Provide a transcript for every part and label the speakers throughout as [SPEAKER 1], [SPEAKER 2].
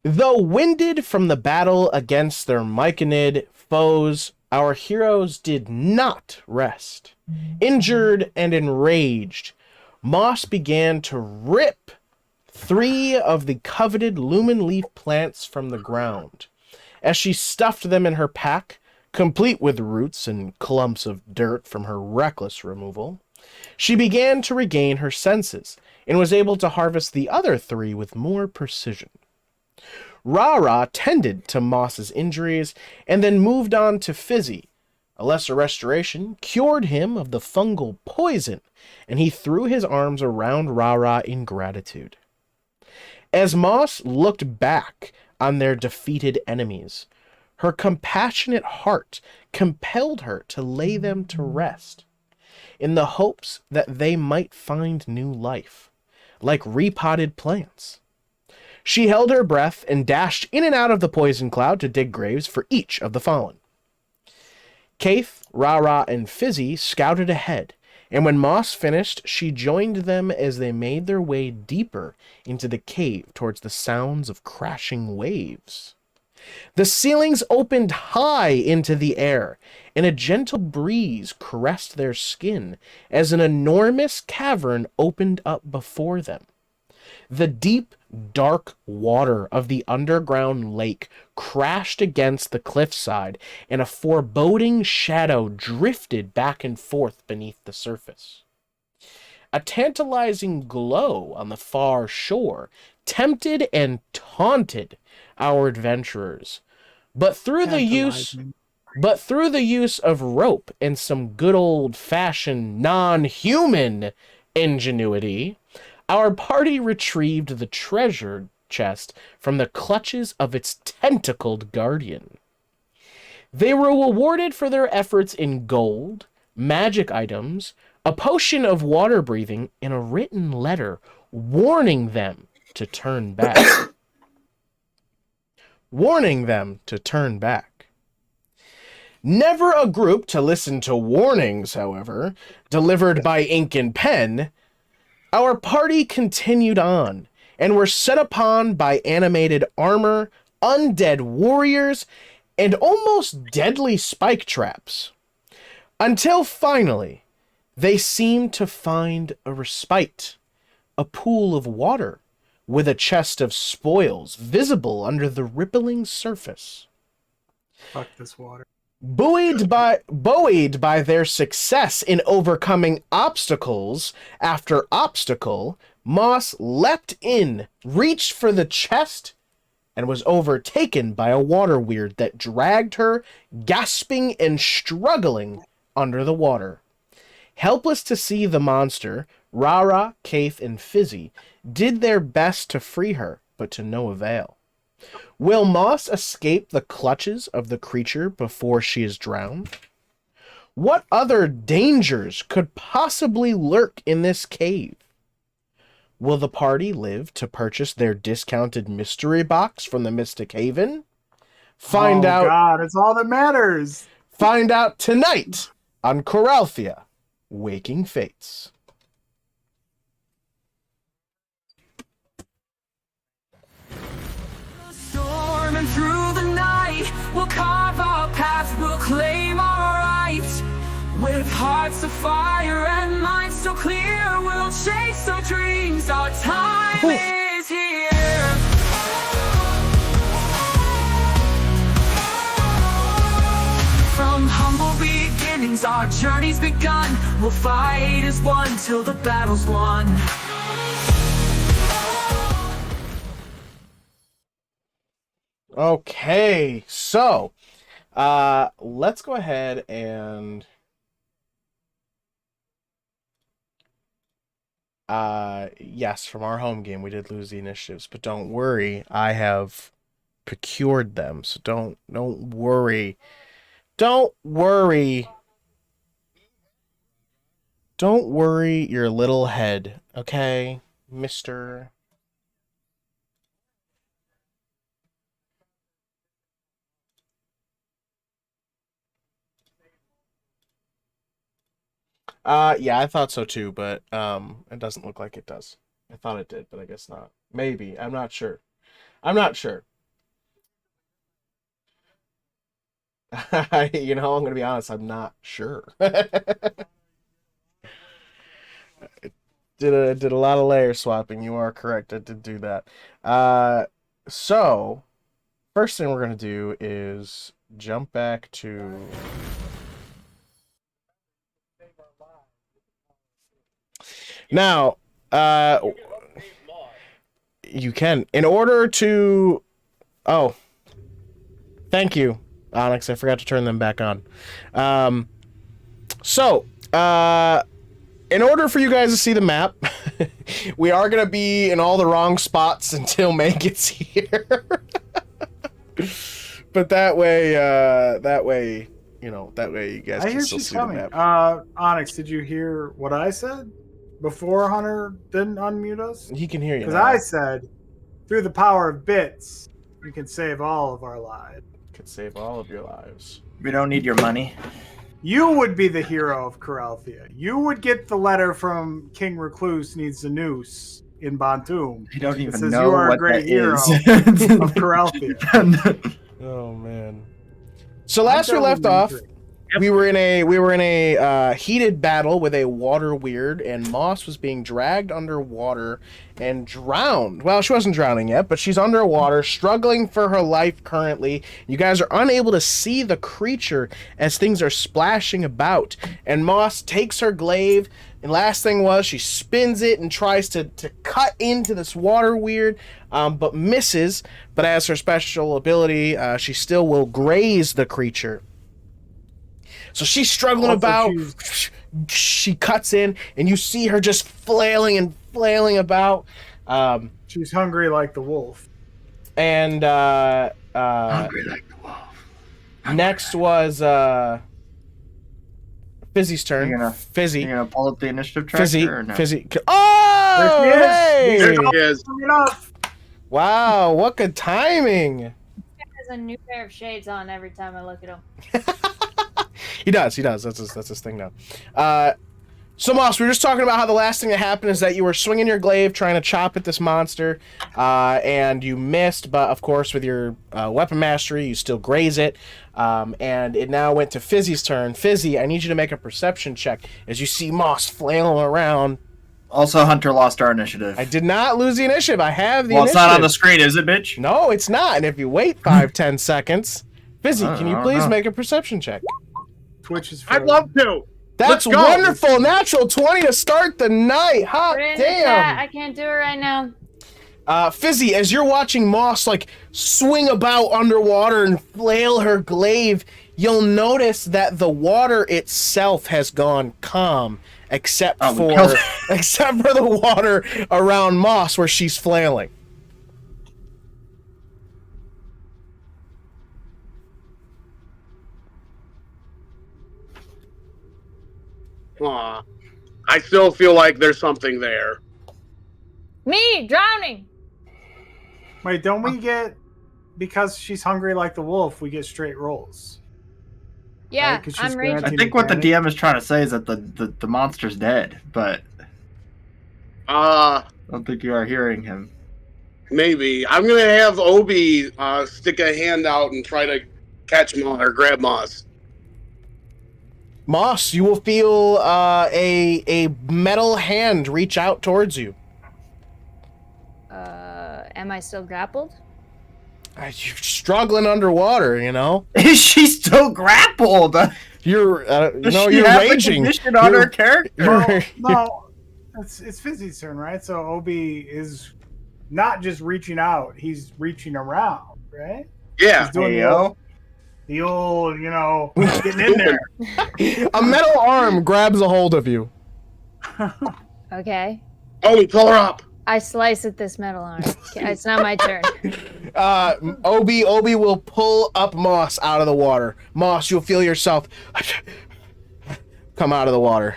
[SPEAKER 1] Though winded from the battle against their Myconid foes, our heroes did not rest. Injured and enraged, Moss began to rip three of the coveted lumen leaf plants from the ground. As she stuffed them in her pack, complete with roots and clumps of dirt from her reckless removal, she began to regain her senses and was able to harvest the other three with more precision. RaRa tended to Moss's injuries and then moved on to Fizzi. A lesser restoration cured him of the fungal poison, and he threw his arms around RaRa in gratitude. As Moss looked back on their defeated enemies, her compassionate heart compelled her to lay them to rest, in the hopes that they might find new life, like repotted plants. She held her breath and dashed in and out of the poison cloud to dig graves for each of the fallen. Kayth, RaRa, and Fizzi scouted ahead, and when Moss finished, she joined them as they made their way deeper into the cave towards the sounds of crashing waves. The ceilings opened high into the air, and a gentle breeze caressed their skin as an enormous cavern opened up before them. The deep, dark water of the underground lake crashed against the cliffside, and a foreboding shadow drifted back and forth beneath the surface. A tantalizing glow on the far shore tempted and taunted our adventurers, but through the use of rope and some good old-fashioned non-human ingenuity, our party retrieved the treasure chest from the clutches of its tentacled guardian. They were rewarded for their efforts in gold, magic items, a potion of water breathing, and a written letter warning them to turn back. Warning them to turn back. Never a group to listen to warnings, however, delivered by ink and pen, our party continued on, and were set upon by animated armor, undead warriors, and almost deadly spike traps. Until finally, they seemed to find a respite, a pool of water, with a chest of spoils visible under the rippling surface.
[SPEAKER 2] Fuck this water.
[SPEAKER 1] Buoyed by their success in overcoming obstacles after obstacle, Moss leapt in, reached for the chest, and was overtaken by a water weird that dragged her, gasping and struggling, under the water. Helpless to see the monster, RaRa, Kayth, and Fizzi did their best to free her, but to no avail. Will Moss escape the clutches of the creature before she is drowned? What other dangers could possibly lurk in this cave? Will the party live to purchase their discounted mystery box from the Mystic Haven? Find out.
[SPEAKER 2] God, it's all that matters.
[SPEAKER 1] Find out tonight on Coralthea, Waking Fates.
[SPEAKER 3] And through the night, we'll carve our path, we'll claim our rights. With hearts of fire and minds so clear, we'll chase our dreams, our time is here. From humble beginnings, our journey's begun. We'll fight as one till the battle's won.
[SPEAKER 1] Okay, so let's go ahead and yes, from our home game we did lose the initiatives, but don't worry, I have procured them, so don't worry. Don't worry. Don't worry your little head, okay, Mr. Yeah, I thought so too, but it doesn't look like it does. I thought it did, but I guess not. Maybe. I'm not sure. I'm not sure. You know, I'm gonna be honest. I'm not sure. Did a lot of layer swapping. You are correct. I did do that. So first thing we're gonna do is jump back to. Now, you can. In order to... Oh. Thank you, Onyx. I forgot to turn them back on. In order for you guys to see the map, we are going to be in all the wrong spots until May gets here. But that way, you guys
[SPEAKER 2] I
[SPEAKER 1] can
[SPEAKER 2] hear
[SPEAKER 1] still
[SPEAKER 2] she's
[SPEAKER 1] see
[SPEAKER 2] coming.
[SPEAKER 1] the map.
[SPEAKER 2] Onyx, did you hear what I said before Hunter didn't unmute us?
[SPEAKER 1] He can hear you
[SPEAKER 2] Because
[SPEAKER 1] now.
[SPEAKER 2] I said, through the power of bits, you can save all of our lives.
[SPEAKER 1] Could save all of your lives.
[SPEAKER 4] We don't need your money.
[SPEAKER 2] You would be the hero of Coralthea. You would get the letter from King Recluse needs a noose in Bantum.
[SPEAKER 4] I don't even
[SPEAKER 2] says
[SPEAKER 4] know
[SPEAKER 2] you are a
[SPEAKER 4] what
[SPEAKER 2] great
[SPEAKER 4] that
[SPEAKER 2] hero
[SPEAKER 4] is.
[SPEAKER 2] of Coralthea.
[SPEAKER 1] Oh man. So last we
[SPEAKER 2] I'm
[SPEAKER 1] left
[SPEAKER 2] telling
[SPEAKER 1] off,
[SPEAKER 2] you.
[SPEAKER 1] we were in a heated battle with a water weird, and Moss was being dragged underwater and drowned. Well, she wasn't drowning yet, but she's underwater, struggling for her life currently. You guys are unable to see the creature as things are splashing about. And Moss takes her glaive, and last thing was she spins it and tries to cut into this water weird, but misses. But as her special ability, she still will graze the creature. So she's struggling about. She cuts in, and you see her just flailing and flailing about.
[SPEAKER 2] She's hungry like the wolf.
[SPEAKER 1] And
[SPEAKER 4] Hungry like the wolf.
[SPEAKER 1] next was Fizzy's turn.
[SPEAKER 4] You gonna-
[SPEAKER 1] Fizzy.
[SPEAKER 4] You gonna pull up the initiative tracker
[SPEAKER 1] Fizzy.
[SPEAKER 4] or no?
[SPEAKER 1] Fizzy. Oh!
[SPEAKER 2] There
[SPEAKER 1] Hey!
[SPEAKER 2] she is.
[SPEAKER 5] Yes.
[SPEAKER 2] Enough.
[SPEAKER 1] Wow, what good timing.
[SPEAKER 6] Has a new pair of shades on every time I look at him.
[SPEAKER 1] He does. That's his thing now. So Moss, we were just talking about how the last thing that happened is that you were swinging your glaive trying to chop at this monster, and you missed, but of course with your weapon mastery, you still graze it, and it now went to Fizzy's turn. Fizzy, I need you to make a perception check as you see Moss flailing around.
[SPEAKER 4] Also, Hunter lost our initiative.
[SPEAKER 1] I did not lose the initiative. I have the
[SPEAKER 4] Well, it's
[SPEAKER 1] initiative.
[SPEAKER 4] not on the screen, is it, bitch?
[SPEAKER 1] No, it's not. And if you wait 5-10 seconds, Fizzy, can you
[SPEAKER 4] I don't
[SPEAKER 1] please
[SPEAKER 4] know.
[SPEAKER 1] make a perception check?
[SPEAKER 2] Twitch is
[SPEAKER 5] I'd
[SPEAKER 2] frozen.
[SPEAKER 5] love to.
[SPEAKER 1] That's
[SPEAKER 5] Let's go.
[SPEAKER 1] wonderful. Natural 20 to start the night. Hot
[SPEAKER 6] Put it in the chat.
[SPEAKER 1] damn.
[SPEAKER 6] I can't do it right now.
[SPEAKER 1] Fizzy, as you're watching Moss like swing about underwater and flail her glaive, you'll notice that the water itself has gone calm, except
[SPEAKER 4] Oh, we
[SPEAKER 1] for
[SPEAKER 4] killed
[SPEAKER 1] except for the water around Moss where she's flailing.
[SPEAKER 5] Aw. I still feel like there's something there.
[SPEAKER 6] Me drowning.
[SPEAKER 2] Wait, don't we get, because she's hungry like the wolf, we get straight rolls?
[SPEAKER 6] Yeah,
[SPEAKER 2] Right, 'cause she's
[SPEAKER 6] I'm raging.
[SPEAKER 4] I
[SPEAKER 2] granted
[SPEAKER 4] think what the
[SPEAKER 2] advantage.
[SPEAKER 4] DM is trying to say is that the monster's dead, but
[SPEAKER 5] Uh,
[SPEAKER 4] I don't think you are hearing him.
[SPEAKER 5] maybe. I'm gonna have Obi stick a hand out and try to catch Moss or grab Moss.
[SPEAKER 1] Moss, you will feel a metal hand reach out towards you.
[SPEAKER 6] Am I still grappled?
[SPEAKER 1] You're struggling underwater, you know.
[SPEAKER 4] Is she still grappled?
[SPEAKER 1] You're,
[SPEAKER 4] Does
[SPEAKER 1] you're
[SPEAKER 4] she have
[SPEAKER 1] raging.
[SPEAKER 4] recognition on
[SPEAKER 1] You're-
[SPEAKER 4] her character?
[SPEAKER 1] you're-
[SPEAKER 2] No, it's Fizzy's turn, right? So Obi is not just reaching out; he's reaching around, right?
[SPEAKER 5] Yeah.
[SPEAKER 2] He's doing
[SPEAKER 4] Hey,
[SPEAKER 2] the old, getting in there.
[SPEAKER 1] A metal arm grabs a hold of you.
[SPEAKER 6] Okay.
[SPEAKER 5] Obi, pull her up.
[SPEAKER 6] I slice at this metal arm. Okay, it's not my turn.
[SPEAKER 1] Obi will pull up Moss out of the water. Moss, you'll feel yourself come out of the water.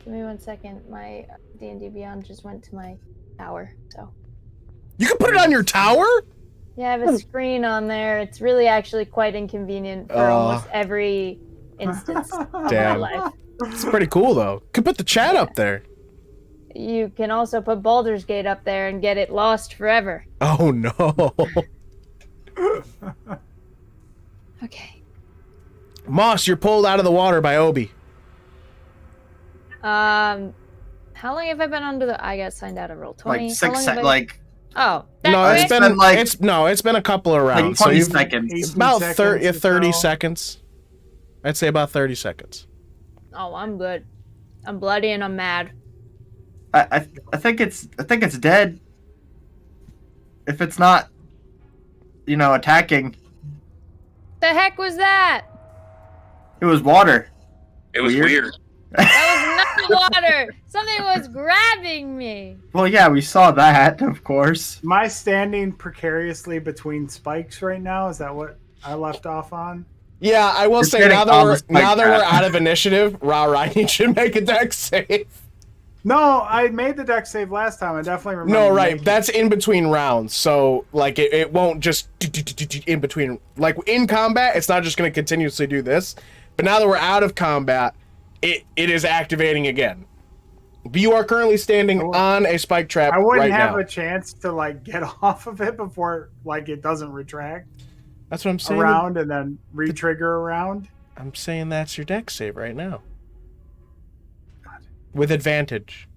[SPEAKER 6] Give me 1 second. My D&D Beyond just went to my tower, so.
[SPEAKER 1] You can put it on your tower?
[SPEAKER 6] Yeah, I have a screen on there. It's really actually quite inconvenient for almost every instance of my
[SPEAKER 1] Damn.
[SPEAKER 6] life.
[SPEAKER 1] It's pretty cool though. Could put the chat up there.
[SPEAKER 6] you can also put Baldur's Gate up there and get it lost forever.
[SPEAKER 1] Oh no.
[SPEAKER 6] Okay.
[SPEAKER 1] Moss, you're pulled out of the water by Obi.
[SPEAKER 6] How long have I been under the? I got signed out of roll 20.
[SPEAKER 4] Like
[SPEAKER 6] How
[SPEAKER 4] 6
[SPEAKER 6] long have
[SPEAKER 4] seconds.
[SPEAKER 6] I-
[SPEAKER 4] Like
[SPEAKER 6] Oh,
[SPEAKER 1] No,
[SPEAKER 6] that's
[SPEAKER 1] it's
[SPEAKER 6] it?
[SPEAKER 1] been
[SPEAKER 4] like-
[SPEAKER 1] it's been a couple of rounds. So
[SPEAKER 4] 20
[SPEAKER 1] you've
[SPEAKER 4] seconds.
[SPEAKER 1] it's about
[SPEAKER 2] 18
[SPEAKER 1] 30
[SPEAKER 2] seconds or
[SPEAKER 1] 30
[SPEAKER 2] so.
[SPEAKER 1] seconds. I'd say about 30 seconds.
[SPEAKER 6] Oh, I'm good. I'm bloody and I'm mad.
[SPEAKER 4] I think it's dead. If it's not, attacking,
[SPEAKER 6] The heck was that?
[SPEAKER 4] it was water.
[SPEAKER 5] It was
[SPEAKER 4] Weird.
[SPEAKER 5] weird.
[SPEAKER 6] That was not water. Something was grabbing me.
[SPEAKER 4] Well, yeah, we saw that, of course.
[SPEAKER 2] Am I standing precariously between spikes right now? Is that what I left off on?
[SPEAKER 1] Yeah, I will
[SPEAKER 4] You're
[SPEAKER 1] say
[SPEAKER 4] getting
[SPEAKER 1] now
[SPEAKER 4] on the spike
[SPEAKER 1] that we're
[SPEAKER 4] trap.
[SPEAKER 1] out of initiative, RaRa, you should make a dex save.
[SPEAKER 2] No, I made the deck save last time. I definitely remember.
[SPEAKER 1] No, right.
[SPEAKER 2] making-
[SPEAKER 1] That's in between rounds. So, like, it won't just in between. Like, in combat, it's not just going to continuously do this. But now that we're out of combat, it is activating again. But you are currently standing on a spike trap
[SPEAKER 2] I wouldn't
[SPEAKER 1] right
[SPEAKER 2] have
[SPEAKER 1] now.
[SPEAKER 2] a chance to like get off of it before like it doesn't retract
[SPEAKER 1] That's what I'm saying.
[SPEAKER 2] around and then re-trigger around.
[SPEAKER 1] I'm saying that's your dex save right now. With advantage.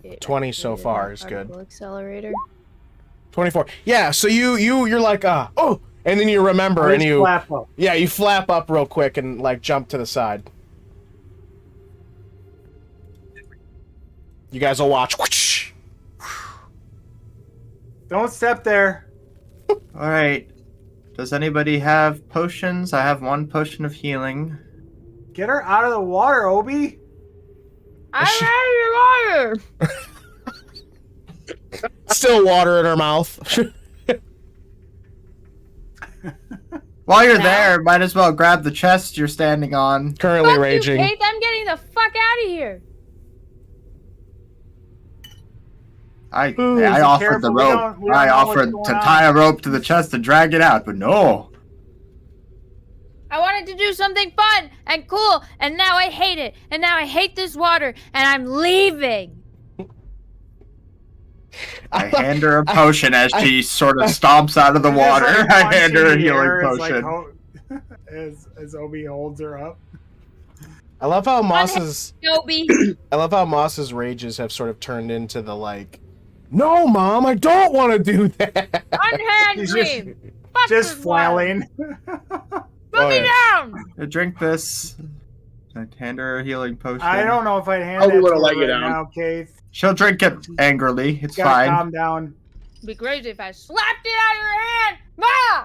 [SPEAKER 6] Yeah,
[SPEAKER 1] 20 so
[SPEAKER 6] yeah,
[SPEAKER 1] far is good.
[SPEAKER 6] particle Accelerator.
[SPEAKER 1] 24. Yeah, so you're like, oh, and then you remember
[SPEAKER 2] I
[SPEAKER 1] and
[SPEAKER 2] just
[SPEAKER 1] you
[SPEAKER 2] flap up.
[SPEAKER 1] Yeah, you flap up real quick and like jump to the side. You guys will watch. Whoosh.
[SPEAKER 2] Don't step there.
[SPEAKER 4] All right. Does anybody have potions? I have 1 potion of healing.
[SPEAKER 2] Get her out of the water, Obi.
[SPEAKER 6] I'm out of the water.
[SPEAKER 1] Still water in her mouth.
[SPEAKER 4] While you're there, might as well grab the chest you're standing on.
[SPEAKER 1] Currently
[SPEAKER 6] Fuck
[SPEAKER 1] raging.
[SPEAKER 6] you, Kayth. I'm getting the fuck out of here.
[SPEAKER 4] I
[SPEAKER 2] be
[SPEAKER 4] offered the
[SPEAKER 2] careful, we
[SPEAKER 4] rope.
[SPEAKER 2] don't know
[SPEAKER 4] I
[SPEAKER 2] what's
[SPEAKER 4] offered
[SPEAKER 2] going
[SPEAKER 4] to
[SPEAKER 2] on.
[SPEAKER 4] tie a rope to the chest and drag it out, but no.
[SPEAKER 6] I wanted to do something fun and cool, and now I hate it. And now I hate this water, and I'm leaving.
[SPEAKER 4] I hand her a potion as she sort of stomps out of the water.
[SPEAKER 2] Just, like,
[SPEAKER 4] I hand her a
[SPEAKER 2] punching the
[SPEAKER 4] healing
[SPEAKER 2] air as, like,
[SPEAKER 4] potion.
[SPEAKER 2] as Obi holds her up.
[SPEAKER 1] I love how Moss's
[SPEAKER 6] Toby.
[SPEAKER 1] rages have sort of turned into the like, no, Mom, I don't want to do that.
[SPEAKER 6] Unhand
[SPEAKER 2] He's
[SPEAKER 6] me. Fuck
[SPEAKER 2] Just
[SPEAKER 6] this water.
[SPEAKER 2] flailing.
[SPEAKER 6] Put me down.
[SPEAKER 4] Drink this. I hand her a healing potion.
[SPEAKER 2] I don't know if I'd hand
[SPEAKER 5] Obi
[SPEAKER 2] it to
[SPEAKER 5] would've
[SPEAKER 2] her
[SPEAKER 5] let you
[SPEAKER 2] right
[SPEAKER 5] down.
[SPEAKER 2] now, Kayth.
[SPEAKER 4] She'll drink it angrily. It's
[SPEAKER 2] Gotta
[SPEAKER 4] fine.
[SPEAKER 2] calm down.
[SPEAKER 6] It'd be crazy if I slapped it out of your hand. Ma!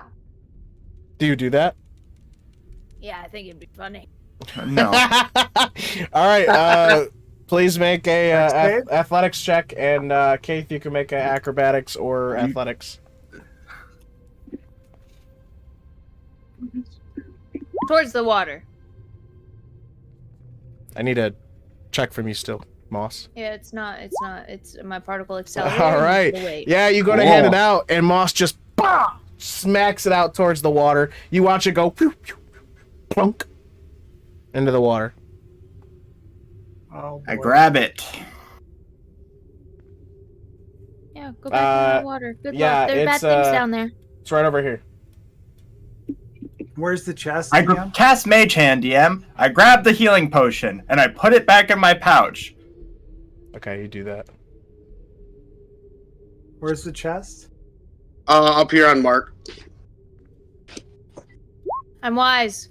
[SPEAKER 1] Do you do that?
[SPEAKER 6] Yeah, I think it'd be funny.
[SPEAKER 4] No.
[SPEAKER 1] All right. Please make a
[SPEAKER 2] Dex save?
[SPEAKER 1] athletics check, and Kayth, you can make a acrobatics or athletics.
[SPEAKER 6] Towards the water.
[SPEAKER 1] I need a check from you still, Moss.
[SPEAKER 6] Yeah, it's my particle accelerator.
[SPEAKER 1] All right.
[SPEAKER 6] Wait.
[SPEAKER 1] Yeah, you go to
[SPEAKER 4] Whoa.
[SPEAKER 1] hand it out, and Moss just smacks it out towards the water. You watch it go plunk into the water.
[SPEAKER 2] Oh,
[SPEAKER 4] I
[SPEAKER 2] boy.
[SPEAKER 4] grab it.
[SPEAKER 6] Yeah, go back in the water. Good luck. There are bad
[SPEAKER 1] it's,
[SPEAKER 6] things down there.
[SPEAKER 1] It's right over here.
[SPEAKER 2] Where's the chest?
[SPEAKER 4] I
[SPEAKER 2] again?
[SPEAKER 4] cast Mage Hand, DM. I grab the healing potion and I put it back in my pouch.
[SPEAKER 1] Okay, you do that.
[SPEAKER 2] Where's the chest?
[SPEAKER 5] Up here on Mark.
[SPEAKER 6] I'm wise.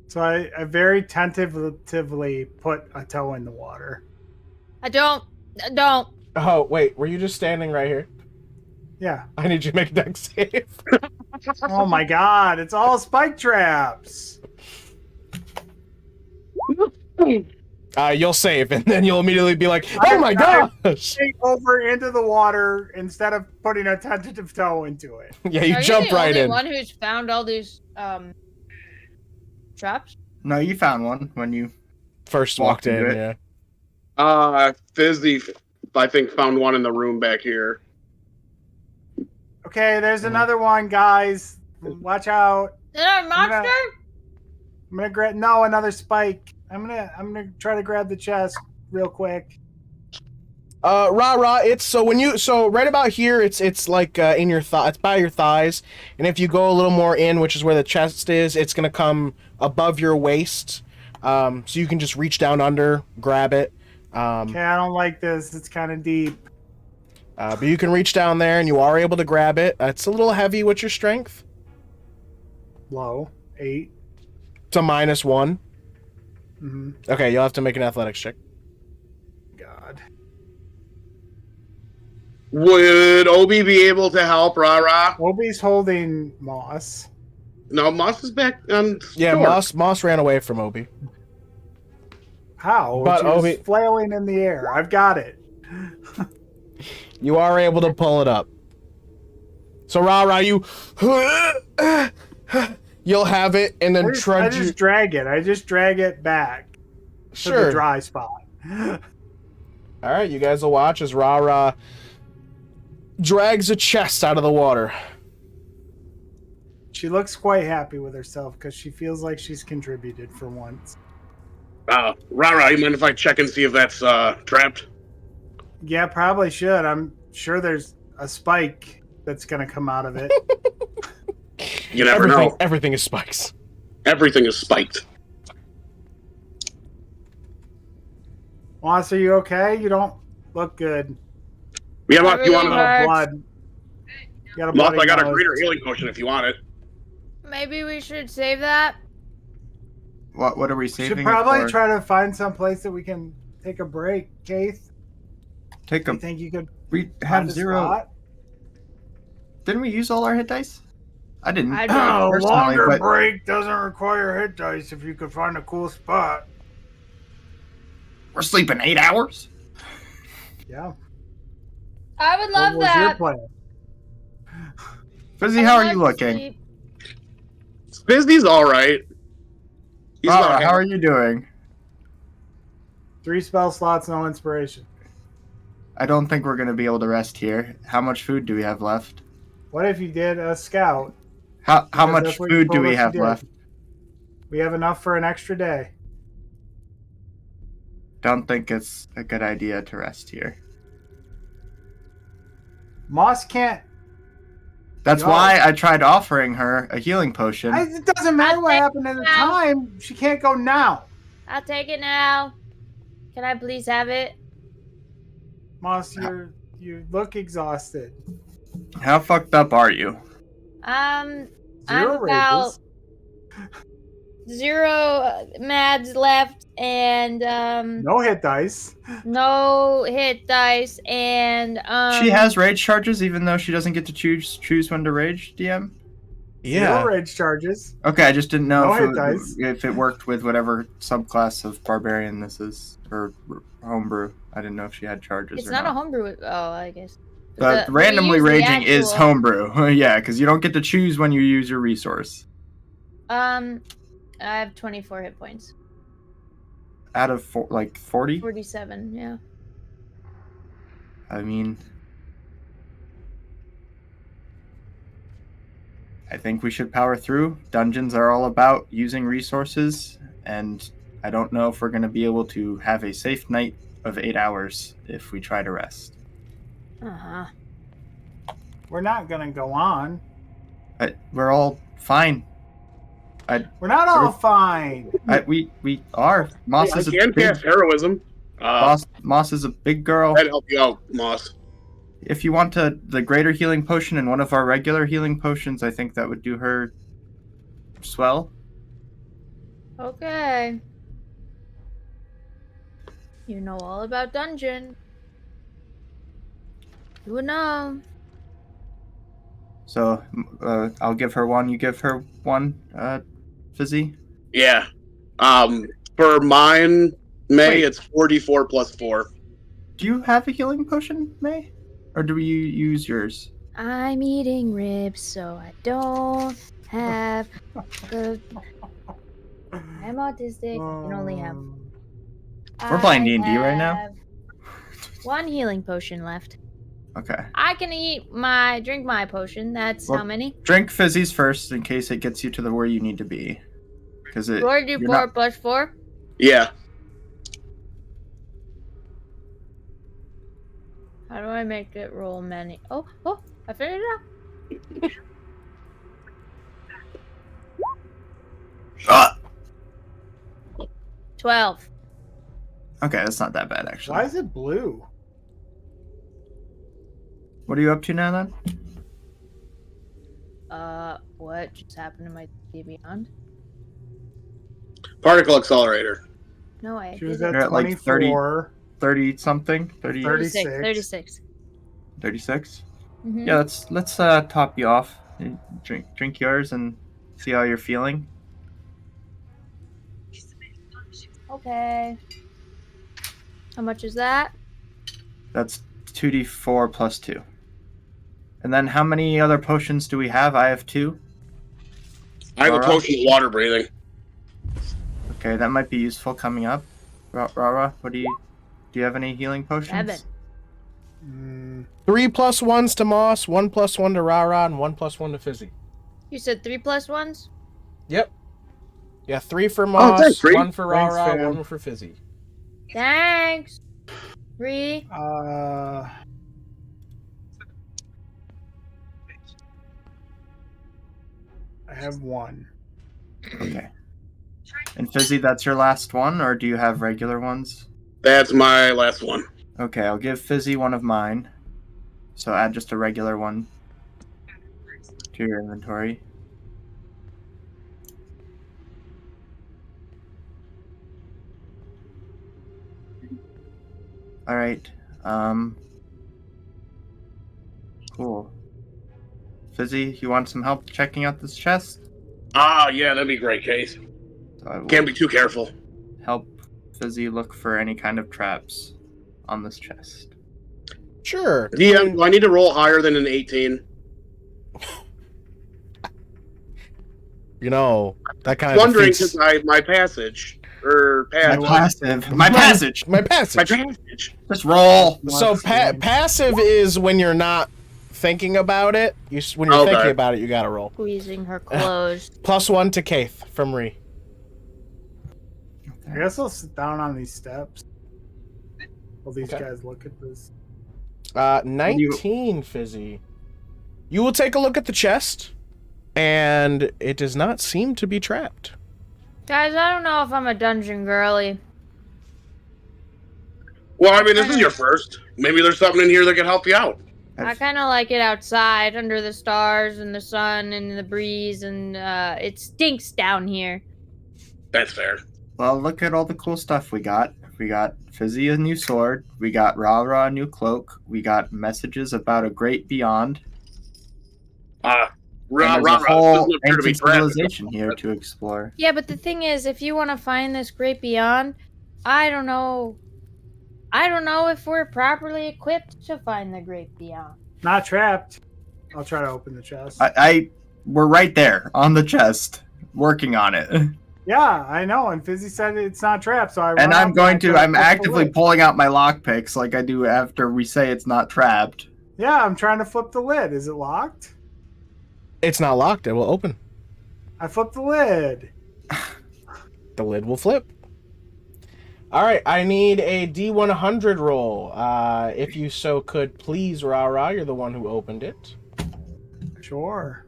[SPEAKER 2] So I very tentatively put a toe in the water.
[SPEAKER 6] I don't.
[SPEAKER 1] Oh, wait, were you just standing right here?
[SPEAKER 2] Yeah.
[SPEAKER 1] I need you to make a dex save.
[SPEAKER 2] Oh my god, it's all spike traps.
[SPEAKER 1] You'll save, and then you'll immediately be like, oh my gosh!
[SPEAKER 2] Take over into the water instead of putting a tentative toe into it.
[SPEAKER 1] Yeah, you
[SPEAKER 6] Are
[SPEAKER 1] jump
[SPEAKER 6] you the
[SPEAKER 1] right
[SPEAKER 6] only
[SPEAKER 1] in.
[SPEAKER 6] one who's found all these traps?
[SPEAKER 4] No, you found one when you.
[SPEAKER 1] First walked in,
[SPEAKER 4] into it.
[SPEAKER 1] yeah.
[SPEAKER 5] Fizzi, I think, found one in the room back here.
[SPEAKER 2] Okay, there's another one, guys. Watch out.
[SPEAKER 6] Is there a monster?
[SPEAKER 2] I'm I'm gonna grab. No, another spike. I'm gonna try to grab the chest real quick.
[SPEAKER 1] RaRa, so right about here, it's like in your thigh, it's by your thighs, and if you go a little more in, which is where the chest is, it's gonna come above your waist, so you can just reach down under, grab it.
[SPEAKER 2] Okay, I don't like this. It's kind of deep.
[SPEAKER 1] But you can reach down there, and you are able to grab it. It's a little heavy. What's your strength?
[SPEAKER 2] Low 8.
[SPEAKER 1] It's a -1.
[SPEAKER 2] Mm-hmm.
[SPEAKER 1] Okay, you'll have to make an athletics check.
[SPEAKER 2] God.
[SPEAKER 5] Would Obi be able to help RaRa?
[SPEAKER 2] Obi's holding Moss.
[SPEAKER 5] No, Moss is back on.
[SPEAKER 1] Yeah,
[SPEAKER 5] shore.
[SPEAKER 1] Moss ran away from Obi.
[SPEAKER 2] How?
[SPEAKER 1] But
[SPEAKER 2] She was
[SPEAKER 1] Obi-
[SPEAKER 2] flailing in the air. I've got it.
[SPEAKER 1] You are able to pull it up. So RaRa, you'll have it, and then
[SPEAKER 2] I
[SPEAKER 1] trudge.
[SPEAKER 2] just drag it. I just drag it back to
[SPEAKER 1] Sure.
[SPEAKER 2] the dry spot.
[SPEAKER 1] All right, you guys will watch as RaRa drags a chest out of the water.
[SPEAKER 2] She looks quite happy with herself because she feels like she's contributed for once.
[SPEAKER 5] RaRa, you mind if I check and see if that's trapped?
[SPEAKER 2] Yeah, probably should. I'm sure there's a spike that's going to come out of it.
[SPEAKER 5] You never know.
[SPEAKER 1] Everything is spikes.
[SPEAKER 5] Everything is spiked.
[SPEAKER 2] Moss, are you okay? You don't look good.
[SPEAKER 5] Yeah, Moss, you want
[SPEAKER 6] Everything
[SPEAKER 5] to?
[SPEAKER 6] hurts.
[SPEAKER 2] Blood. You got a
[SPEAKER 5] Moss,
[SPEAKER 2] bloody
[SPEAKER 5] I got a
[SPEAKER 2] nose.
[SPEAKER 5] greater healing potion if you want it.
[SPEAKER 6] Maybe we should save that.
[SPEAKER 4] What are we
[SPEAKER 2] We
[SPEAKER 4] saving
[SPEAKER 2] should probably
[SPEAKER 4] it for?
[SPEAKER 2] try to find some place that we can take a break, Kayth.
[SPEAKER 4] Take
[SPEAKER 2] Do
[SPEAKER 4] a.
[SPEAKER 2] you think you could
[SPEAKER 4] We
[SPEAKER 2] find
[SPEAKER 4] have
[SPEAKER 2] a
[SPEAKER 4] 0.
[SPEAKER 2] spot?
[SPEAKER 4] Didn't we use all our hit dice? I didn't.
[SPEAKER 6] I
[SPEAKER 2] Oh,
[SPEAKER 6] did.
[SPEAKER 4] personally,
[SPEAKER 2] longer
[SPEAKER 4] but
[SPEAKER 2] break doesn't require hit dice if you could find a cool spot.
[SPEAKER 4] we're sleeping 8 hours.
[SPEAKER 2] Yeah.
[SPEAKER 6] I would love
[SPEAKER 2] What was your
[SPEAKER 6] that.
[SPEAKER 2] plan?
[SPEAKER 4] Fizzi,
[SPEAKER 6] I
[SPEAKER 4] how
[SPEAKER 6] would
[SPEAKER 4] are you
[SPEAKER 6] love to
[SPEAKER 4] looking?
[SPEAKER 6] sleep.
[SPEAKER 5] Fizzi's all right. He's
[SPEAKER 4] Rara,
[SPEAKER 5] not
[SPEAKER 4] how are you doing?
[SPEAKER 2] 3 spell slots, no inspiration.
[SPEAKER 4] I don't think we're going to be able to rest here. How much food do we have left?
[SPEAKER 2] What if you did a scout?
[SPEAKER 4] How
[SPEAKER 2] Because
[SPEAKER 4] much
[SPEAKER 2] that's what you
[SPEAKER 4] food do
[SPEAKER 2] told
[SPEAKER 4] we
[SPEAKER 2] us you
[SPEAKER 4] have
[SPEAKER 2] did.
[SPEAKER 4] left?
[SPEAKER 2] We have enough for an extra day.
[SPEAKER 4] Don't think it's a good idea to rest here.
[SPEAKER 2] Moss can't.
[SPEAKER 4] That's
[SPEAKER 2] Yo.
[SPEAKER 4] why I tried offering her a healing potion.
[SPEAKER 2] It doesn't matter
[SPEAKER 6] I'll
[SPEAKER 2] what
[SPEAKER 6] take
[SPEAKER 2] happened at the
[SPEAKER 6] now.
[SPEAKER 2] time. She can't go now.
[SPEAKER 6] I'll take it now. Can I please have it?
[SPEAKER 2] Moss, you look exhausted.
[SPEAKER 4] How fucked up are you?
[SPEAKER 6] I'm
[SPEAKER 2] 0
[SPEAKER 6] about
[SPEAKER 2] rages.
[SPEAKER 6] 0 mads left and
[SPEAKER 2] No hit dice.
[SPEAKER 6] no hit dice and
[SPEAKER 4] She has rage charges even though she doesn't get to choose when to rage, DM?
[SPEAKER 1] Yeah.
[SPEAKER 2] 0 rage charges.
[SPEAKER 4] Okay, I just didn't know
[SPEAKER 2] No
[SPEAKER 4] if,
[SPEAKER 2] hit
[SPEAKER 4] it,
[SPEAKER 2] dice.
[SPEAKER 4] if it worked with whatever subclass of barbarian this is, or homebrew. I didn't know if she had charges
[SPEAKER 6] it's
[SPEAKER 4] or
[SPEAKER 6] not
[SPEAKER 4] not.
[SPEAKER 6] a homebrew. Oh, I guess.
[SPEAKER 4] But
[SPEAKER 6] The-
[SPEAKER 4] randomly
[SPEAKER 6] we use the
[SPEAKER 4] raging is
[SPEAKER 6] actual-
[SPEAKER 4] homebrew. Yeah, because you don't get to choose when you use your resource.
[SPEAKER 6] I have 24 hit points.
[SPEAKER 4] Out of 40?
[SPEAKER 6] 47, yeah.
[SPEAKER 4] I mean, I think we should power through. Dungeons are all about using resources, and I don't know if we're going to be able to have a safe night of 8 hours if we try to rest.
[SPEAKER 6] Uh-huh.
[SPEAKER 2] We're not gonna go on.
[SPEAKER 4] We're all fine.
[SPEAKER 2] We're not all fine.
[SPEAKER 4] We are. Moss
[SPEAKER 5] I
[SPEAKER 4] is a
[SPEAKER 5] can
[SPEAKER 4] big
[SPEAKER 5] cast heroism.
[SPEAKER 4] Moss is a big girl.
[SPEAKER 5] That'd help you out, Moss.
[SPEAKER 4] If you want the greater healing potion and one of our regular healing potions, I think that would do her swell.
[SPEAKER 6] Okay. You know all about dungeon. You would know.
[SPEAKER 4] So I'll give her one. You give her one, Fizzi.
[SPEAKER 5] Yeah. For mine, May,
[SPEAKER 4] Wait.
[SPEAKER 5] it's 44 plus 4.
[SPEAKER 4] Do you have a healing potion, May? Or do you use yours?
[SPEAKER 6] I'm eating ribs, so I don't have the. I'm autistic. I can only have.
[SPEAKER 4] We're playing
[SPEAKER 6] I
[SPEAKER 4] D&D right now?
[SPEAKER 6] have 1 healing potion left.
[SPEAKER 4] Okay.
[SPEAKER 6] I can drink my potion. That's
[SPEAKER 4] Well-
[SPEAKER 6] how many?
[SPEAKER 4] Drink Fizzi's first in case it gets you to where you need to be. Because
[SPEAKER 6] You already do 4 plus 4?
[SPEAKER 5] Yeah.
[SPEAKER 6] How do I make it roll many? Oh, I figured it out. 12.
[SPEAKER 4] Okay, that's not that bad actually.
[SPEAKER 2] Why is it blue?
[SPEAKER 4] What are you up to now then?
[SPEAKER 6] What just happened to my Beyond?
[SPEAKER 5] Particle accelerator.
[SPEAKER 6] No, I
[SPEAKER 2] She was
[SPEAKER 6] didn't.
[SPEAKER 2] at
[SPEAKER 4] You're at, like,
[SPEAKER 2] 24.
[SPEAKER 4] 30 something? 30,
[SPEAKER 2] 36.
[SPEAKER 6] 36.
[SPEAKER 4] 36?
[SPEAKER 6] Mhm.
[SPEAKER 4] Yeah, let's top you off. Drink yours and see how you're feeling.
[SPEAKER 6] Okay. How much is that?
[SPEAKER 4] That's 2d4 plus 2. And then how many other potions do we have? I have 2.
[SPEAKER 5] I have a
[SPEAKER 4] RaRa?
[SPEAKER 5] potion of water breathing.
[SPEAKER 4] Okay, that might be useful coming up. RaRa, do you have any healing potions?
[SPEAKER 6] 7.
[SPEAKER 1] 3 plus 1s to Moss, 1 plus 1 to RaRa, and 1 plus 1 to Fizzi.
[SPEAKER 6] You said 3 plus 1s?
[SPEAKER 1] Yep. Yeah, 3 for Moss,
[SPEAKER 5] thanks, Reed.
[SPEAKER 1] 1 for
[SPEAKER 2] Thanks,
[SPEAKER 1] RaRa,
[SPEAKER 2] fam.
[SPEAKER 1] 1 for Fizzi.
[SPEAKER 6] Thanks. 3.
[SPEAKER 2] I have 1.
[SPEAKER 4] Okay. And Fizzi, that's your last one, or do you have regular ones?
[SPEAKER 5] That's my last one.
[SPEAKER 4] Okay, I'll give Fizzi one of mine. So add just a regular one to your inventory. All right. Cool. Fizzi, you want some help checking out this chest?
[SPEAKER 5] Ah, yeah, that'd be great, Kayth.
[SPEAKER 4] So I will
[SPEAKER 5] Can't be too careful.
[SPEAKER 4] help Fizzi look for any kind of traps on this chest.
[SPEAKER 1] Sure.
[SPEAKER 5] DM, do I need to roll higher than an 18?
[SPEAKER 1] You know, that kind of
[SPEAKER 5] Wondering
[SPEAKER 1] defeats
[SPEAKER 5] because my passage. Or
[SPEAKER 4] My
[SPEAKER 5] pass.
[SPEAKER 4] passive. My passage.
[SPEAKER 1] my passage.
[SPEAKER 5] My passage.
[SPEAKER 4] Just roll.
[SPEAKER 1] So passive is when you're not thinking about it. When you're
[SPEAKER 5] Okay.
[SPEAKER 1] thinking about it, you gotta roll.
[SPEAKER 6] Squeezing her clothes.
[SPEAKER 1] Plus 1 to Kayth from Ree.
[SPEAKER 2] I guess I'll sit down on these steps while these
[SPEAKER 1] Okay.
[SPEAKER 2] guys look at this.
[SPEAKER 1] 19, Fizzi. You will take a look at the chest, and it does not seem to be trapped.
[SPEAKER 6] Guys, I don't know if I'm a dungeon girly.
[SPEAKER 5] Well, I mean, this is your first. Maybe there's something in here that can help you out.
[SPEAKER 6] I kind of like it outside under the stars and the sun and the breeze, and it stinks down here.
[SPEAKER 5] That's fair.
[SPEAKER 4] Well, look at all the cool stuff we got. We got Fizzi a new sword. We got RaRa a new cloak. We got messages about a great beyond.
[SPEAKER 5] Ah,
[SPEAKER 4] And there's a
[SPEAKER 5] RaRa
[SPEAKER 4] whole
[SPEAKER 5] doesn't appear to be
[SPEAKER 4] ancient
[SPEAKER 5] trapped.
[SPEAKER 4] civilization here to explore.
[SPEAKER 6] Yeah, but the thing is, if you want to find this great beyond, I don't know if we're properly equipped to find the great beyond.
[SPEAKER 2] Not trapped. I'll try to open the chest.
[SPEAKER 4] We're right there on the chest, working on it.
[SPEAKER 2] Yeah, I know. And Fizzi said it's not trapped, so I.
[SPEAKER 4] And I'm actively
[SPEAKER 2] actively.
[SPEAKER 4] pulling out my lockpicks like I do after we say it's not trapped.
[SPEAKER 2] Yeah, I'm trying to flip the lid. Is it locked?
[SPEAKER 1] It's not locked. It will open.
[SPEAKER 2] I flipped the lid.
[SPEAKER 1] The lid will flip. All right, I need a D100 roll. If you so could, please, RaRa. You're the one who opened it.
[SPEAKER 2] Sure.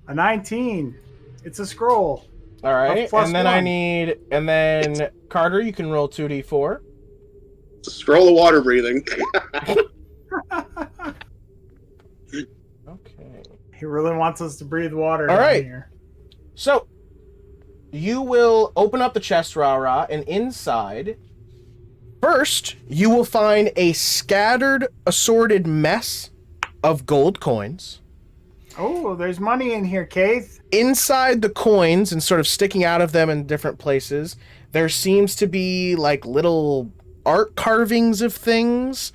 [SPEAKER 2] A 19. It's a scroll.
[SPEAKER 1] All right,
[SPEAKER 2] plus
[SPEAKER 1] and then
[SPEAKER 2] 1.
[SPEAKER 1] and then Carter, you can roll 2d4.
[SPEAKER 5] Scroll of water breathing.
[SPEAKER 1] Okay.
[SPEAKER 2] He really wants us to breathe water
[SPEAKER 1] All
[SPEAKER 2] down
[SPEAKER 1] right.
[SPEAKER 2] here.
[SPEAKER 1] So, you will open up the chest, RaRa, and inside, first, you will find a scattered, assorted mess of gold coins.
[SPEAKER 2] Oh, there's money in here, Kayth.
[SPEAKER 1] Inside the coins and sort of sticking out of them in different places, there seems to be like little art carvings of things.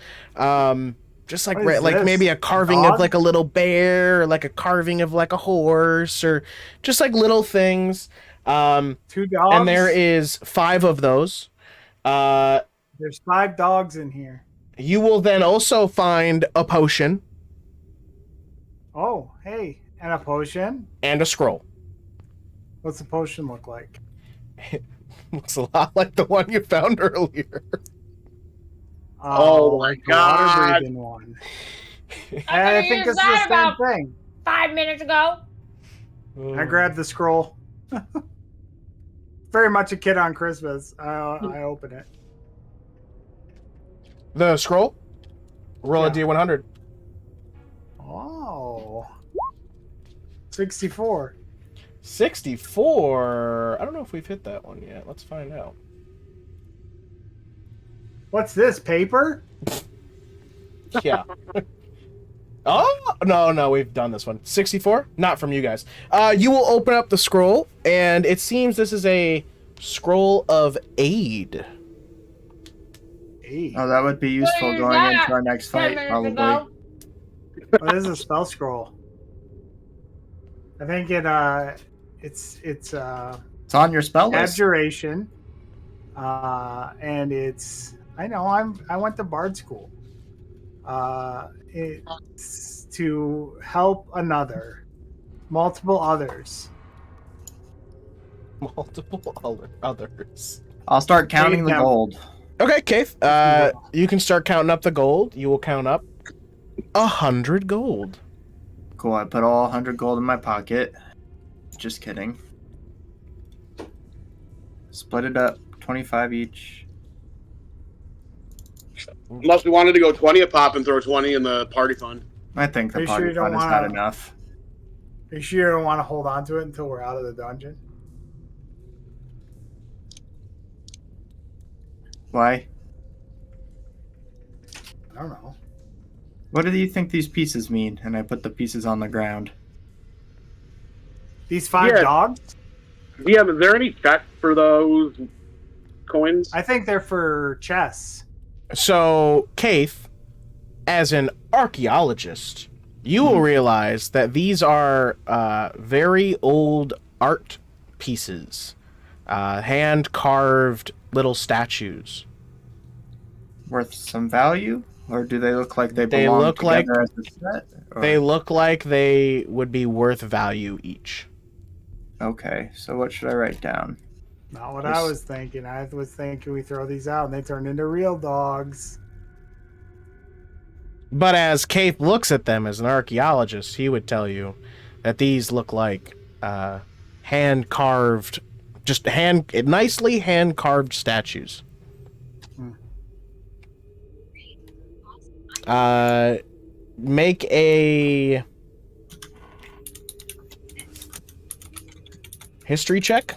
[SPEAKER 1] Just like
[SPEAKER 2] What is this?
[SPEAKER 1] maybe a carving
[SPEAKER 2] Dog?
[SPEAKER 1] of like a little bear, or like a carving of like a horse, or just like little things.
[SPEAKER 2] 2 dogs.
[SPEAKER 1] And there is 5 of those.
[SPEAKER 2] There's 5 dogs in here.
[SPEAKER 1] You will then also find a potion.
[SPEAKER 2] Oh, hey. And a potion.
[SPEAKER 1] and a scroll.
[SPEAKER 2] What's the potion look like?
[SPEAKER 1] Looks a lot like the one you found earlier.
[SPEAKER 5] Oh my
[SPEAKER 2] the
[SPEAKER 5] God.
[SPEAKER 2] Water breathing one.
[SPEAKER 6] I
[SPEAKER 2] I think this is the same thing.
[SPEAKER 6] 5 minutes ago.
[SPEAKER 2] I grabbed the scroll. Very much a kid on Christmas. I open it.
[SPEAKER 1] The scroll? Roll a
[SPEAKER 2] Yeah.
[SPEAKER 1] D100.
[SPEAKER 2] Oh. 64.
[SPEAKER 1] 64. I don't know if we've hit that one yet. Let's find out.
[SPEAKER 2] What's this, paper?
[SPEAKER 1] Yeah. Oh, no, we've done this one. 64? Not from you guys. You will open up the scroll, and it seems this is a scroll of aid.
[SPEAKER 2] Eight.
[SPEAKER 4] Oh, that would be useful
[SPEAKER 6] What is
[SPEAKER 4] going
[SPEAKER 6] that?
[SPEAKER 4] into our next
[SPEAKER 6] 10
[SPEAKER 4] fight,
[SPEAKER 6] minutes
[SPEAKER 4] probably.
[SPEAKER 6] ago.
[SPEAKER 2] Oh, this is a spell scroll. I think it's
[SPEAKER 4] It's on your spell list.
[SPEAKER 2] abjuration. And it's I went to bard school. It's to help another, multiple others.
[SPEAKER 1] Multiple others.
[SPEAKER 4] I'll start counting the
[SPEAKER 2] Yeah.
[SPEAKER 4] gold.
[SPEAKER 1] Okay, Kayth. You can start counting up the gold. You will count up 100 gold.
[SPEAKER 4] Cool, I put all 100 gold in my pocket. Just kidding. Split it up, 25 each.
[SPEAKER 5] Unless we wanted to go 20 a pop and throw 20 in the party fund.
[SPEAKER 4] I think
[SPEAKER 2] Are
[SPEAKER 4] the
[SPEAKER 2] you sure
[SPEAKER 4] party
[SPEAKER 2] you don't
[SPEAKER 4] fund is not
[SPEAKER 2] wanna-
[SPEAKER 4] enough.
[SPEAKER 2] Are you sure you don't want to hold on to it until we're out of the dungeon?
[SPEAKER 4] Why?
[SPEAKER 2] I don't know.
[SPEAKER 4] What do you think these pieces mean? And I put the pieces on the ground.
[SPEAKER 2] These 5
[SPEAKER 5] Yeah.
[SPEAKER 2] dogs?
[SPEAKER 5] Yeah, is there any check for those coins?
[SPEAKER 2] I think they're for chess.
[SPEAKER 1] So, Kayth, as an archaeologist, you will realize that these are very old art pieces, hand-carved little statues.
[SPEAKER 4] Worth some value? Or do they look like they
[SPEAKER 1] They
[SPEAKER 4] belong
[SPEAKER 1] look like-
[SPEAKER 4] together as a set? Or-
[SPEAKER 1] They look like they would be worth value each.
[SPEAKER 4] Okay, so what should I write down?
[SPEAKER 2] Not what I was thinking. I was thinking we throw these out and they turn into real dogs.
[SPEAKER 1] But as Kayth looks at them as an archaeologist, he would tell you that these look like hand-carved, nicely hand-carved statues. Make a history check.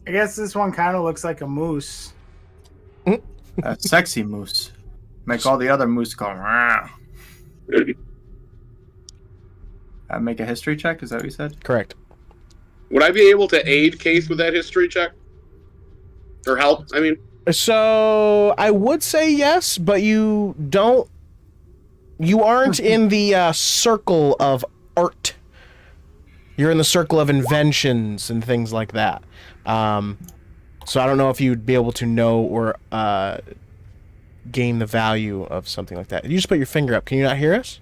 [SPEAKER 2] I guess this one kind of looks like a moose.
[SPEAKER 4] A sexy moose. Make all the other moose go. Rah. Make a history check. Is that what you said?
[SPEAKER 1] Correct.
[SPEAKER 5] Would I be able to aid Kayth with that history check? Or help, I mean?
[SPEAKER 1] So I would say yes, but you aren't in the circle of art. You're in the circle of inventions and things like that. So I don't know if you'd be able to know or gain the value of something like that. You just put your finger up. Can you not hear us?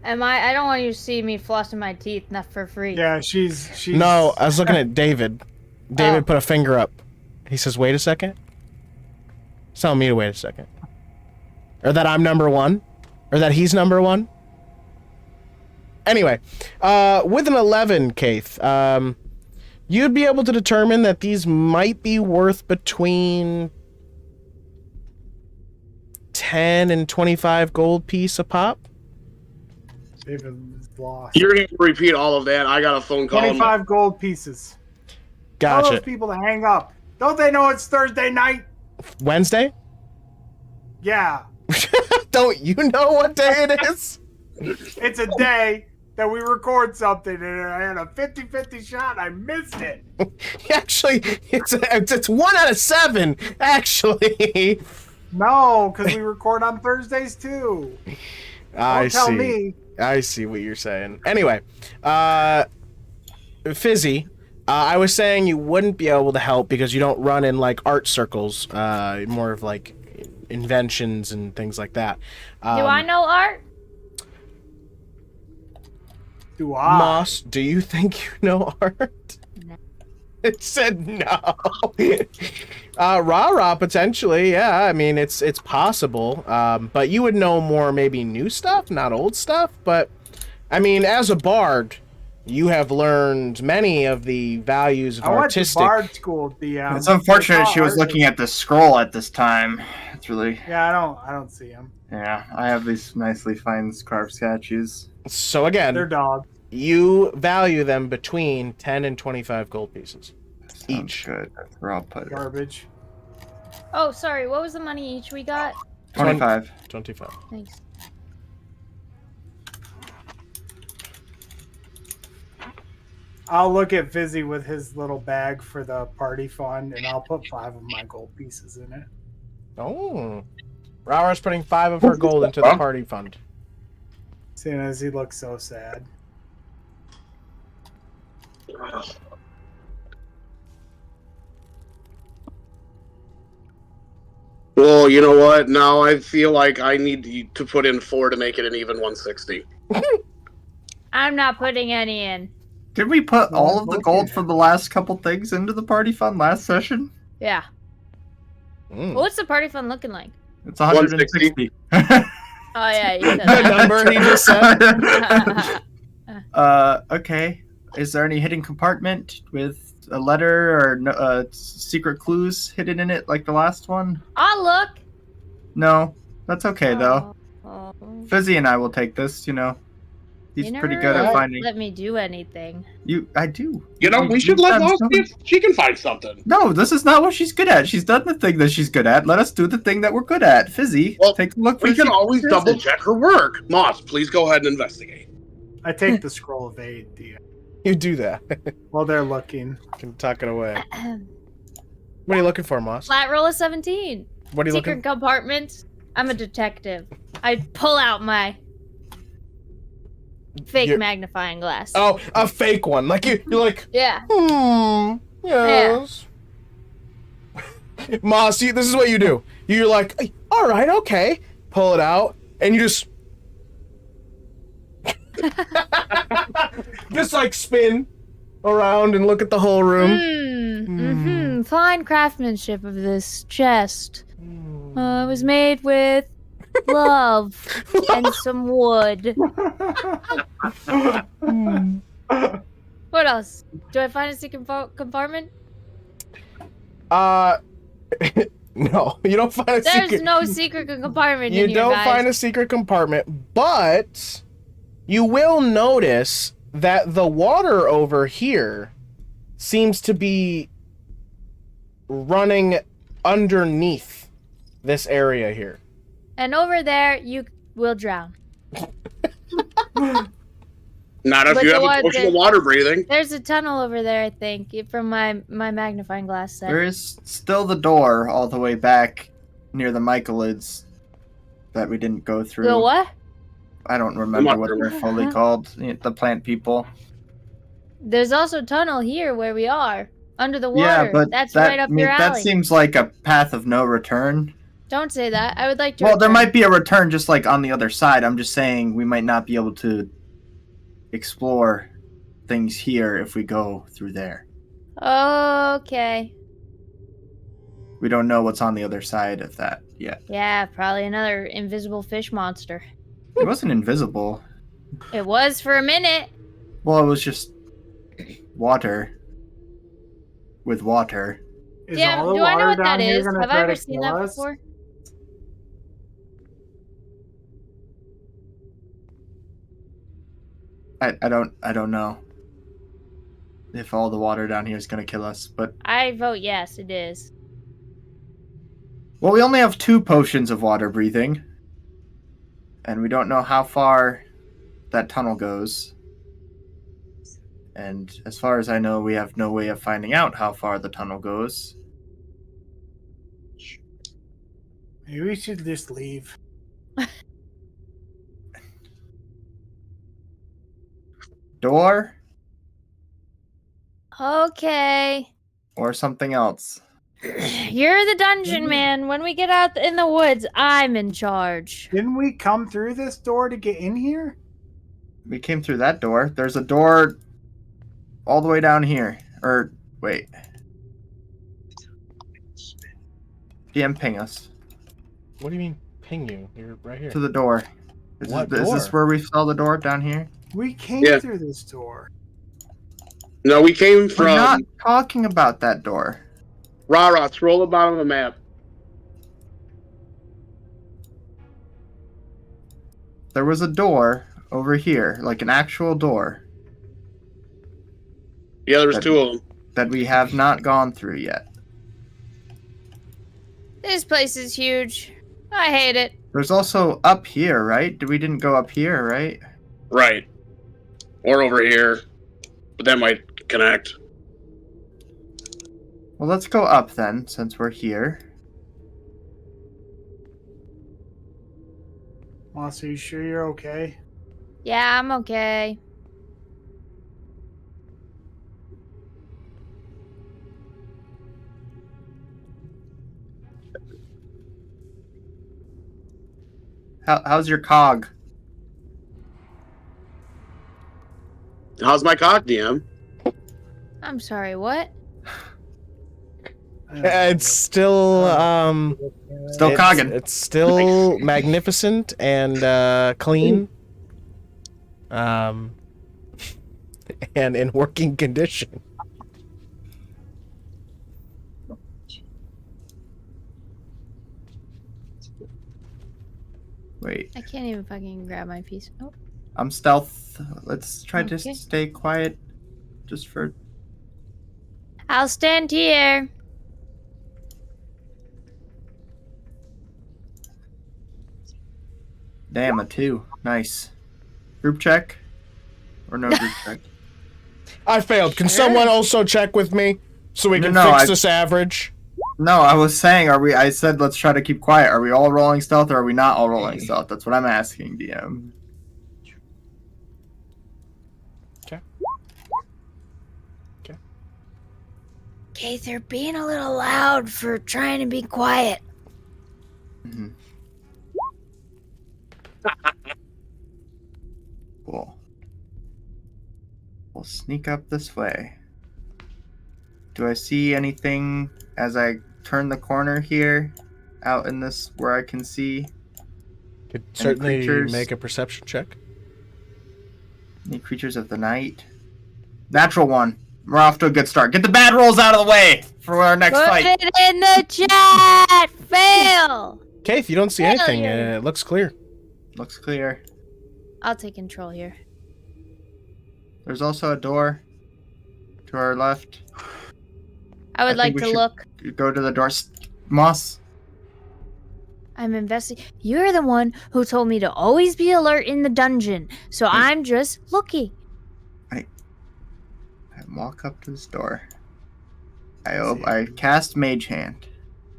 [SPEAKER 6] I don't want you to see me flossing my teeth, not for free.
[SPEAKER 2] Yeah, she's
[SPEAKER 1] No, I was looking at David. David
[SPEAKER 6] Oh.
[SPEAKER 1] put a finger up. He says, wait a second. He's telling me to wait a second. Or that I'm number one. Or that he's number one. Anyway, with an 11, Kayth, you'd be able to determine that these might be worth between 10 and 25 gold piece a pop.
[SPEAKER 2] David's lost.
[SPEAKER 5] You're going to repeat all of that. I got a phone call.
[SPEAKER 2] 25 gold pieces. Tell
[SPEAKER 1] Gotcha.
[SPEAKER 2] those people to hang up. Don't they know it's Thursday night?
[SPEAKER 1] Wednesday?
[SPEAKER 2] Yeah.
[SPEAKER 1] Don't you know what day it is?
[SPEAKER 2] It's a day that we record something and I had a 50-50 shot. I missed it.
[SPEAKER 1] Actually, it's 1 out of 7, actually.
[SPEAKER 2] No, because we record on Thursdays too.
[SPEAKER 1] I
[SPEAKER 2] Don't tell
[SPEAKER 1] see.
[SPEAKER 2] me.
[SPEAKER 1] I see what you're saying. Anyway, Fizzi, I was saying you wouldn't be able to help because you don't run in like art circles, more of like inventions and things like that.
[SPEAKER 6] Do I know art?
[SPEAKER 2] Do I?
[SPEAKER 1] Moss, do you think you know art?
[SPEAKER 6] No.
[SPEAKER 1] It said no. RaRa, potentially, yeah. I mean, it's possible. But you would know more maybe new stuff, not old stuff. But, I mean, as a bard, you have learned many of the values of
[SPEAKER 2] I went
[SPEAKER 1] artistic...
[SPEAKER 2] to bard school, DM.
[SPEAKER 4] It's unfortunate she was looking at the scroll at this time. It's really...
[SPEAKER 2] Yeah, I don't see him.
[SPEAKER 4] Yeah, I have these nicely fine carved statues.
[SPEAKER 1] So again,
[SPEAKER 2] They're dogs.
[SPEAKER 1] you value them between 10 and 25 gold pieces.
[SPEAKER 4] Sounds
[SPEAKER 1] Each.
[SPEAKER 4] good. That's where I'll put it.
[SPEAKER 2] Garbage.
[SPEAKER 6] Oh, sorry. What was the money each we got?
[SPEAKER 4] 25.
[SPEAKER 1] 25.
[SPEAKER 6] Thanks.
[SPEAKER 2] I'll look at Fizzi with his little bag for the party fund, and I'll put 5 of my gold pieces in it.
[SPEAKER 1] Oh. RaRa's putting 5 of her gold into the party fund.
[SPEAKER 2] Seeing as he looks so sad.
[SPEAKER 5] Well, you know what? Now I feel like I need to put in 4 to make it an even 160.
[SPEAKER 6] I'm not putting any in.
[SPEAKER 4] Did we put all of the gold from the last couple things into the party fund last session?
[SPEAKER 6] Yeah.
[SPEAKER 1] Mm.
[SPEAKER 6] What's the party fund looking like?
[SPEAKER 4] It's 160.
[SPEAKER 6] Oh, yeah. You said
[SPEAKER 1] The
[SPEAKER 6] that.
[SPEAKER 1] number he just said.
[SPEAKER 4] Okay. Is there any hidden compartment with a letter or secret clues hidden in it like the last one?
[SPEAKER 6] I'll look.
[SPEAKER 4] No. That's okay, though.
[SPEAKER 6] Oh.
[SPEAKER 4] Fizzi and I will take this, you know. He's
[SPEAKER 6] You
[SPEAKER 4] pretty
[SPEAKER 6] never
[SPEAKER 4] good at
[SPEAKER 6] really
[SPEAKER 4] finding...
[SPEAKER 6] let me do anything.
[SPEAKER 4] I do.
[SPEAKER 5] You know, we should let Moss see if she can find something.
[SPEAKER 4] No, this is not what she's good at. She's done the thing that she's good at. Let us do the thing that we're good at. Fizzi,
[SPEAKER 5] Well,
[SPEAKER 4] take a look.
[SPEAKER 5] We can always double check her work. Moss, please go ahead and investigate.
[SPEAKER 2] I take the scroll of aid, DM.
[SPEAKER 1] You do that.
[SPEAKER 2] While they're looking.
[SPEAKER 1] You can tuck it away. What are you looking for, Moss?
[SPEAKER 6] Flat roll of 17.
[SPEAKER 1] What are you
[SPEAKER 6] Secret
[SPEAKER 1] looking
[SPEAKER 6] compartment. I'm a detective. I pull out my fake
[SPEAKER 1] You're-
[SPEAKER 6] magnifying glass.
[SPEAKER 1] Oh, a fake one. Like you're like,
[SPEAKER 6] Yeah.
[SPEAKER 1] yes. Moss, this is what you do. You're like, "Hey, all right, okay. Pull it out, and you just like spin around and look at the whole room.
[SPEAKER 6] Fine craftsmanship of this chest. It was made with love and some wood. What else? Do I find a secret compartment?
[SPEAKER 1] No, you don't find a secret.
[SPEAKER 6] There's no secret compartment
[SPEAKER 1] You
[SPEAKER 6] in here,
[SPEAKER 1] don't
[SPEAKER 6] guys.
[SPEAKER 1] find a secret compartment, but you will notice that the water over here seems to be running underneath this area here.
[SPEAKER 6] And over there, you will drown.
[SPEAKER 5] Not if
[SPEAKER 6] But
[SPEAKER 5] you
[SPEAKER 6] the
[SPEAKER 5] have
[SPEAKER 6] one
[SPEAKER 5] a potion of
[SPEAKER 6] that-
[SPEAKER 5] water breathing.
[SPEAKER 6] There's a tunnel over there, I think, from my magnifying glass set.
[SPEAKER 4] There is still the door all the way back near the mycelids that we didn't go through.
[SPEAKER 6] The what?
[SPEAKER 4] I don't remember what
[SPEAKER 5] mushroom.
[SPEAKER 4] they're fully called. The plant people.
[SPEAKER 6] There's also a tunnel here where we are, under the water.
[SPEAKER 4] Yeah, but
[SPEAKER 6] That's
[SPEAKER 4] that,
[SPEAKER 6] right up
[SPEAKER 4] I mean,
[SPEAKER 6] your
[SPEAKER 4] that
[SPEAKER 6] alley.
[SPEAKER 4] seems like a path of no return.
[SPEAKER 6] Don't say that. I would like to.
[SPEAKER 4] Well, there
[SPEAKER 6] return.
[SPEAKER 4] might be a return just like on the other side. I'm just saying we might not be able to explore things here if we go through there.
[SPEAKER 6] Okay.
[SPEAKER 4] We don't know what's on the other side of that yet.
[SPEAKER 6] Yeah, probably another invisible fish monster.
[SPEAKER 4] It wasn't invisible.
[SPEAKER 6] It was for a minute.
[SPEAKER 4] Well, it was just water with water.
[SPEAKER 2] Is
[SPEAKER 6] Yeah,
[SPEAKER 2] all the
[SPEAKER 6] do I know
[SPEAKER 2] water
[SPEAKER 6] what that
[SPEAKER 2] down here
[SPEAKER 6] is?
[SPEAKER 2] gonna
[SPEAKER 6] Have I
[SPEAKER 2] try
[SPEAKER 6] ever
[SPEAKER 2] to
[SPEAKER 6] seen
[SPEAKER 2] kill
[SPEAKER 6] that
[SPEAKER 2] us?
[SPEAKER 6] before?
[SPEAKER 4] I don't know if all the water down here is gonna kill us, but
[SPEAKER 6] I vote yes, it is.
[SPEAKER 4] well, we only have 2 potions of water breathing, and we don't know how far that tunnel goes. And as far as I know, we have no way of finding out how far the tunnel goes.
[SPEAKER 2] Maybe we should just leave.
[SPEAKER 4] Door
[SPEAKER 6] Okay.
[SPEAKER 4] or something else.
[SPEAKER 6] You're the dungeon man. When we get out in the woods, I'm in charge.
[SPEAKER 2] Didn't we come through this door to get in here?
[SPEAKER 4] We came through that door. There's a door all the way down here. Or, wait. DM, ping us.
[SPEAKER 1] What do you mean ping you? You're right here.
[SPEAKER 4] To the door.
[SPEAKER 1] What
[SPEAKER 4] Is this
[SPEAKER 1] door?
[SPEAKER 4] where we saw the door down here?
[SPEAKER 2] We came
[SPEAKER 5] Yeah.
[SPEAKER 2] through this door.
[SPEAKER 5] No, we came
[SPEAKER 4] We're
[SPEAKER 5] from
[SPEAKER 4] not talking about that door.
[SPEAKER 5] RaRa. Scroll the bottom of the map.
[SPEAKER 4] There was a door over here, like an actual door,
[SPEAKER 5] Yeah, there's two of them.
[SPEAKER 4] that we have not gone through yet.
[SPEAKER 6] This place is huge. I hate it.
[SPEAKER 4] There's also up here, right? We didn't go up here, right?
[SPEAKER 5] Right. Or over here. But that might connect.
[SPEAKER 4] Well, let's go up then, since we're here.
[SPEAKER 2] Moss, are you sure you're okay?
[SPEAKER 6] Yeah, I'm okay.
[SPEAKER 4] How's your cog?
[SPEAKER 5] How's my cock, DM?
[SPEAKER 6] I'm sorry, what?
[SPEAKER 1] It's still
[SPEAKER 4] Still cogging.
[SPEAKER 1] It's still magnificent and clean. And in working condition.
[SPEAKER 4] Wait,
[SPEAKER 6] I can't even fucking grab my piece. Oh,
[SPEAKER 4] I'm stealth. Let's try to
[SPEAKER 6] Okay.
[SPEAKER 4] stay quiet, just for.
[SPEAKER 6] I'll stand here.
[SPEAKER 4] Damn, a 2. Nice. Group check, or no group check?
[SPEAKER 1] I failed. Can someone also check with me so we can
[SPEAKER 4] No,
[SPEAKER 1] fix
[SPEAKER 4] I-
[SPEAKER 1] this average?
[SPEAKER 4] No, I was saying, I said let's try to keep quiet. Are we all rolling stealth, or are we not all rolling stealth? That's what I'm asking, DM.
[SPEAKER 6] Kayth, they're being a little loud for trying to be quiet.
[SPEAKER 4] Mhm. Cool. We'll sneak up this way. Do I see anything as I turn the corner here? Out in this, where I can see
[SPEAKER 1] Could certainly
[SPEAKER 4] creatures?
[SPEAKER 1] make a perception check.
[SPEAKER 4] any creatures of the night? Natural 1. We're off to a good start. Get the bad rolls out of the way for our next
[SPEAKER 6] Put
[SPEAKER 4] fight.
[SPEAKER 6] it in the chat! Fail!
[SPEAKER 1] Kayth, you don't see anything.
[SPEAKER 6] Failure.
[SPEAKER 1] It looks clear.
[SPEAKER 4] Looks clear.
[SPEAKER 6] I'll take control here.
[SPEAKER 4] There's also a door to our left.
[SPEAKER 6] I would
[SPEAKER 4] I think
[SPEAKER 6] like
[SPEAKER 4] we
[SPEAKER 6] to
[SPEAKER 4] should-
[SPEAKER 6] look.
[SPEAKER 4] Go to the door. Moss.
[SPEAKER 6] I'm investigating. You're the one who told me to always be alert in the dungeon, so I'm just looking.
[SPEAKER 4] Walk up to this door. I cast Mage Hand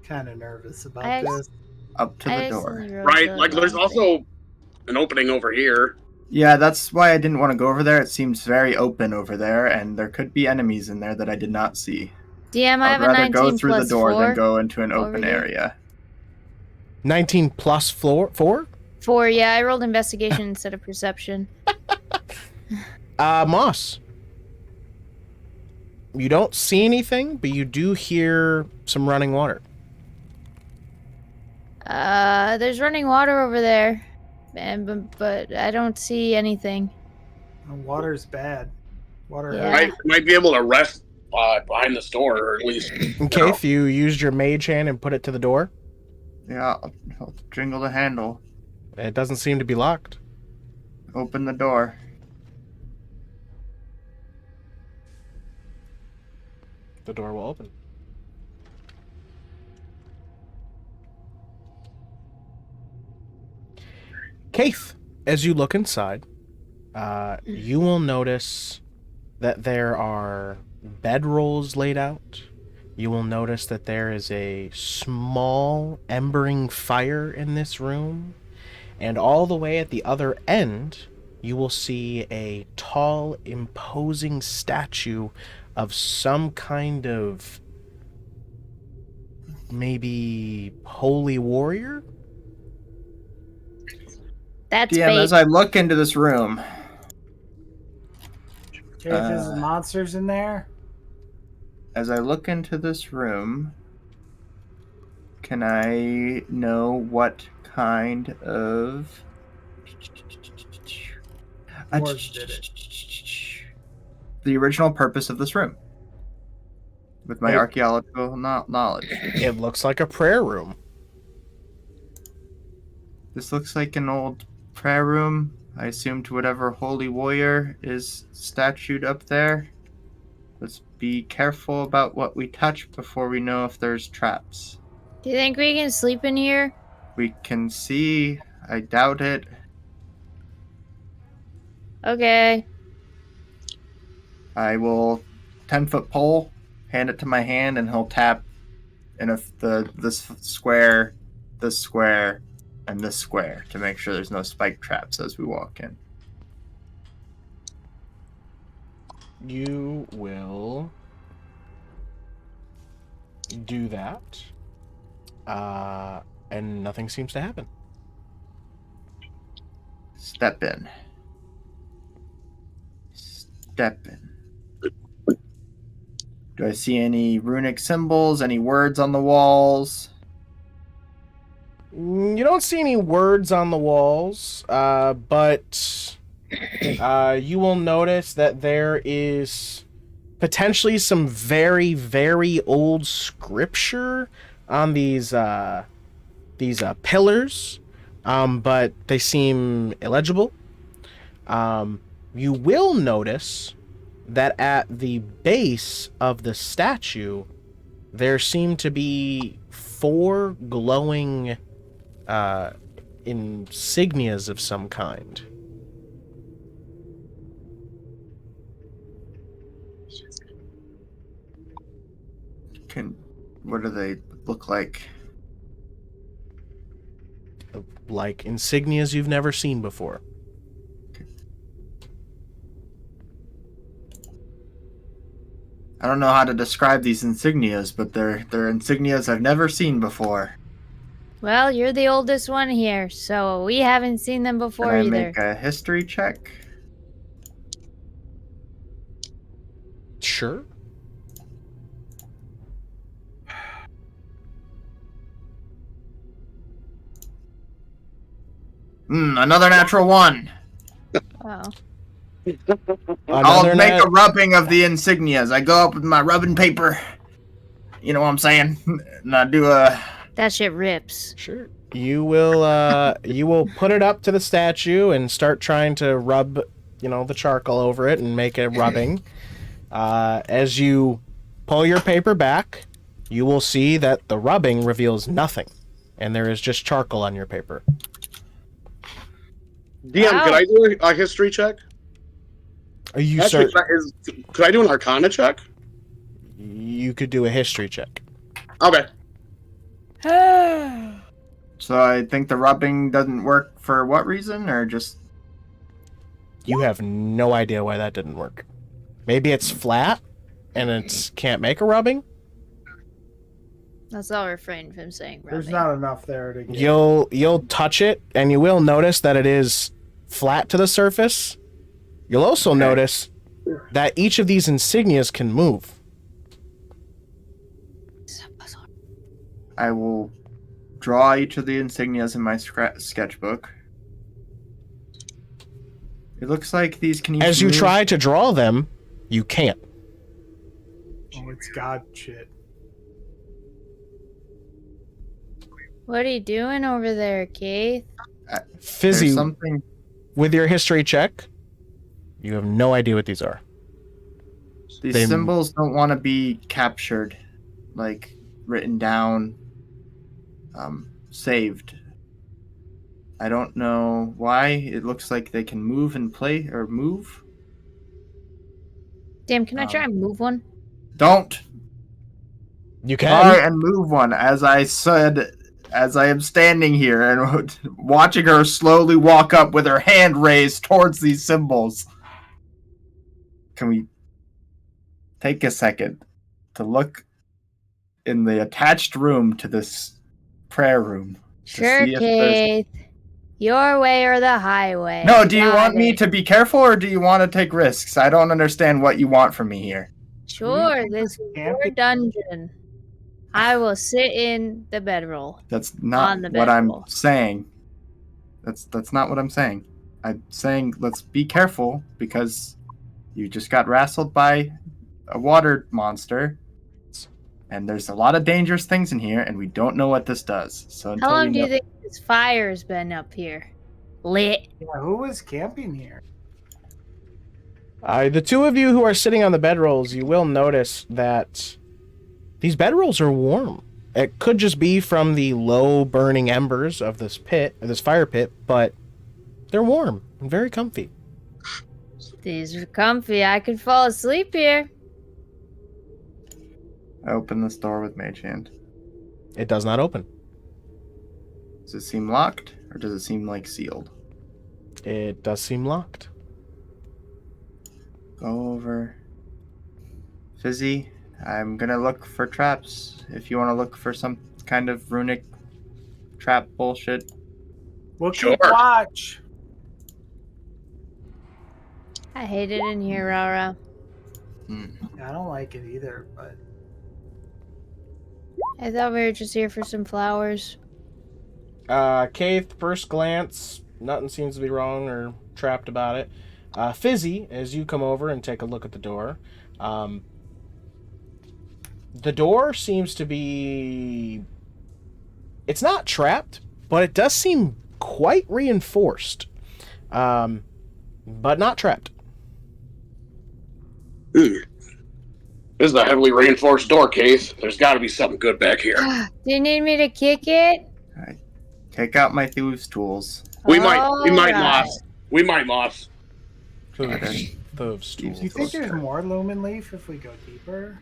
[SPEAKER 2] Kind of nervous about
[SPEAKER 6] I-
[SPEAKER 2] this.
[SPEAKER 4] up to the
[SPEAKER 6] I
[SPEAKER 4] door.
[SPEAKER 6] accidentally wrote
[SPEAKER 5] Right,
[SPEAKER 6] the
[SPEAKER 5] like there's
[SPEAKER 6] wrong thing.
[SPEAKER 5] also an opening over here.
[SPEAKER 4] Yeah, that's why I didn't want to go over there. It seems very open over there, and there could be enemies in there that I did not see.
[SPEAKER 6] DM, I
[SPEAKER 4] I'd
[SPEAKER 6] have a
[SPEAKER 4] rather
[SPEAKER 6] 19
[SPEAKER 4] go through the
[SPEAKER 6] plus
[SPEAKER 4] door
[SPEAKER 6] 4.
[SPEAKER 4] than go into an
[SPEAKER 6] over
[SPEAKER 4] open
[SPEAKER 6] here.
[SPEAKER 4] area.
[SPEAKER 1] 19 plus 4?
[SPEAKER 6] 4, yeah, I rolled investigation instead of perception.
[SPEAKER 1] Moss. You don't see anything, but you do hear some running water.
[SPEAKER 6] There's running water over there, but I don't see anything.
[SPEAKER 2] Water's bad. Water
[SPEAKER 6] Yeah.
[SPEAKER 2] hurts.
[SPEAKER 5] Might be able to rest behind the store, or at least.
[SPEAKER 1] In case you used your mage hand and put it to the door,
[SPEAKER 4] Yeah, I'll jingle the handle.
[SPEAKER 1] it doesn't seem to be locked.
[SPEAKER 4] Open the door.
[SPEAKER 1] The door will open. Kayth, as you look inside, you will notice that there are bedrolls laid out. You will notice that there is a small embering fire in this room. And all the way at the other end, you will see a tall, imposing statue of some kind of maybe holy warrior?
[SPEAKER 6] That's
[SPEAKER 4] DM,
[SPEAKER 6] bait.
[SPEAKER 4] as I look into this room,
[SPEAKER 2] Kayth, is the monsters in there?
[SPEAKER 4] As I look into this room, can I know what kind of...
[SPEAKER 2] Dwarves did it.
[SPEAKER 4] The original purpose of this room. With my archaeological knowledge.
[SPEAKER 1] It looks like a prayer room.
[SPEAKER 4] This looks like an old prayer room. I assume to whatever holy warrior is statued up there. Let's be careful about what we touch before we know if there's traps.
[SPEAKER 6] Do you think we can sleep in here?
[SPEAKER 4] We can see. I doubt it.
[SPEAKER 6] Okay.
[SPEAKER 4] I will 10-foot pole, hand it to my hand, and he'll tap in this square, and this square to make sure there's no spike traps as we walk in.
[SPEAKER 1] You will do that, and nothing seems to happen.
[SPEAKER 4] Step in. Step in. Do I see any runic symbols, any words on the walls?
[SPEAKER 1] You don't see any words on the walls, but you will notice that there is potentially some very, very old scripture on these pillars, but they seem illegible. You will notice that at the base of the statue, there seem to be 4 glowing insignias of some kind.
[SPEAKER 4] What do they look like?
[SPEAKER 1] Like insignias you've never seen before.
[SPEAKER 4] I don't know how to describe these insignias, but they're insignias I've never seen before.
[SPEAKER 6] Well, you're the oldest one here, so we haven't seen them before
[SPEAKER 4] Can I
[SPEAKER 6] either.
[SPEAKER 4] make a history check?
[SPEAKER 1] Sure.
[SPEAKER 4] Another natural 1.
[SPEAKER 6] Oh.
[SPEAKER 4] I'll make a rubbing of the insignias. I go up with my rubbing paper. You know what I'm saying? And I do a...
[SPEAKER 6] That shit rips.
[SPEAKER 1] Sure. You will put it up to the statue and start trying to rub, the charcoal over it and make a rubbing. As you pull your paper back, you will see that the rubbing reveals nothing, and there is just charcoal on your paper.
[SPEAKER 5] DM, can I do a history check?
[SPEAKER 1] Are you
[SPEAKER 5] Actually,
[SPEAKER 1] certain?
[SPEAKER 5] could I do an Arcana check?
[SPEAKER 1] You could do a history check.
[SPEAKER 5] Okay.
[SPEAKER 4] So I think the rubbing doesn't work for what reason, or just...
[SPEAKER 1] You have no idea why that didn't work. Maybe it's flat, and it can't make a rubbing?
[SPEAKER 6] That's all refrain from saying rubbing.
[SPEAKER 2] There's not enough there to get...
[SPEAKER 1] You'll touch it, and you will notice that it is flat to the surface. You'll also notice that each of these insignias can move.
[SPEAKER 4] I will draw each of the insignias in my sketchbook. It looks like these can each
[SPEAKER 1] As you
[SPEAKER 4] move.
[SPEAKER 1] try to draw them, you can't.
[SPEAKER 2] Oh, it's God shit.
[SPEAKER 6] What are you doing over there, Kayth?
[SPEAKER 1] Fizzi,
[SPEAKER 4] There's something...
[SPEAKER 1] with your history check, you have no idea what these are.
[SPEAKER 4] These symbols don't want to be captured, like written down, saved. I don't know why. It looks like they can move and play, or move.
[SPEAKER 6] Damn, can I try and move one?
[SPEAKER 4] Don't
[SPEAKER 1] You can.
[SPEAKER 4] try and move one, as I said, as I am standing here and watching her slowly walk up with her hand raised towards these symbols. Can we take a second to look in the attached room to this prayer room?
[SPEAKER 6] Sure,
[SPEAKER 4] see if
[SPEAKER 6] Kayth. Your way or the highway.
[SPEAKER 4] No, do you want
[SPEAKER 6] Got
[SPEAKER 4] me
[SPEAKER 6] it.
[SPEAKER 4] to be careful or do you want to take risks? I don't understand what you want from me here.
[SPEAKER 6] Sure, this is your
[SPEAKER 2] Camping?
[SPEAKER 6] dungeon. I will sit in the bedroll.
[SPEAKER 4] That's
[SPEAKER 6] On
[SPEAKER 4] not
[SPEAKER 6] the
[SPEAKER 4] what I'm
[SPEAKER 6] bedroll.
[SPEAKER 4] saying. That's not what I'm saying. I'm saying let's be careful because you just got wrestled by a water monster. And there's a lot of dangerous things in here, and we don't know what this does. So until
[SPEAKER 6] How long
[SPEAKER 4] we
[SPEAKER 6] do
[SPEAKER 4] know,
[SPEAKER 6] you think this fire's been up here? Lit.
[SPEAKER 2] Yeah, who was camping here?
[SPEAKER 1] The two of you who are sitting on the bedrolls, you will notice that these bedrolls are warm. It could just be from the low burning embers of this fire pit, but they're warm and very comfy.
[SPEAKER 6] These are comfy. I could fall asleep here.
[SPEAKER 4] I open this door with Mage Hand.
[SPEAKER 1] It does not open.
[SPEAKER 4] Does it seem locked, or does it seem like sealed?
[SPEAKER 1] It does seem locked.
[SPEAKER 4] Go over. Fizzi, I'm gonna look for traps. If you want to look for some kind of runic trap bullshit.
[SPEAKER 2] We'll
[SPEAKER 5] Sure.
[SPEAKER 2] keep watch.
[SPEAKER 6] I hate it in here, RaRa.
[SPEAKER 2] I don't like it either, but
[SPEAKER 6] I thought we were just here for some flowers.
[SPEAKER 1] Kayth, first glance, nothing seems to be wrong or trapped about it. Fizzi, as you come over and take a look at the door, the door seems to be... It's not trapped, but it does seem quite reinforced. But not trapped.
[SPEAKER 5] This is a heavily reinforced door, Kayth. There's got to be something good back here.
[SPEAKER 6] Do you need me to kick it?
[SPEAKER 4] Take out my thieves' tools.
[SPEAKER 5] We might
[SPEAKER 6] Alright.
[SPEAKER 5] moss. We might moss.
[SPEAKER 1] Those
[SPEAKER 2] do you
[SPEAKER 1] stools.
[SPEAKER 2] think there's more lumen leaf if we go deeper?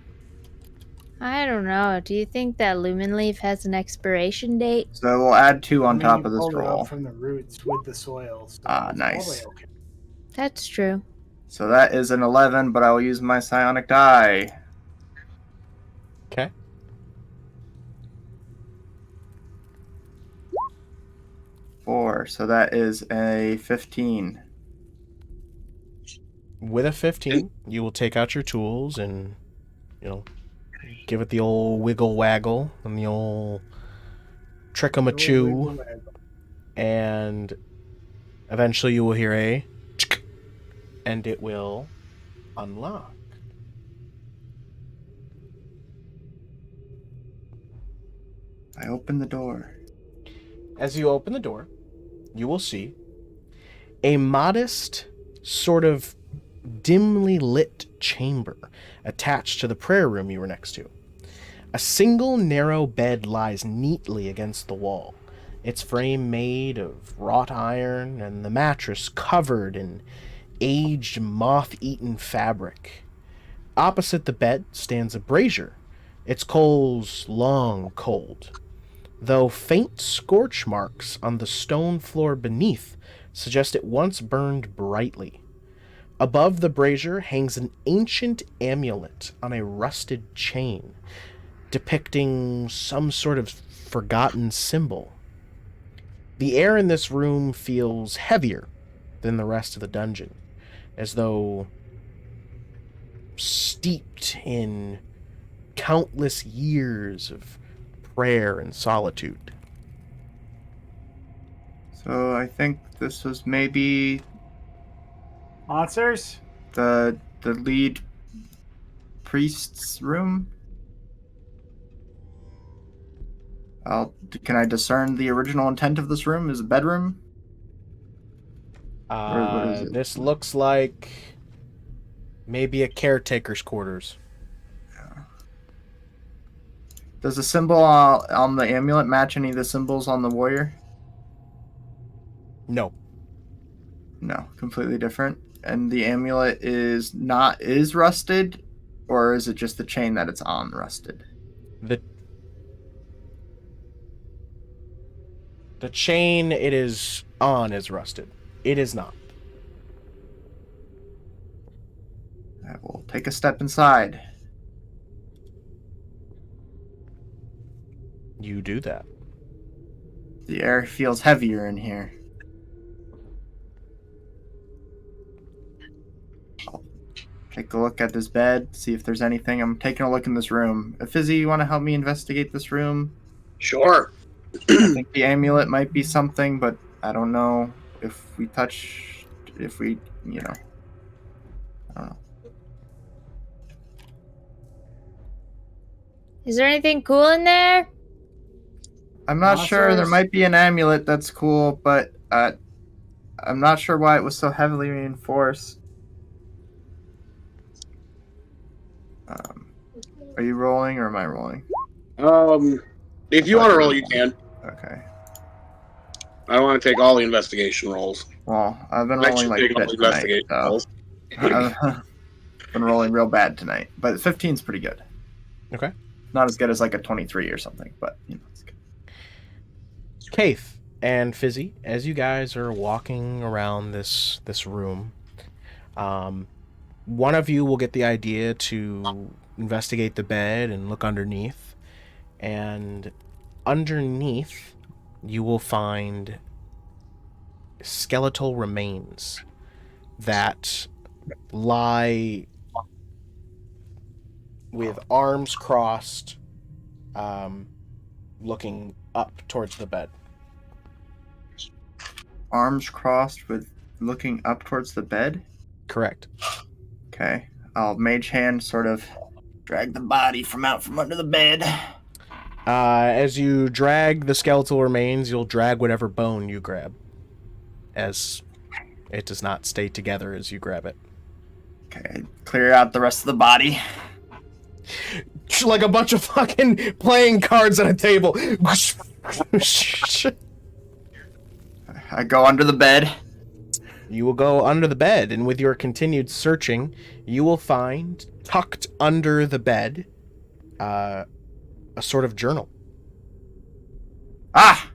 [SPEAKER 6] I don't know. Do you think that lumen leaf has an expiration date?
[SPEAKER 4] So we'll add 2 on
[SPEAKER 2] I mean,
[SPEAKER 4] top
[SPEAKER 2] you
[SPEAKER 4] of this
[SPEAKER 2] pulled it up
[SPEAKER 4] roll.
[SPEAKER 2] from the roots with the soil. So
[SPEAKER 4] Ah,
[SPEAKER 2] it's
[SPEAKER 4] nice.
[SPEAKER 2] probably okay.
[SPEAKER 6] That's true.
[SPEAKER 4] So that is an 11, but I will use my psionic die.
[SPEAKER 1] Okay.
[SPEAKER 4] Four, so that is a 15.
[SPEAKER 1] With a 15, you will take out your tools and, give it the old wiggle waggle and the old trick-em-a-chew, and eventually you will hear a chick, and it will unlock.
[SPEAKER 4] I open the door.
[SPEAKER 1] As you open the door, you will see a modest, sort of dimly lit chamber attached to the prayer room you were next to. A single narrow bed lies neatly against the wall, its frame made of wrought iron and the mattress covered in aged, moth-eaten fabric. Opposite the bed stands a brazier, its coals long cold, though faint scorch marks on the stone floor beneath suggest it once burned brightly. Above the brazier hangs an ancient amulet on a rusted chain, depicting some sort of forgotten symbol. The air in this room feels heavier than the rest of the dungeon, as though steeped in countless years of prayer and solitude.
[SPEAKER 4] So I think this was maybe
[SPEAKER 2] Monsters?
[SPEAKER 4] the lead priest's room. Can I discern the original intent of this room? Is a bedroom? What is it?
[SPEAKER 1] This looks like maybe a caretaker's quarters.
[SPEAKER 4] Does the symbol on the amulet match any of the symbols on the warrior?
[SPEAKER 1] No.
[SPEAKER 4] No, completely different. And the amulet is rusted, or is it just the chain that it's on rusted?
[SPEAKER 1] The chain it is on is rusted. It is not.
[SPEAKER 4] I will take a step inside.
[SPEAKER 1] You do that.
[SPEAKER 4] The air feels heavier in here. I'll take a look at this bed, see if there's anything. I'm taking a look in this room. Fizzi, you want to help me investigate this room?
[SPEAKER 5] Sure.
[SPEAKER 4] I think the amulet might be something, but I don't know if we, I don't know.
[SPEAKER 6] Is there anything cool in there?
[SPEAKER 4] I'm not sure. There might be an amulet that's cool, but I'm not sure why it was so heavily reinforced. Are you rolling or am I rolling?
[SPEAKER 5] If you want to roll, you can.
[SPEAKER 4] Okay.
[SPEAKER 5] I don't want to take all the investigation rolls.
[SPEAKER 4] Well, I've been
[SPEAKER 5] I
[SPEAKER 4] rolling
[SPEAKER 5] should
[SPEAKER 4] like
[SPEAKER 5] take all
[SPEAKER 4] shit
[SPEAKER 5] the
[SPEAKER 4] tonight,
[SPEAKER 5] investigation
[SPEAKER 4] so
[SPEAKER 5] rolls.
[SPEAKER 4] I've been rolling real bad tonight. But 15's pretty good.
[SPEAKER 1] Okay.
[SPEAKER 4] Not as good as like a 23 or something, but it's good.
[SPEAKER 1] Kayth and Fizzi, as you guys are walking around this room, one of you will get the idea to investigate the bed and look underneath, and underneath you will find skeletal remains that lie with arms crossed, looking up towards the bed.
[SPEAKER 4] Arms crossed with looking up towards the bed?
[SPEAKER 1] Correct.
[SPEAKER 4] Okay. I'll mage hand sort of drag the body from out from under the bed.
[SPEAKER 1] As you drag the skeletal remains, you'll drag whatever bone you grab, as it does not stay together as you grab it.
[SPEAKER 4] Okay, clear out the rest of the body.
[SPEAKER 1] Like a bunch of fucking playing cards on a table.
[SPEAKER 4] I go under the bed.
[SPEAKER 1] You will go under the bed, and with your continued searching, you will find, tucked under the bed, a sort of journal.
[SPEAKER 4] Ah!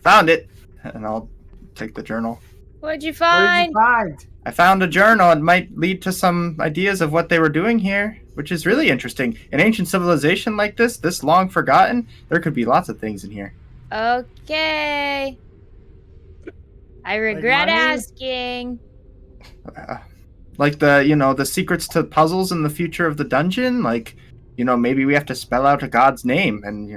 [SPEAKER 4] Found it. And I'll take the journal.
[SPEAKER 6] What'd you
[SPEAKER 2] What did
[SPEAKER 6] find?
[SPEAKER 2] you find?
[SPEAKER 4] I found a journal. It might lead to some ideas of what they were doing here, which is really interesting. An ancient civilization like this long forgotten, there could be lots of things in here.
[SPEAKER 6] Okay. I regret
[SPEAKER 2] money?
[SPEAKER 6] asking.
[SPEAKER 4] Like the secrets to puzzles in the future of the dungeon. Like, maybe we have to spell out a god's name and,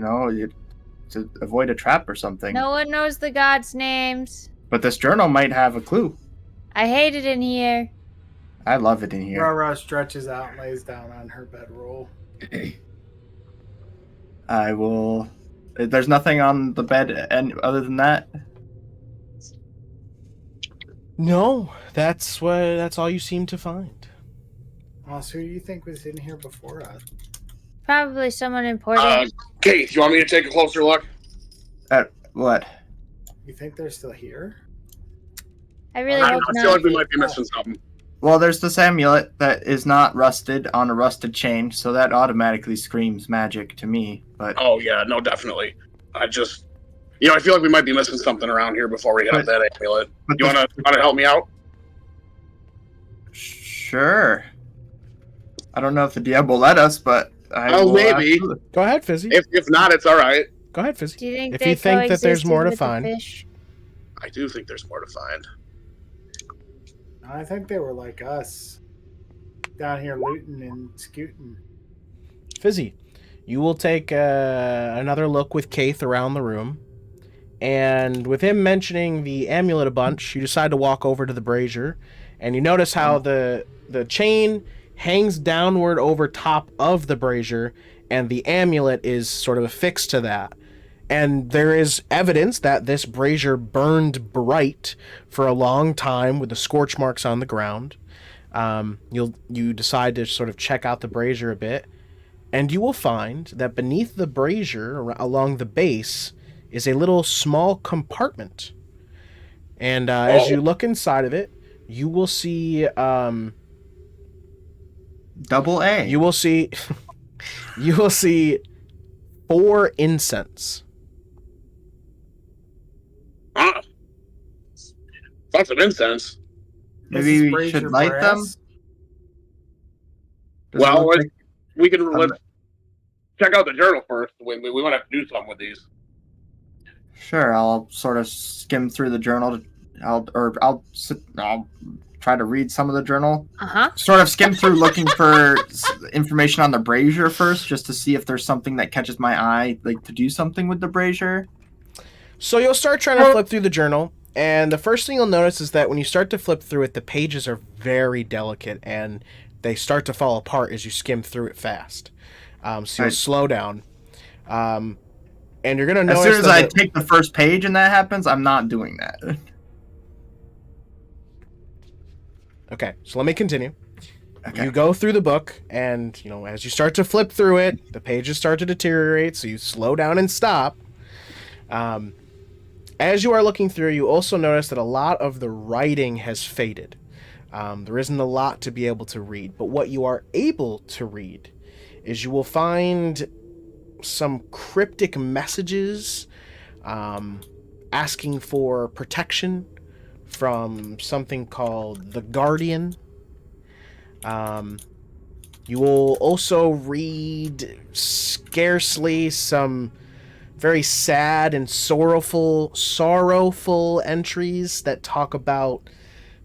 [SPEAKER 4] to avoid a trap or something.
[SPEAKER 6] No one knows the gods' names.
[SPEAKER 4] But this journal might have a clue.
[SPEAKER 6] I hate it in here.
[SPEAKER 4] I love it in here.
[SPEAKER 2] RaRa stretches out and lays down on her bedroll.
[SPEAKER 4] I will... There's nothing on the bed other than that?
[SPEAKER 1] No, that's all you seem to find.
[SPEAKER 2] Well, so who do you think was in here before us?
[SPEAKER 6] Probably someone important.
[SPEAKER 5] Kayth, you want me to take a closer look?
[SPEAKER 4] At what?
[SPEAKER 2] You think they're still here?
[SPEAKER 6] I really
[SPEAKER 5] I
[SPEAKER 6] hope
[SPEAKER 5] feel
[SPEAKER 6] not.
[SPEAKER 5] like we might be missing something.
[SPEAKER 4] Well, there's this amulet that is not rusted on a rusted chain, so that automatically screams magic to me. But
[SPEAKER 5] Oh yeah, no, definitely. I just, I feel like we might be missing something around here before we have that amulet.
[SPEAKER 4] but
[SPEAKER 5] You want to help me out?
[SPEAKER 4] Sure. I don't know if the DM will let us, but
[SPEAKER 5] Maybe.
[SPEAKER 4] absolutely.
[SPEAKER 1] Go ahead, Fizzi.
[SPEAKER 5] If not, it's all right.
[SPEAKER 1] Go ahead, Fizzi.
[SPEAKER 6] Do you think
[SPEAKER 1] If
[SPEAKER 6] they
[SPEAKER 1] you think that there's
[SPEAKER 6] coexisted
[SPEAKER 1] more to
[SPEAKER 6] with the
[SPEAKER 1] find.
[SPEAKER 6] fish?
[SPEAKER 5] I do think there's more to find.
[SPEAKER 2] I think they were like us. Down here looting and scooting.
[SPEAKER 1] Fizzi, you will take another look with Kayth around the room, and with him mentioning the amulet a bunch, you decide to walk over to the brazier, and you notice how the chain hangs downward over top of the brazier, and the amulet is sort of affixed to that. And there is evidence that this brazier burned bright for a long time with the scorch marks on the ground. You decide to sort of check out the brazier a bit, and you will find that beneath the brazier, along the base, is a little small compartment. And as you look inside of it, you will see
[SPEAKER 4] Double A.
[SPEAKER 1] you will see 4 incense.
[SPEAKER 5] Lots of incense.
[SPEAKER 4] Maybe
[SPEAKER 2] Is this
[SPEAKER 4] we
[SPEAKER 2] brazier
[SPEAKER 4] should light them?
[SPEAKER 2] brass?
[SPEAKER 4] Does it
[SPEAKER 5] Well,
[SPEAKER 4] look
[SPEAKER 5] we can let's check out the journal first. We want to have to do something with these.
[SPEAKER 4] Sure, I'll sort of skim through the journal. I'll try to read some of the journal.
[SPEAKER 6] Uh-huh.
[SPEAKER 4] Sort of skim through looking for information on the brazier first, just to see if there's something that catches my eye, like to do something with the brazier.
[SPEAKER 1] So you'll start trying to flip through the journal, and the first thing you'll notice is that when you start to flip through it, the pages are very delicate, and they start to fall apart as you skim through it fast. So you'll slow down. And you're going to notice...
[SPEAKER 4] As soon as I take the first page and that happens, I'm not doing that.
[SPEAKER 1] Okay, so let me continue.
[SPEAKER 4] Okay.
[SPEAKER 1] You go through the book, and as you start to flip through it, the pages start to deteriorate, so you slow down and stop. As you are looking through, you also notice that a lot of the writing has faded. There isn't a lot to be able to read, but what you are able to read is you will find some cryptic messages asking for protection from something called the Guardian. You will also read scarcely some very sad and sorrowful entries that talk about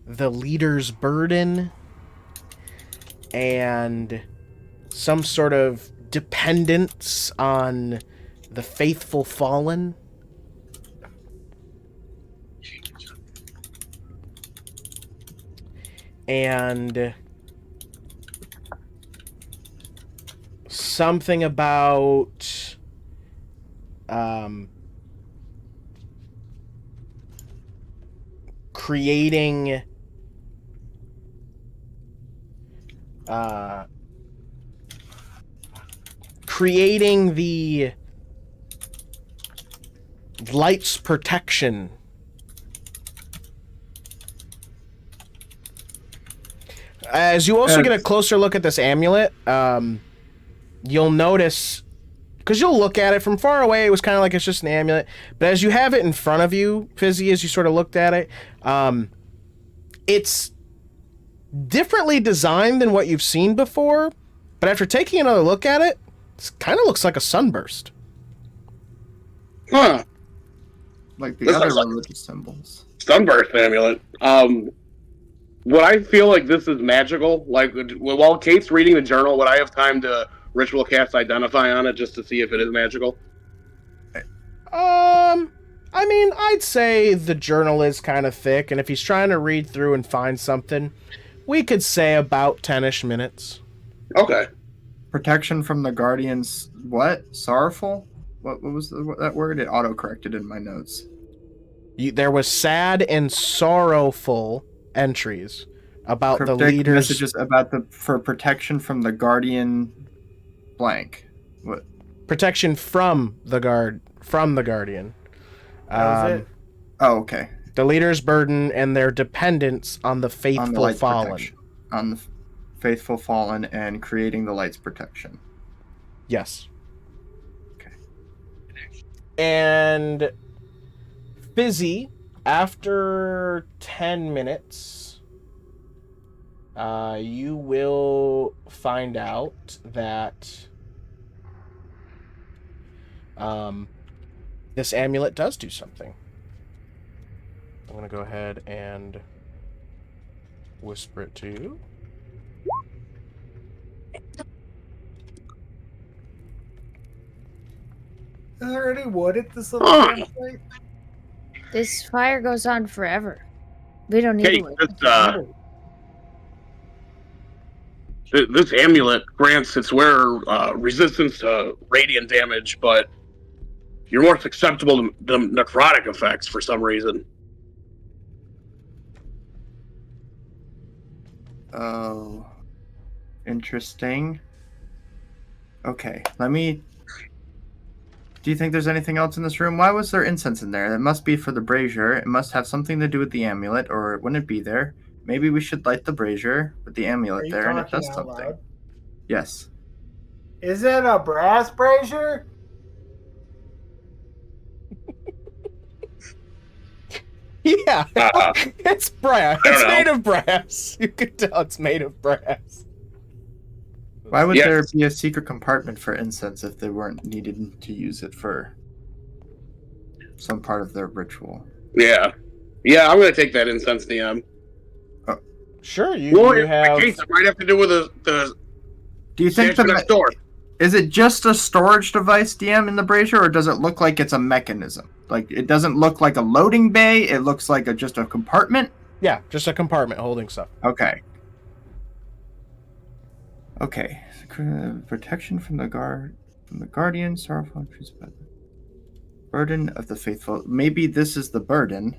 [SPEAKER 1] the leader's burden and some sort of dependence on the faithful fallen. And something about creating the light's protection. As you also get a closer look at this amulet, you'll notice, because you'll look at it from far away, it was kind of like it's just an amulet, but as you have it in front of you, Fizzi, as you sort of looked at it, it's differently designed than what you've seen before, but after taking another look at it, it kind of looks like a sunburst.
[SPEAKER 5] Huh.
[SPEAKER 4] Like the
[SPEAKER 5] This
[SPEAKER 4] other
[SPEAKER 5] looks like
[SPEAKER 4] religious symbols.
[SPEAKER 5] Sunburst amulet. Would I feel like this is magical? Like, while Kayth's reading the journal, would I have time to ritual cast Identify on it just to see if it is magical?
[SPEAKER 1] I mean, I'd say the journal is kind of thick, and if he's trying to read through and find something, we could say about 10-ish minutes.
[SPEAKER 5] Okay.
[SPEAKER 4] Protection from the Guardians. What? Sorrowful? What was that word? It auto-corrected in my notes.
[SPEAKER 1] There was sad and sorrowful entries about
[SPEAKER 4] Cryptic
[SPEAKER 1] the leaders.
[SPEAKER 4] Messages about for protection from the Guardian blank. What?
[SPEAKER 1] Protection from the Guardian.
[SPEAKER 2] That was it.
[SPEAKER 4] Oh, okay.
[SPEAKER 1] The leader's burden and their dependence on the faithful
[SPEAKER 4] On the light's
[SPEAKER 1] fallen.
[SPEAKER 4] protection. On the faithful fallen and creating the light's protection.
[SPEAKER 1] Yes.
[SPEAKER 4] Okay.
[SPEAKER 1] And Fizzi, after 10 minutes, you will find out that this amulet does do something. I'm going to go ahead and whisper it to you.
[SPEAKER 2] Is there any wood at this little
[SPEAKER 5] Huh.
[SPEAKER 2] campsite?
[SPEAKER 6] This fire goes on forever. We don't need
[SPEAKER 5] Hey,
[SPEAKER 6] wood.
[SPEAKER 5] this amulet grants its wearer resistance to radiant damage, but you're more susceptible to the necrotic effects for some reason.
[SPEAKER 4] Oh. Interesting. Okay, let me... Do you think there's anything else in this room? Why was there incense in there? It must be for the brazier. It must have something to do with the amulet, or it wouldn't be there. Maybe we should light the brazier with the
[SPEAKER 2] Are
[SPEAKER 4] amulet
[SPEAKER 2] you
[SPEAKER 4] there, and it
[SPEAKER 2] talking
[SPEAKER 4] does
[SPEAKER 2] out
[SPEAKER 4] something.
[SPEAKER 2] loud?
[SPEAKER 4] Yes.
[SPEAKER 2] Is it a brass brazier?
[SPEAKER 1] Yeah, it's brass.
[SPEAKER 5] I don't
[SPEAKER 1] It's
[SPEAKER 5] know.
[SPEAKER 1] made of brass. You can tell it's made of brass.
[SPEAKER 4] Why would
[SPEAKER 5] Yes.
[SPEAKER 4] there be a secret compartment for incense if they weren't needed to use it for some part of their ritual?
[SPEAKER 5] Yeah. Yeah, I'm going to take that incense DM.
[SPEAKER 1] Sure, you have.
[SPEAKER 5] Kayth, it might have to do with the
[SPEAKER 4] Do you think
[SPEAKER 5] statue next door.
[SPEAKER 4] is it just a storage device, DM, in the brazier, or does it look like it's a mechanism? Like, it doesn't look like a loading bay. It looks like just a compartment.
[SPEAKER 1] Yeah, just a compartment holding stuff.
[SPEAKER 4] Okay. Okay. Protection from the guardian, sorrowful and trees by the burden of the faithful. Maybe this is the burden.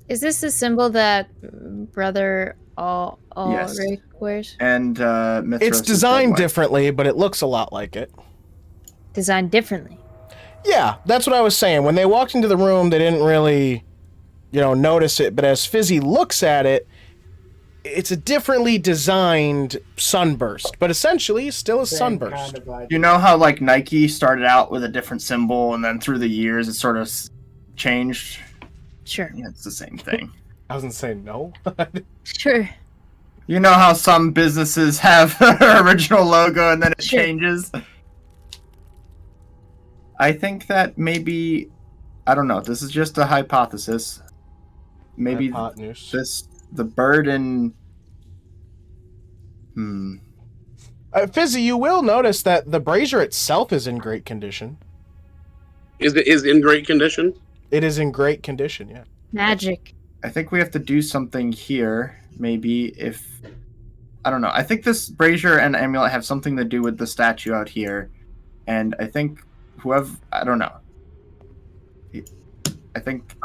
[SPEAKER 6] Is this the symbol that Brother
[SPEAKER 4] Yes.
[SPEAKER 6] Ulrich wears?
[SPEAKER 4] And Mithras
[SPEAKER 1] It's
[SPEAKER 4] is
[SPEAKER 1] designed
[SPEAKER 4] dead.
[SPEAKER 1] differently, but it looks a lot like it.
[SPEAKER 6] Designed differently.
[SPEAKER 1] Yeah, that's what I was saying. When they walked into the room, they didn't really, notice it. But as Fizzi looks at it, it's a differently designed sunburst. But essentially, still a sunburst.
[SPEAKER 4] You know how like Nike started out with a different symbol, and then through the years it sort of changed.
[SPEAKER 6] Sure.
[SPEAKER 4] Yeah, it's the same thing.
[SPEAKER 1] I wasn't saying no.
[SPEAKER 6] Sure.
[SPEAKER 4] You know how some businesses have their original logo and then it
[SPEAKER 6] Sure.
[SPEAKER 4] changes? I think that maybe, I don't know, this is just a hypothesis. Maybe
[SPEAKER 1] Hypotenuse.
[SPEAKER 4] the burden...
[SPEAKER 1] Fizzi, you will notice that the brazier itself is in great condition.
[SPEAKER 5] Is in great condition?
[SPEAKER 1] It is in great condition, yeah.
[SPEAKER 6] Magic.
[SPEAKER 4] I think we have to do something here, maybe, if... I don't know. I think this brazier and amulet have something to do with the statue out here. And I think whoever... I don't know. I think...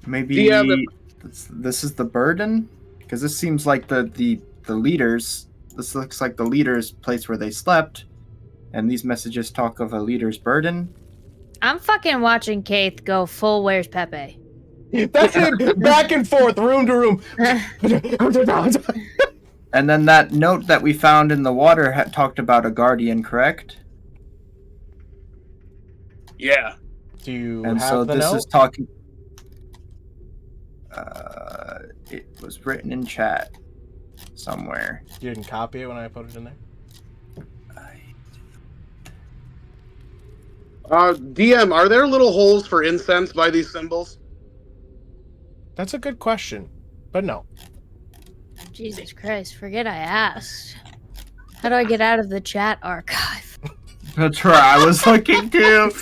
[SPEAKER 4] Maybe this is the burden? Because this seems like the leaders... This looks like the leaders' place where they slept. And these messages talk of a leader's burden.
[SPEAKER 6] I'm fucking watching Kayth go full Where's Pepe.
[SPEAKER 1] That's it. Back and forth, room to room.
[SPEAKER 4] And then that note that we found in the water talked about a guardian, correct?
[SPEAKER 5] Yeah.
[SPEAKER 1] Do you
[SPEAKER 4] And
[SPEAKER 1] have
[SPEAKER 4] so
[SPEAKER 1] the
[SPEAKER 4] this
[SPEAKER 1] note?
[SPEAKER 4] is talking... it was written in chat somewhere.
[SPEAKER 1] You didn't copy it when I put it in there?
[SPEAKER 5] DM, are there little holes for incense by these symbols?
[SPEAKER 1] That's a good question, but no.
[SPEAKER 6] Jesus Christ, forget I asked. How do I get out of the chat archive?
[SPEAKER 4] That's where I was looking too.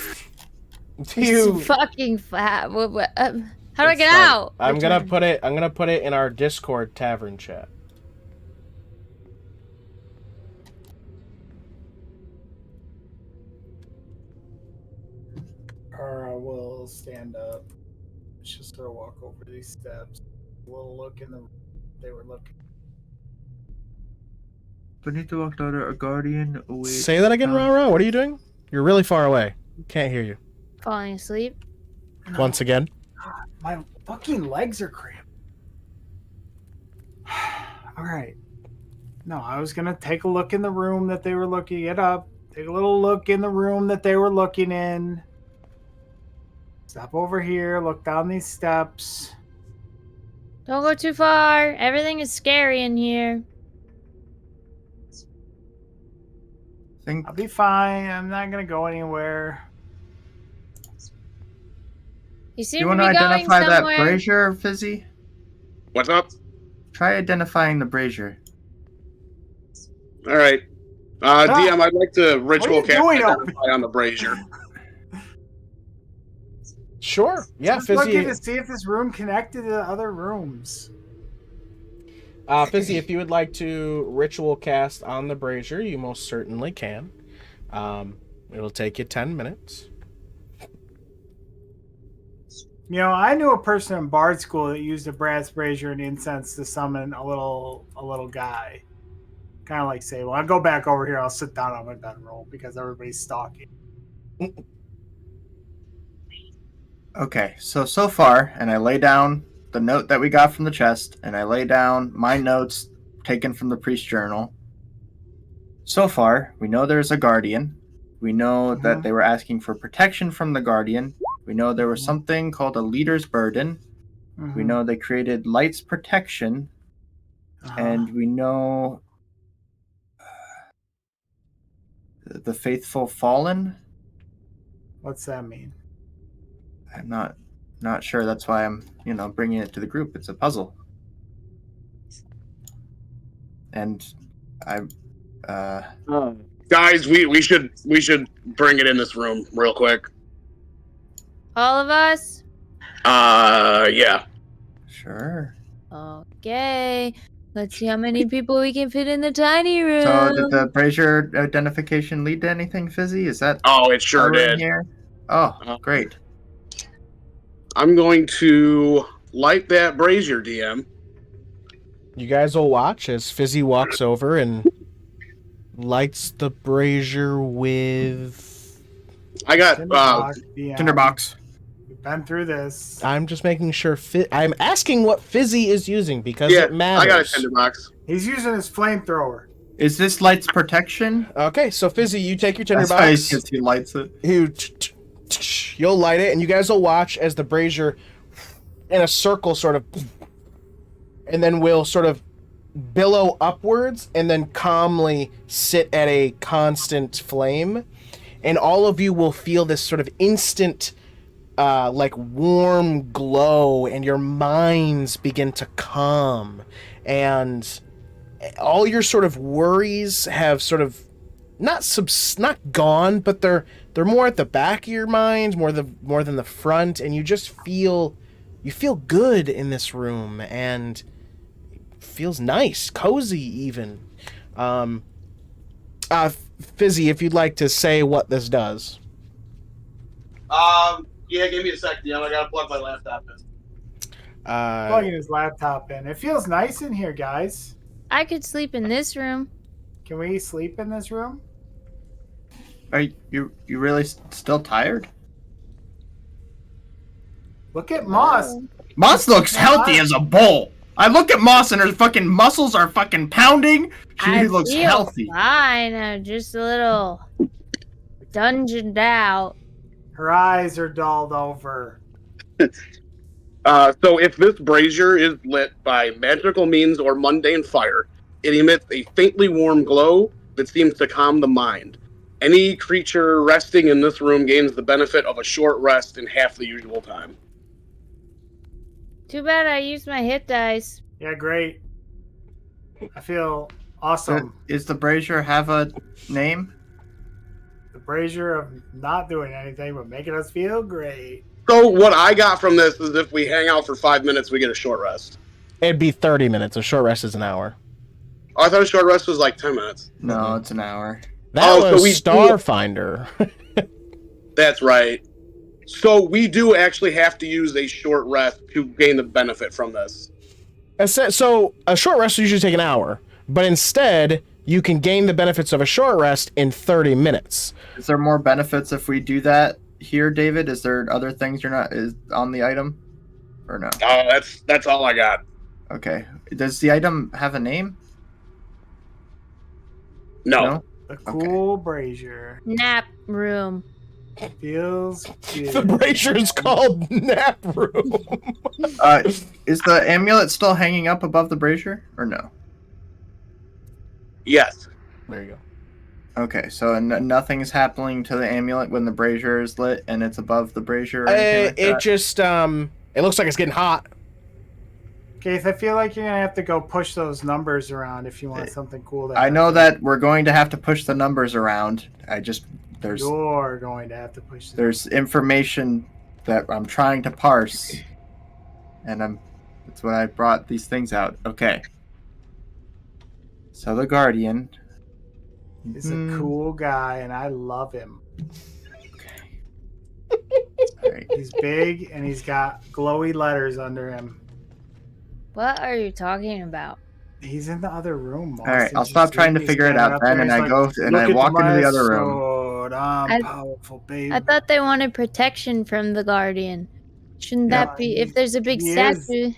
[SPEAKER 1] You,
[SPEAKER 6] Fucking fat. How do I
[SPEAKER 1] It's
[SPEAKER 6] get
[SPEAKER 1] fine.
[SPEAKER 6] out?
[SPEAKER 1] I'm gonna put it in our Discord tavern chat.
[SPEAKER 2] RaRa will stand up. She'll sort of walk over these steps. We'll look in the room they were looking.
[SPEAKER 4] Beneath the walk daughter, a guardian awaits.
[SPEAKER 1] Say that again, RaRa. What are you doing? You're really far away. Can't hear you.
[SPEAKER 6] Falling asleep.
[SPEAKER 1] Once again.
[SPEAKER 2] My fucking legs are cramped. All right. No, I was gonna take a look in the room that they were looking. Get up. Take a little look in the room that they were looking in. Step over here. Look down these steps.
[SPEAKER 6] Don't go too far. Everything is scary in here.
[SPEAKER 2] I'll be fine. I'm not gonna go anywhere.
[SPEAKER 6] You seem
[SPEAKER 4] You
[SPEAKER 6] to
[SPEAKER 4] want
[SPEAKER 6] be
[SPEAKER 4] to
[SPEAKER 6] going
[SPEAKER 4] identify that
[SPEAKER 6] somewhere.
[SPEAKER 4] brazier, Fizzi?
[SPEAKER 5] What's up?
[SPEAKER 4] Try identifying the brazier.
[SPEAKER 5] All right. DM, I'd like to ritual
[SPEAKER 2] What are you
[SPEAKER 5] cast
[SPEAKER 2] doing over
[SPEAKER 5] identify on the brazier.
[SPEAKER 1] Sure. Yeah,
[SPEAKER 2] Just looking to
[SPEAKER 1] Fizzi.
[SPEAKER 2] see if this room connected to the other rooms.
[SPEAKER 1] Fizzi, if you would like to ritual cast on the brazier, you most certainly can. It'll take you 10 minutes.
[SPEAKER 2] You know, I knew a person in Bard School that used a brass brazier and incense to summon a little guy. Kind of like say, well, I'll go back over here. I'll sit down on my bedroll because everybody's stalking.
[SPEAKER 4] Okay, so far, and I lay down the note that we got from the chest, and I lay down my notes taken from the priest's journal. So far, we know there's a guardian. We know that they were asking for protection from the guardian. We know there was something called a leader's burden. We know they created Light's protection. And we know the faithful fallen.
[SPEAKER 2] What's that mean?
[SPEAKER 4] I'm not not sure. That's why I'm, bringing it to the group. It's a puzzle. And
[SPEAKER 5] Guys, we should bring it in this room real quick.
[SPEAKER 6] All of us?
[SPEAKER 5] Yeah.
[SPEAKER 4] Sure.
[SPEAKER 6] Okay. Let's see how many people we can fit in the tiny room.
[SPEAKER 4] So did the brazier identification lead to anything, Fizzi? Is that
[SPEAKER 5] Oh, it sure
[SPEAKER 4] in
[SPEAKER 5] did.
[SPEAKER 4] here? Oh, great.
[SPEAKER 5] I'm going to light that brazier, DM.
[SPEAKER 1] You guys will watch as Fizzi walks over and lights the brazier with...
[SPEAKER 5] I got
[SPEAKER 4] Tinderbox.
[SPEAKER 2] We've been through this.
[SPEAKER 1] I'm just making sure... I'm asking what Fizzi is using because it matters.
[SPEAKER 5] I got a tinderbox.
[SPEAKER 2] He's using his flamethrower.
[SPEAKER 4] Is this light's protection?
[SPEAKER 1] Okay, so Fizzi, you take your
[SPEAKER 4] That's why
[SPEAKER 1] tinderbox.
[SPEAKER 4] he lights it.
[SPEAKER 1] You'll light it, and you guys will watch as the brazier in a circle sort of... And then will sort of billow upwards and then calmly sit at a constant flame. And all of you will feel this sort of instant, warm glow, and your minds begin to calm. And all your sort of worries have sort of not gone, but they're more at the back of your minds, more than the front, and you just feel good in this room, and feels nice, cozy even. Fizzi, if you'd like to say what this does.
[SPEAKER 5] Yeah, give me a sec, DM. I gotta plug my laptop in.
[SPEAKER 2] Plugging his laptop in. It feels nice in here, guys.
[SPEAKER 6] I could sleep in this room.
[SPEAKER 2] Can we sleep in this room?
[SPEAKER 4] Are you really still tired?
[SPEAKER 2] Look at Moss.
[SPEAKER 4] Moss looks healthy as a bull. I look at Moss and her fucking muscles are fucking pounding. She looks healthy.
[SPEAKER 6] Fine. I'm just a little dungeoned out.
[SPEAKER 2] Her eyes are dulled over.
[SPEAKER 5] So if this brazier is lit by magical means or mundane fire, it emits a faintly warm glow that seems to calm the mind. Any creature resting in this room gains the benefit of a short rest in half the usual time.
[SPEAKER 6] Too bad I used my hit dice.
[SPEAKER 2] Yeah, great. I feel awesome.
[SPEAKER 4] Is the brazier have a name?
[SPEAKER 2] The brazier of not doing anything but making us feel great.
[SPEAKER 5] So what I got from this is if we hang out for 5 minutes, we get a short rest.
[SPEAKER 1] It'd be 30 minutes. A short rest is an hour.
[SPEAKER 5] Oh, I thought a short rest was like 10 minutes.
[SPEAKER 4] No, it's an hour.
[SPEAKER 1] That was
[SPEAKER 5] so
[SPEAKER 1] Starfinder.
[SPEAKER 5] That's right. So we do actually have to use a short rest to gain the benefit from this.
[SPEAKER 1] So a short rest will usually take an hour, but instead you can gain the benefits of a short rest in 30 minutes.
[SPEAKER 4] Is there more benefits if we do that here, David? Is there other things is on the item, or no?
[SPEAKER 5] Oh, that's all I got.
[SPEAKER 4] Okay. Does the item have a name?
[SPEAKER 5] No.
[SPEAKER 2] The cool brazier.
[SPEAKER 6] Nap room.
[SPEAKER 2] Feels good.
[SPEAKER 1] The brazier is called Nap Room.
[SPEAKER 4] Is the amulet still hanging up above the brazier, or no?
[SPEAKER 5] Yes.
[SPEAKER 1] There you go.
[SPEAKER 4] Okay, so nothing's happening to the amulet when the brazier is lit and it's above the brazier or anything like
[SPEAKER 1] It
[SPEAKER 4] that?
[SPEAKER 1] just it looks like it's getting hot.
[SPEAKER 2] Kayth, I feel like you're going to have to go push those numbers around if you want something cool.
[SPEAKER 4] I know that we're going to have to push the numbers around.
[SPEAKER 2] You're going to have to push them.
[SPEAKER 4] There's information that I'm trying to parse, and that's why I brought these things out. Okay. So the Guardian.
[SPEAKER 2] He's a cool guy, and I love him.
[SPEAKER 4] Okay. All right.
[SPEAKER 2] He's big, and he's got glowy letters under him.
[SPEAKER 6] What are you talking about?
[SPEAKER 2] He's in the other room. Moss.
[SPEAKER 4] All right,
[SPEAKER 2] Did
[SPEAKER 4] I'll
[SPEAKER 2] you
[SPEAKER 4] stop
[SPEAKER 2] see
[SPEAKER 4] trying
[SPEAKER 2] him?
[SPEAKER 4] to
[SPEAKER 2] He's
[SPEAKER 4] figure it
[SPEAKER 2] standing
[SPEAKER 4] out
[SPEAKER 2] up
[SPEAKER 4] then,
[SPEAKER 2] there,
[SPEAKER 4] and
[SPEAKER 2] he's
[SPEAKER 4] I
[SPEAKER 2] like,
[SPEAKER 4] go and I
[SPEAKER 2] "Look
[SPEAKER 4] walk
[SPEAKER 2] at
[SPEAKER 4] into the
[SPEAKER 2] my
[SPEAKER 4] other room.
[SPEAKER 2] sword. I'm
[SPEAKER 6] I-
[SPEAKER 2] powerful, baby.
[SPEAKER 6] I thought they wanted protection from the Guardian. Shouldn't
[SPEAKER 2] Yeah,
[SPEAKER 6] that be if there's a big
[SPEAKER 2] he is.
[SPEAKER 6] statue?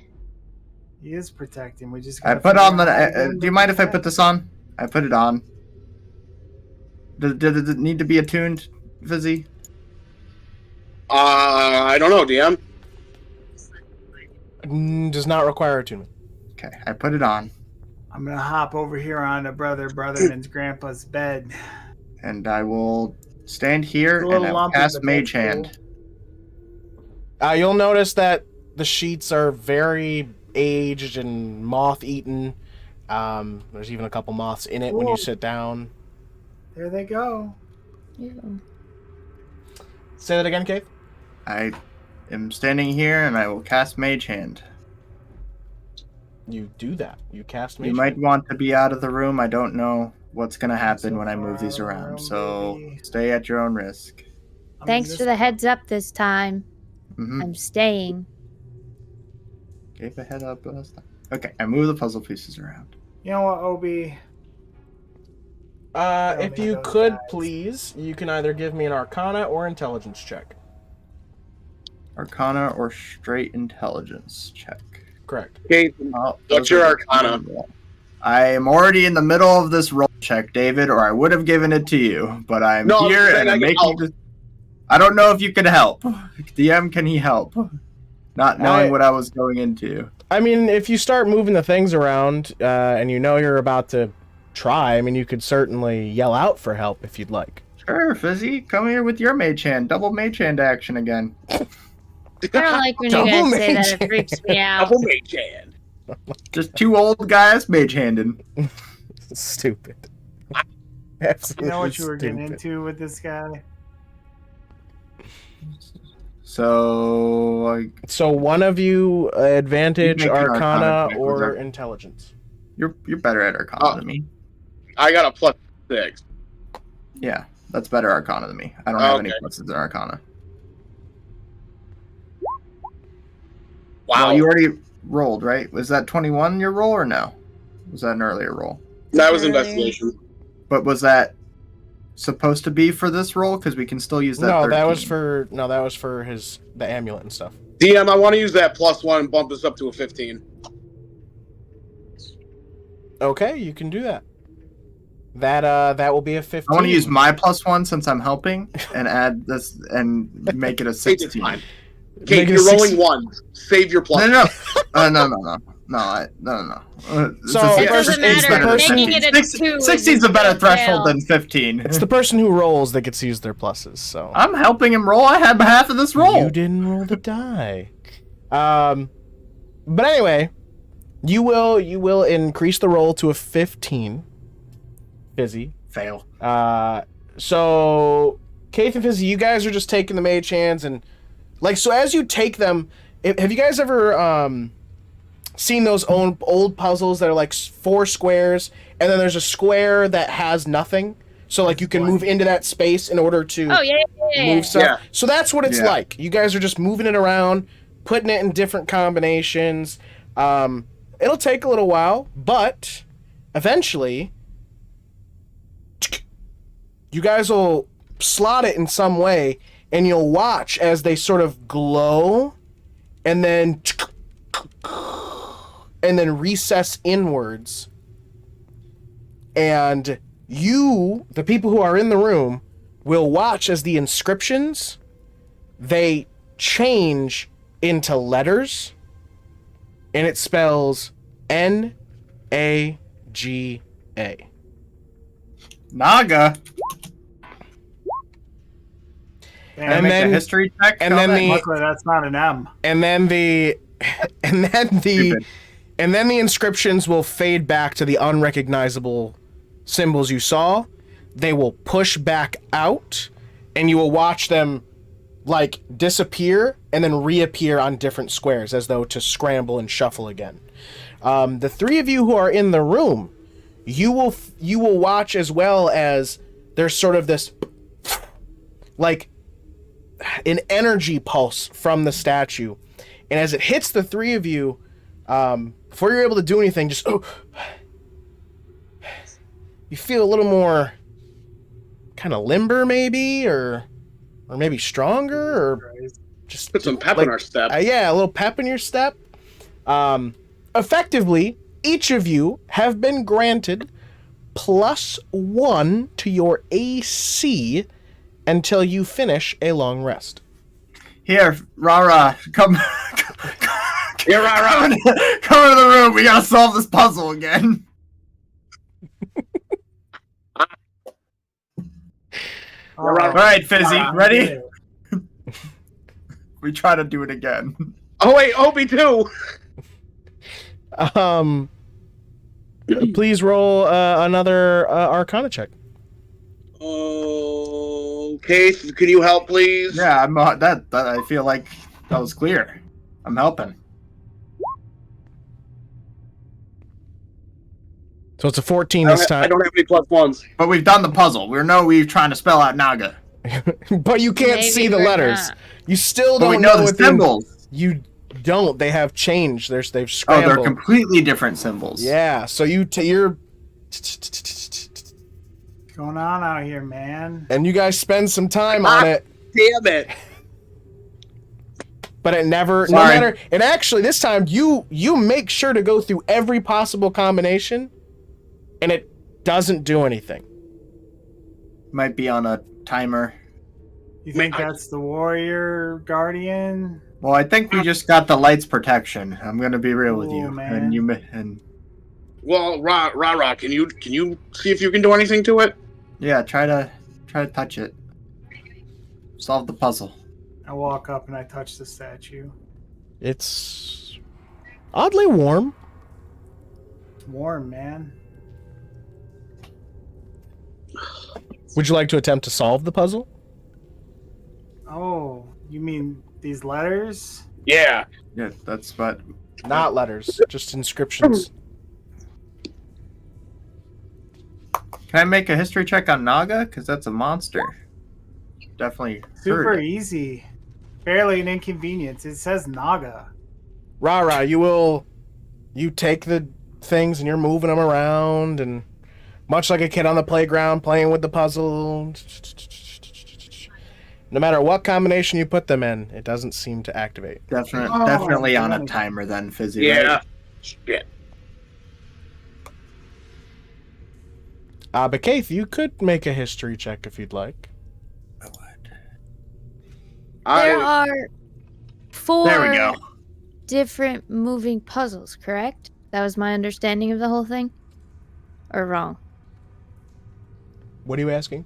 [SPEAKER 2] He is protecting. We just.
[SPEAKER 4] I
[SPEAKER 2] gotta
[SPEAKER 4] put
[SPEAKER 2] figure
[SPEAKER 4] on
[SPEAKER 2] out how to
[SPEAKER 4] the. Do you mind if I put this on? I put it on. Does it need to be attuned, Fizzi?
[SPEAKER 5] I don't know, DM.
[SPEAKER 1] Does not require attunement.
[SPEAKER 4] Okay, I put it on,
[SPEAKER 2] I'm gonna hop over here on the brother, grandpa's bed.
[SPEAKER 4] and I will stand here
[SPEAKER 2] It's a
[SPEAKER 4] and
[SPEAKER 2] little
[SPEAKER 4] I will
[SPEAKER 2] lumpy,
[SPEAKER 4] cast
[SPEAKER 2] but
[SPEAKER 4] Mage
[SPEAKER 2] that's
[SPEAKER 4] Hand.
[SPEAKER 1] You'll notice that the sheets are very aged and moth-eaten. There's even a couple moths in it when you sit down.
[SPEAKER 2] There they go.
[SPEAKER 6] Ew.
[SPEAKER 1] Say that again, Kayth?
[SPEAKER 4] I am standing here, and I will cast Mage Hand.
[SPEAKER 1] You do that. You cast Mage
[SPEAKER 4] You might
[SPEAKER 1] Hand.
[SPEAKER 4] want to be out of the room. I don't know what's going to happen
[SPEAKER 2] So
[SPEAKER 4] when I move these
[SPEAKER 2] far out of the
[SPEAKER 4] around,
[SPEAKER 2] room,
[SPEAKER 4] so
[SPEAKER 2] baby.
[SPEAKER 4] stay at your own risk.
[SPEAKER 2] I'm
[SPEAKER 6] Thanks
[SPEAKER 2] in
[SPEAKER 6] for
[SPEAKER 2] this-
[SPEAKER 6] the heads up this time.
[SPEAKER 4] Mm-hmm.
[SPEAKER 6] I'm staying.
[SPEAKER 4] Gave a head up last time. Okay, I move the puzzle pieces around.
[SPEAKER 2] You know what, Obi? don't
[SPEAKER 1] If
[SPEAKER 2] need
[SPEAKER 1] you
[SPEAKER 2] those
[SPEAKER 1] could,
[SPEAKER 2] guys.
[SPEAKER 1] please, you can either give me an Arcana or Intelligence check.
[SPEAKER 4] Arcana or straight intelligence check.
[SPEAKER 1] Correct.
[SPEAKER 5] Okay,
[SPEAKER 4] Oh,
[SPEAKER 5] what's
[SPEAKER 4] those
[SPEAKER 5] your
[SPEAKER 4] are
[SPEAKER 5] Arcana?
[SPEAKER 4] I am already in the middle of this roll check, David, or I would have given it to you. But I'm
[SPEAKER 5] No, I'm
[SPEAKER 4] here
[SPEAKER 5] saying
[SPEAKER 4] and
[SPEAKER 5] I
[SPEAKER 4] I'm
[SPEAKER 5] can
[SPEAKER 4] making
[SPEAKER 5] help.
[SPEAKER 4] this. I don't know if you can help. DM, can he help? Not knowing what I was going into.
[SPEAKER 1] I mean, if you start moving the things around and you know you're about to try, I mean, you could certainly yell out for help if you'd like.
[SPEAKER 4] Sure, Fizzi, come here with your mage hand. Double mage hand action again.
[SPEAKER 6] I don't like when you
[SPEAKER 1] Double
[SPEAKER 6] guys say that.
[SPEAKER 1] mage
[SPEAKER 6] It freaks me out.
[SPEAKER 5] Double Mage Hand.
[SPEAKER 4] Just two old guys mage handing.
[SPEAKER 1] Stupid.
[SPEAKER 2] You
[SPEAKER 1] Absolutely
[SPEAKER 2] know what you were getting
[SPEAKER 1] stupid.
[SPEAKER 2] into with this guy?
[SPEAKER 4] So
[SPEAKER 1] So one of you advantage
[SPEAKER 4] You make an
[SPEAKER 1] Arcana
[SPEAKER 4] Arcana check,
[SPEAKER 1] or
[SPEAKER 4] was there?
[SPEAKER 1] Intelligence.
[SPEAKER 4] you're better at Arcana than me.
[SPEAKER 5] I got a +6.
[SPEAKER 4] Yeah, that's better Arcana than me. I don't have any
[SPEAKER 5] Okay.
[SPEAKER 4] pluses in Arcana.
[SPEAKER 5] Wow.
[SPEAKER 4] Well, you already rolled, right? Was that 21 your roll or no? Was that an earlier roll?
[SPEAKER 5] That was
[SPEAKER 6] Earlier.
[SPEAKER 5] investigation.
[SPEAKER 4] But was that supposed to be for this roll? Because we can still use that.
[SPEAKER 1] No,
[SPEAKER 4] 13.
[SPEAKER 1] that was for the amulet and stuff.
[SPEAKER 5] DM, I want to use that +1 and bump this up to a 15.
[SPEAKER 1] Okay, you can do that. That will be a 15.
[SPEAKER 4] I want to use my +1 since I'm helping and add this and make it a
[SPEAKER 5] It's
[SPEAKER 4] 16.
[SPEAKER 5] fine.
[SPEAKER 1] Make
[SPEAKER 5] Kate,
[SPEAKER 1] it a
[SPEAKER 5] you're rolling
[SPEAKER 1] 16.
[SPEAKER 5] ones. Save your plus.
[SPEAKER 4] No. No.
[SPEAKER 1] So,
[SPEAKER 6] It
[SPEAKER 1] It
[SPEAKER 6] doesn't
[SPEAKER 1] it's the
[SPEAKER 6] matter.
[SPEAKER 1] person-
[SPEAKER 6] Making it a 2
[SPEAKER 4] 16 is a better
[SPEAKER 6] still
[SPEAKER 4] threshold
[SPEAKER 6] fail.
[SPEAKER 4] than 15.
[SPEAKER 1] It's the person who rolls that gets to use their pluses. So
[SPEAKER 4] I'm helping him roll. I had half of this roll.
[SPEAKER 1] you didn't roll the die. But anyway, you will increase the roll to a 15. Fizzi.
[SPEAKER 4] Fail.
[SPEAKER 1] So Kayth and Fizzi, you guys are just taking the mage hands and so as you take them, have you guys ever seen those old puzzles that are like 4 squares and then there's a square that has nothing? So you can move into that space in order to
[SPEAKER 6] Oh, yeah.
[SPEAKER 1] move stuff.
[SPEAKER 5] Yeah.
[SPEAKER 1] So that's what it's
[SPEAKER 4] Yeah.
[SPEAKER 1] like. You guys are just moving it around, putting it in different combinations. It'll take a little while, but eventually you guys will slot it in some way and you'll watch as they sort of glow and then recess inwards. And you, the people who are in the room, will watch as the inscriptions, they change into letters, and it spells N-A-G-A.
[SPEAKER 4] Naga.
[SPEAKER 2] Damn,
[SPEAKER 4] Can I
[SPEAKER 1] And
[SPEAKER 4] make
[SPEAKER 1] then-
[SPEAKER 4] a history check?
[SPEAKER 1] and
[SPEAKER 4] on
[SPEAKER 1] then
[SPEAKER 4] that?
[SPEAKER 1] the-
[SPEAKER 2] luckily that's not an M.
[SPEAKER 1] And then the
[SPEAKER 4] Stupid.
[SPEAKER 1] inscriptions will fade back to the unrecognizable symbols you saw. They will push back out, and you will watch them disappear and then reappear on different squares as though to scramble and shuffle again. The 3 of you who are in the room, you will watch as well as there's sort of this an energy pulse from the statue, and as it hits the 3 of you, before you're able to do anything, just you feel a little more kind of limber, maybe, or maybe stronger, or just
[SPEAKER 5] Put some pep in our step.
[SPEAKER 1] yeah, a little pep in your step. Effectively, each of you have been granted +1 to your AC until you finish a long rest.
[SPEAKER 4] Here, RaRa, come.
[SPEAKER 5] Here, RaRa.
[SPEAKER 4] Come into the room. We gotta solve this puzzle again.
[SPEAKER 5] All right.
[SPEAKER 4] All right, Fizzi, ready? We try to do it again.
[SPEAKER 5] Oh wait, me too.
[SPEAKER 1] Please roll another Arcana check.
[SPEAKER 5] Oh, Kayth, can you help, please?
[SPEAKER 4] Yeah, I'm that. I feel like that was clear. I'm helping.
[SPEAKER 1] So it's a 14 this
[SPEAKER 5] I
[SPEAKER 1] time.
[SPEAKER 5] don't have any plus ones.
[SPEAKER 4] But we've done the puzzle. We're trying to spell out Naga.
[SPEAKER 1] But you can't
[SPEAKER 6] Maybe
[SPEAKER 1] see the
[SPEAKER 6] we're
[SPEAKER 1] letters.
[SPEAKER 6] not.
[SPEAKER 1] You still
[SPEAKER 4] But
[SPEAKER 1] don't
[SPEAKER 4] we know the
[SPEAKER 1] what
[SPEAKER 4] symbols.
[SPEAKER 1] You don't. They have changed. They've
[SPEAKER 4] Oh,
[SPEAKER 1] scrambled.
[SPEAKER 4] they're completely different symbols.
[SPEAKER 1] Yeah. So you're.
[SPEAKER 2] What's going on out here, man?
[SPEAKER 1] And you guys spend some time on it.
[SPEAKER 5] Damn it.
[SPEAKER 1] But it never,
[SPEAKER 4] Sorry.
[SPEAKER 1] no matter, and actually this time you make sure to go through every possible combination, and it doesn't do anything.
[SPEAKER 4] Might be on a timer.
[SPEAKER 2] You think that's the warrior guardian?
[SPEAKER 4] Well, I think we just got the lights protection. I'm gonna be real with
[SPEAKER 2] Oh,
[SPEAKER 4] you.
[SPEAKER 2] man.
[SPEAKER 4] And
[SPEAKER 5] Well, RaRa, can you see if you can do anything to it?
[SPEAKER 4] yeah, try to touch it. Solve the puzzle.
[SPEAKER 2] I walk up and I touch the statue.
[SPEAKER 1] It's oddly warm.
[SPEAKER 2] It's warm, man.
[SPEAKER 1] Would you like to attempt to solve the puzzle?
[SPEAKER 2] Oh, you mean these letters?
[SPEAKER 5] Yeah.
[SPEAKER 4] Yeah, that's what.
[SPEAKER 1] Not letters, just inscriptions.
[SPEAKER 4] Can I make a history check on Naga? Because that's a monster. Definitely
[SPEAKER 2] Super
[SPEAKER 4] heard it.
[SPEAKER 2] easy. Barely an inconvenience. It says Naga.
[SPEAKER 1] RaRa, you take the things and you're moving them around, and much like a kid on the playground playing with the puzzle. No matter what combination you put them in, it doesn't seem to activate.
[SPEAKER 4] Definitely on a
[SPEAKER 2] God.
[SPEAKER 4] timer then, Fizzi.
[SPEAKER 5] Yeah.
[SPEAKER 4] Right?
[SPEAKER 5] Shit.
[SPEAKER 1] But Kayth, you could make a history check if you'd like.
[SPEAKER 6] There are 4
[SPEAKER 4] There we go.
[SPEAKER 6] different moving puzzles, correct? That was my understanding of the whole thing? Or wrong?
[SPEAKER 1] What are you asking?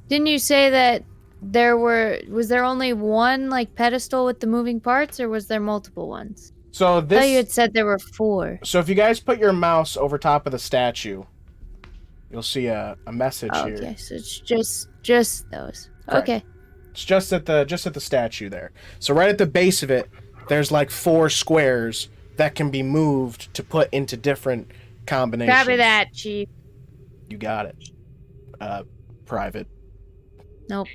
[SPEAKER 6] Didn't you say that was there only one like pedestal with the moving parts, or was there multiple ones?
[SPEAKER 1] So
[SPEAKER 6] I thought you had
[SPEAKER 1] this.
[SPEAKER 6] said there were 4.
[SPEAKER 1] So if you guys put your mouse over top of the statue, you'll see a message
[SPEAKER 6] Oh,
[SPEAKER 1] here.
[SPEAKER 6] okay, so it's just those.
[SPEAKER 1] Correct.
[SPEAKER 6] Okay.
[SPEAKER 1] It's just at the statue there. So right at the base of it, there's like 4 squares that can be moved to put into different combinations.
[SPEAKER 6] Copy that, Chief.
[SPEAKER 1] You got it. Private.
[SPEAKER 6] Nope.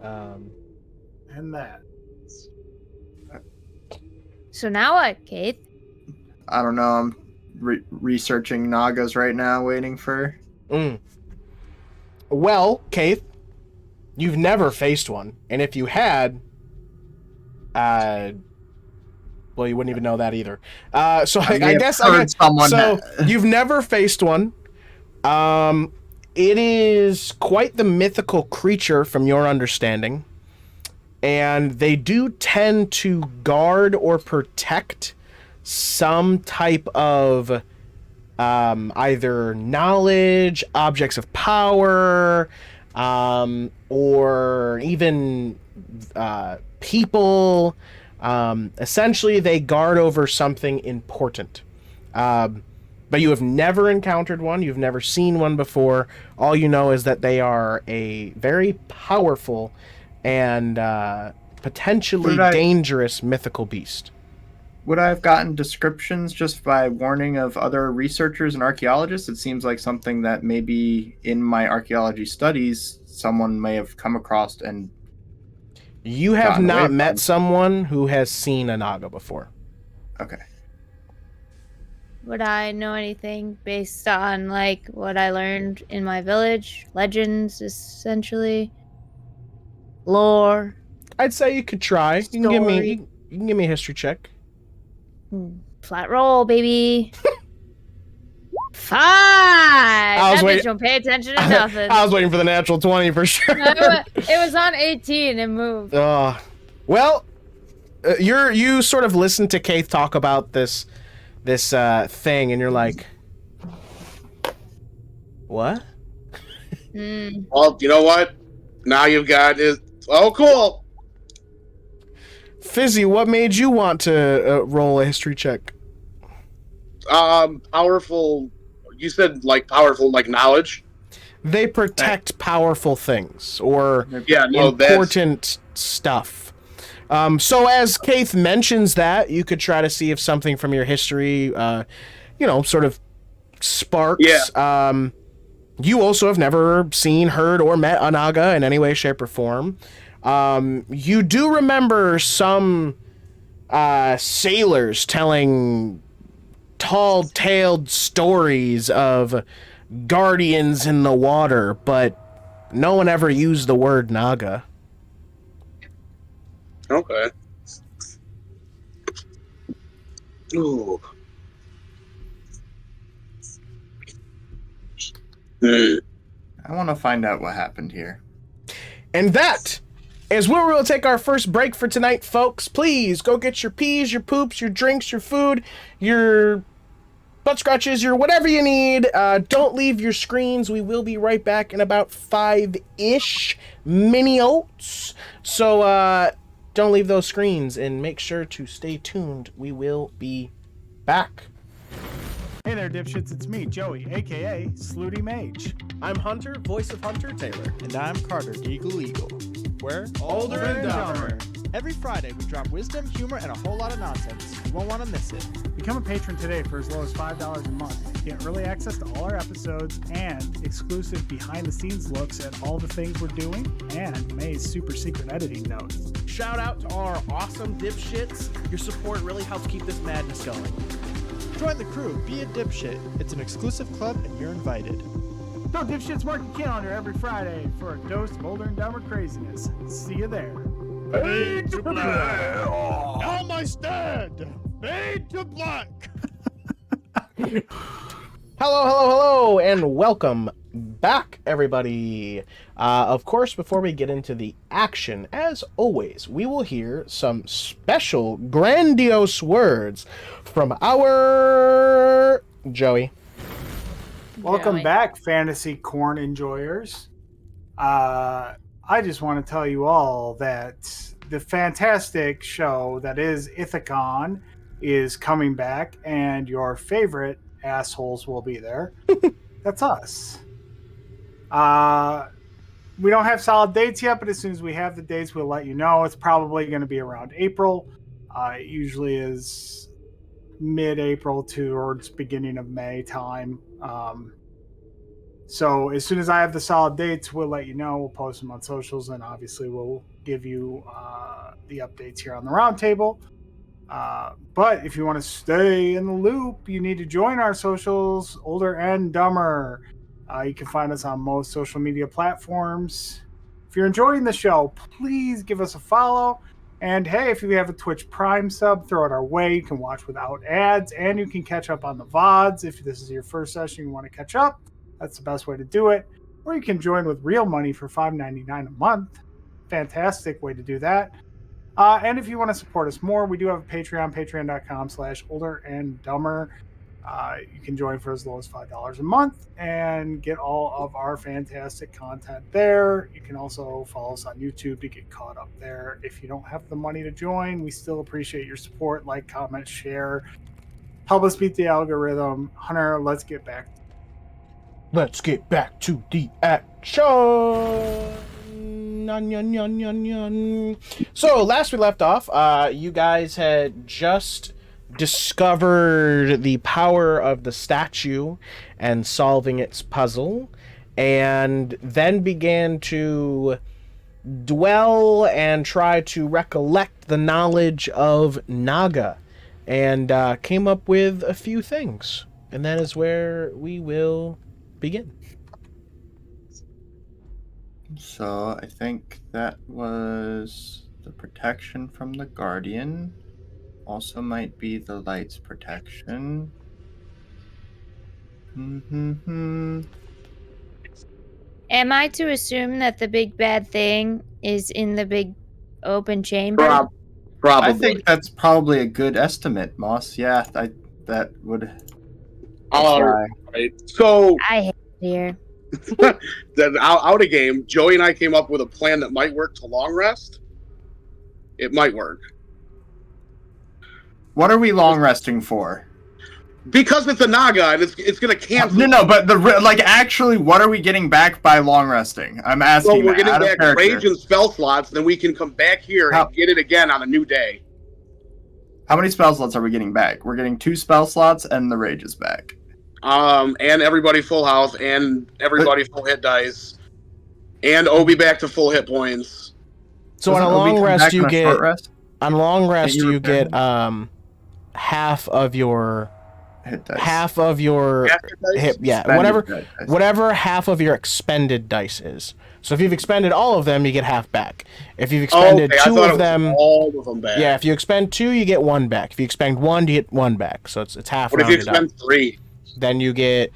[SPEAKER 2] And that.
[SPEAKER 6] So now what, Kayth?
[SPEAKER 4] I don't know. I'm researching Nagas right now, waiting for.
[SPEAKER 1] Well, Kayth, you've never faced one, and if you had, well, you wouldn't even know that either. So I guess
[SPEAKER 4] someone.
[SPEAKER 1] so. You've never faced one. It is quite the mythical creature, from your understanding, and they do tend to guard or protect some type of either knowledge, objects of power, or even people. Essentially, they guard over something important. But you have never encountered one. You've never seen one before. All you know is that they are a very powerful and potentially dangerous mythical beast.
[SPEAKER 4] Would I have gotten descriptions just by warning of other researchers and archaeologists? It seems like something that maybe in my archaeology studies someone may have come across and.
[SPEAKER 1] You have
[SPEAKER 4] gotten away
[SPEAKER 1] not
[SPEAKER 4] from.
[SPEAKER 1] met someone who has seen a Naga before.
[SPEAKER 4] Okay.
[SPEAKER 6] Would I know anything based on like what I learned in my village? Legends, essentially. Lore.
[SPEAKER 1] I'd say you could try. You can give me a history check.
[SPEAKER 6] Flat roll, baby. 5!
[SPEAKER 1] was
[SPEAKER 6] That bitch
[SPEAKER 1] waiting-
[SPEAKER 6] don't pay attention to nothing.
[SPEAKER 1] I was waiting for the natural 20 for sure.
[SPEAKER 6] It was on 18 and moved.
[SPEAKER 1] Well, you sort of listen to Kayth talk about this thing, and you're like, what?
[SPEAKER 5] Well, you know what? Now you've got it. Oh, cool.
[SPEAKER 1] Fizzi, what made you want to roll a history check?
[SPEAKER 5] Powerful. You said like powerful, like knowledge.
[SPEAKER 1] They protect powerful things or
[SPEAKER 5] Yeah, no,
[SPEAKER 1] important stuff. So as Kayth mentions that, you could try to see if something from your history, sort of sparks.
[SPEAKER 5] Yeah.
[SPEAKER 1] You also have never seen, heard, or met a Naga in any way, shape, or form. You do remember some sailors telling tall-taled stories of guardians in the water, but no one ever used the word Naga.
[SPEAKER 5] Okay. Ooh.
[SPEAKER 4] I want to find out what happened here.
[SPEAKER 1] And that is where we'll take our first break for tonight, folks. Please go get your peas, your poops, your drinks, your food, your butt scratches, your whatever you need. Don't leave your screens. We will be right back in about 5-ish minutes. So don't leave those screens and make sure to stay tuned. We will be back.
[SPEAKER 2] Hey there, dipshits. It's me, Joey, aka Slooty Mage.
[SPEAKER 1] I'm Hunter, voice of Hunter Taylor.
[SPEAKER 7] And I'm Carter, Eagle Eagle. We're
[SPEAKER 1] Older and Dumber.
[SPEAKER 7] Every Friday, we drop wisdom, humor, and a whole lot of nonsense. You won't want to miss it.
[SPEAKER 2] Become a patron today for as low as $5 a month. Get early access to all our episodes and exclusive behind-the-scenes looks at all the things we're doing and May's super secret editing notes.
[SPEAKER 1] Shout out to our awesome dipshits. Your support really helps keep this madness going.
[SPEAKER 7] Join the crew, be a dipshit. It's an exclusive club, and you're invited.
[SPEAKER 2] So dipshits, mark your calendar every Friday for a dose of older and dumber craziness. See you there.
[SPEAKER 7] Fade to black. On my stand. Fade to black.
[SPEAKER 1] Hello, and welcome back, everybody. Of course, before we get into the action, as always, we will hear some special, grandiose words from our Joey.
[SPEAKER 2] Welcome back, fantasy corn enjoyers. I just want to tell you all that the fantastic show that is Ithacon is coming back, and your favorite assholes will be there. That's us. We don't have solid dates yet, but as soon as we have the dates, we'll let you know. It's probably going to be around April. It usually is mid-April towards beginning of May time. So as soon as I have the solid dates, we'll let you know. We'll post them on socials, and obviously we'll give you the updates here on the roundtable. But if you want to stay in the loop, you need to join our socials, Older and Dumber. You can find us on most social media platforms. If you're enjoying the show, please give us a follow. And hey, if you have a Twitch Prime sub, throw it our way. You can watch without ads, and you can catch up on the VODs. If this is your first session, you want to catch up, that's the best way to do it. Or you can join with real money for $5.99 a month. Fantastic way to do that. And if you want to support us more, we do have a Patreon, patreon.com/olderandDumber. You can join for as low as $5 a month and get all of our fantastic content there. You can also follow us on YouTube to get caught up there. If you don't have the money to join, we still appreciate your support. Like, comment, share. Help us beat the algorithm. Hunter, let's get back
[SPEAKER 1] to the action. So last we left off, you guys had just discovered the power of the statue and solving its puzzle, and then began to dwell and try to recollect the knowledge of Naga, and came up with a few things, and that is where we will begin.
[SPEAKER 4] So I think that was the protection from the Guardian. Also might be the light's protection.
[SPEAKER 6] Am I to assume that the big bad thing is in the big open chamber?
[SPEAKER 5] Probably.
[SPEAKER 4] I think that's probably a good estimate, Moss. Yeah, that would.
[SPEAKER 5] All right. So
[SPEAKER 6] I hate it here.
[SPEAKER 5] Then out of game, Joey and I came up with a plan that might work to long rest. It might work.
[SPEAKER 4] What are we long resting for?
[SPEAKER 5] Because it's a Naga and it's going to cancel.
[SPEAKER 4] No, but actually, what are we getting back by long resting? I'm asking.
[SPEAKER 5] So we're
[SPEAKER 4] that,
[SPEAKER 5] getting back rage and spell slots, then we can come back here and get it again on a new day.
[SPEAKER 4] How many spell slots are we getting back? We're getting 2 spell slots and the rage is back.
[SPEAKER 5] And everybody full health, and everybody full hit dice, and Obi back to full hit points.
[SPEAKER 1] So on a long rest, you get on long rest you get half of your
[SPEAKER 4] hit dice.
[SPEAKER 1] half of your hit, whatever half of your expended dice is. So if you've expended all of them, you get half back. If you've expended 2 of them,
[SPEAKER 5] all of them back.
[SPEAKER 1] Yeah, if you expend 2, you get 1 back. If you expend 1, you get 1 back. So it's half
[SPEAKER 5] rounded up. What if you expend 3?
[SPEAKER 1] Then you get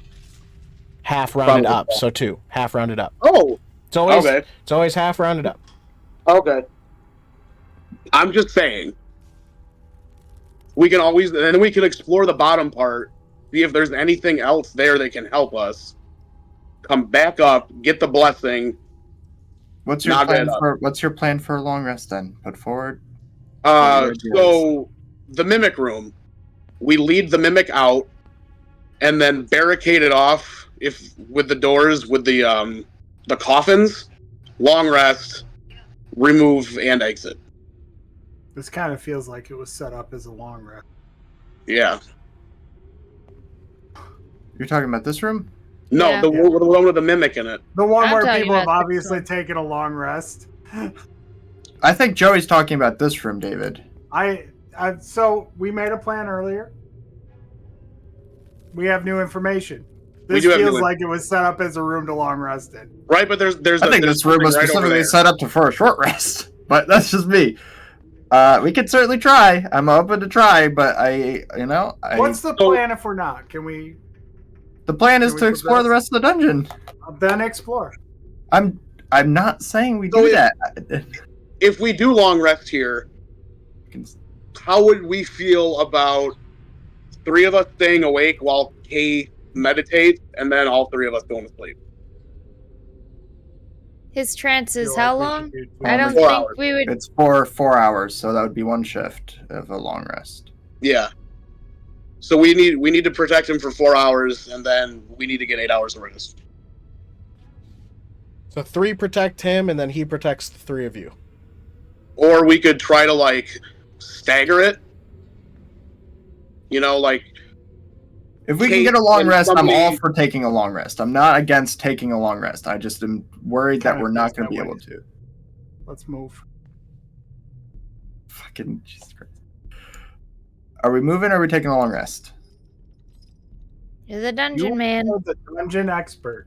[SPEAKER 1] half rounded up. So 2, half rounded up.
[SPEAKER 5] Oh,
[SPEAKER 1] it's always half rounded up.
[SPEAKER 5] Okay. I'm just saying. We can always, and then we can explore the bottom part, see if there's anything else there that can help us. Come back up, get the blessing.
[SPEAKER 4] What's your plan for a long rest then? Put forward.
[SPEAKER 5] So the mimic room, we lead the mimic out, and then barricade it off with the doors with the coffins. Long rest, remove and exit.
[SPEAKER 2] This kind of feels like it was set up as a long rest.
[SPEAKER 5] Yeah.
[SPEAKER 4] You're talking about this room?
[SPEAKER 5] No,
[SPEAKER 6] Yeah.
[SPEAKER 5] the one with the mimic in it.
[SPEAKER 2] The one
[SPEAKER 6] I'm
[SPEAKER 2] where
[SPEAKER 6] talking
[SPEAKER 2] people have
[SPEAKER 6] about
[SPEAKER 2] obviously taken a long rest.
[SPEAKER 4] I think Joey's talking about this room, David.
[SPEAKER 2] So we made a plan earlier. We have new information. This
[SPEAKER 5] do have
[SPEAKER 2] feels
[SPEAKER 5] new
[SPEAKER 2] like it was set up as a room to long rest in.
[SPEAKER 5] Right, but there's
[SPEAKER 4] I think this room was specifically set up for a short rest. But that's just me. We could certainly try. I'm open to try, but
[SPEAKER 2] What's the plan if we're not? Can we?
[SPEAKER 4] The plan is to explore the rest of the dungeon.
[SPEAKER 2] Then explore.
[SPEAKER 4] I'm not saying we do that.
[SPEAKER 5] If we do long rest here, how would we feel about 3 of us staying awake while Kayth meditates, and then all 3 of us going to sleep?
[SPEAKER 6] His trance is how long? I don't
[SPEAKER 5] 4
[SPEAKER 6] think
[SPEAKER 5] hours.
[SPEAKER 6] we would.
[SPEAKER 4] It's 4 hours, so that would be 1 shift of a long rest.
[SPEAKER 5] Yeah. So we need to protect him for 4 hours, and then we need to get 8 hours of rest.
[SPEAKER 1] So 3 protect him, and then he protects the 3 of you.
[SPEAKER 5] Or we could try to stagger it.
[SPEAKER 4] If we can get a long rest, I'm all for taking a long rest. I'm not against taking a long rest. I just am worried that we're not going to be able to.
[SPEAKER 2] Let's move.
[SPEAKER 4] Fucking Jesus Christ. Are we moving or are we taking a long rest?
[SPEAKER 6] You're the dungeon man.
[SPEAKER 2] You're the dungeon expert.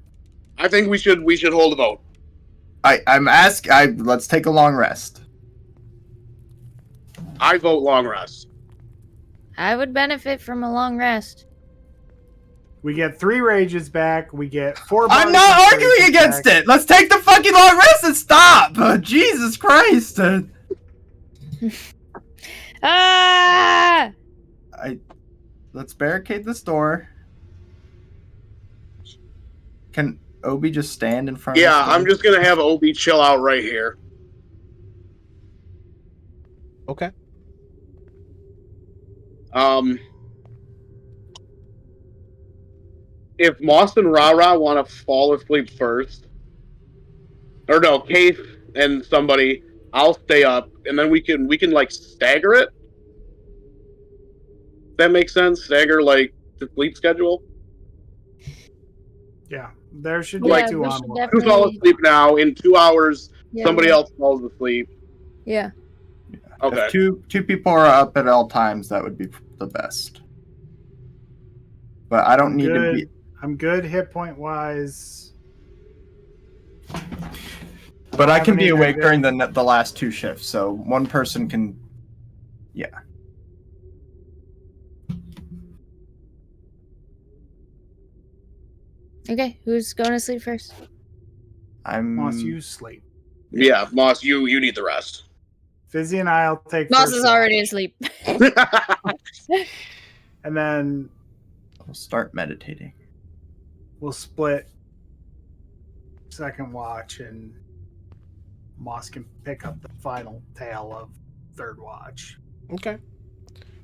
[SPEAKER 5] I think we should hold a vote.
[SPEAKER 4] Let's take a long rest.
[SPEAKER 5] I vote long rest.
[SPEAKER 6] I would benefit from a long rest.
[SPEAKER 2] We get 3 rages back. We get 4.
[SPEAKER 4] I'm not arguing against it. Let's take the fucking long rest and stop. Jesus Christ. Let's barricade this door. Can Obi just stand in front of us?
[SPEAKER 5] Yeah, I'm just going to have Obi chill out right here.
[SPEAKER 1] Okay.
[SPEAKER 5] If Moss and RaRa want to fall asleep first, or no, Kayth and somebody, I'll stay up, and then we can stagger it. That makes sense. Stagger the sleep schedule.
[SPEAKER 2] Yeah, there should be 2 on one.
[SPEAKER 5] You fall asleep now. In 2 hours, somebody else falls asleep.
[SPEAKER 6] Yeah.
[SPEAKER 5] Okay.
[SPEAKER 4] If two people are up at all times, that would be the best. But I don't need to be.
[SPEAKER 2] I'm good hit point wise.
[SPEAKER 4] But I can be awake during the last 2 shifts, so one person can. Yeah.
[SPEAKER 6] Okay, who's going to sleep first?
[SPEAKER 2] Moss, you sleep.
[SPEAKER 5] Yeah, Moss, you need the rest.
[SPEAKER 2] Fizzi and I'll take.
[SPEAKER 6] Moss is already asleep.
[SPEAKER 2] And then
[SPEAKER 4] I'll start meditating.
[SPEAKER 2] we'll split second watch, and Moss can pick up the final tale of third watch.
[SPEAKER 1] Okay.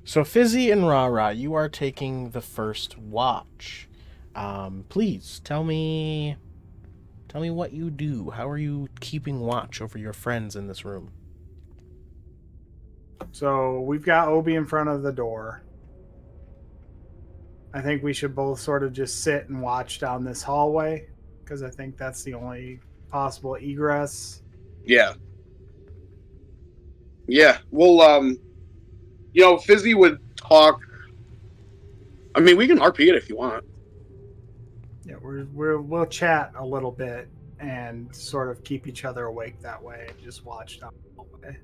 [SPEAKER 1] So Fizzi and RaRa, you are taking the first watch. Please tell me what you do. How are you keeping watch over your friends in this room?
[SPEAKER 2] So we've got Obi in front of the door. I think we should both sort of just sit and watch down this hallway, because I think that's the only possible egress.
[SPEAKER 5] Yeah. Yeah. Well, Fizzi would talk. I mean, we can RP it if you want.
[SPEAKER 2] Yeah, we'll chat a little bit and sort of keep each other awake that way and just watch down the hallway.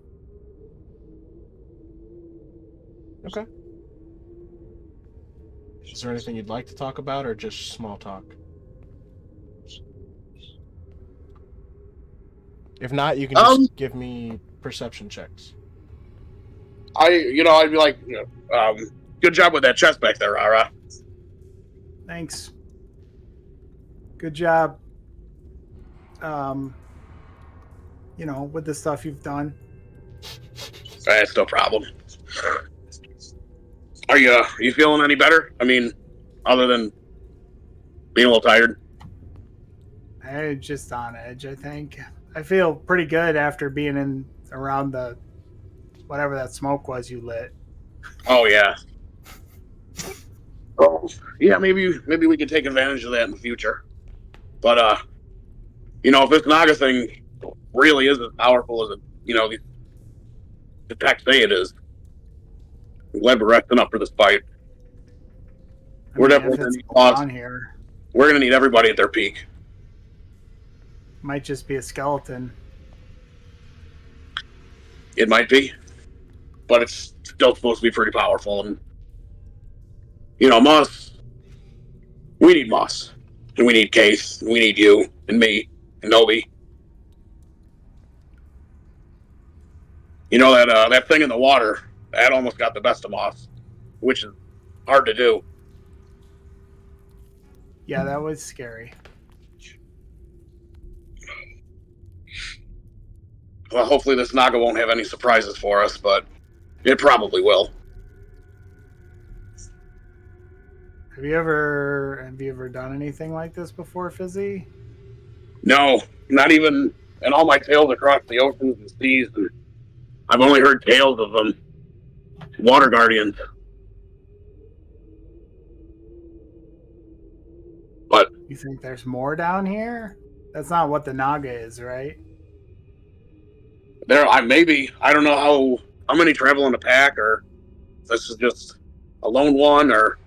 [SPEAKER 1] Okay. Is there anything you'd like to talk about, or just small talk? If not, you can just give me perception checks.
[SPEAKER 5] I'd be like, good job with that chest back there, RaRa.
[SPEAKER 2] Thanks. Good job. With the stuff you've done.
[SPEAKER 5] That's no problem. Are you feeling any better? I mean, other than being a little tired?
[SPEAKER 2] I'm just on edge, I think. I feel pretty good after being around the whatever that smoke was you lit.
[SPEAKER 5] Oh yeah. Oh yeah, maybe we could take advantage of that in the future. But if this Naga thing really is as powerful as the texts say it is, I'm glad we're resting up for this fight. We're definitely gonna need
[SPEAKER 2] on here.
[SPEAKER 5] We're gonna need everybody at their peak.
[SPEAKER 2] Might just be a skeleton.
[SPEAKER 5] It might be, but it's still supposed to be pretty powerful. And Moss, we need Moss, and we need Kayth, and we need you, and me, and Obi. That thing in the water, that almost got the best of Moss, which is hard to do.
[SPEAKER 2] Yeah, that was scary.
[SPEAKER 5] Well, hopefully this Naga won't have any surprises for us, but it probably will.
[SPEAKER 2] Have you ever done anything like this before, Fizzi?
[SPEAKER 5] No, not even in all my tales across the oceans and seas. And I've only heard tales of them. Water guardians. But
[SPEAKER 2] you think there's more down here? That's not what the Naga is, right?
[SPEAKER 5] Maybe. I don't know how many travel in a pack, or if this is just a lone one, or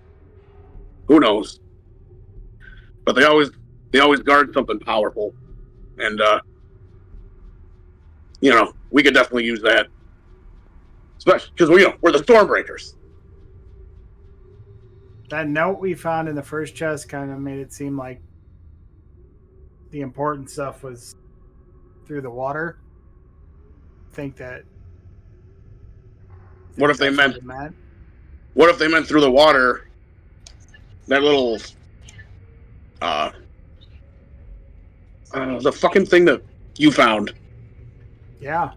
[SPEAKER 5] who knows. But they always guard something powerful, and we could definitely use that, especially because we're the Stormbreakers.
[SPEAKER 2] That note we found in the first chest kind of made it seem like the important stuff was through the water. Think that.
[SPEAKER 5] What if they meant? What if they meant through the water? That little, the fucking thing that you found.
[SPEAKER 2] Yeah.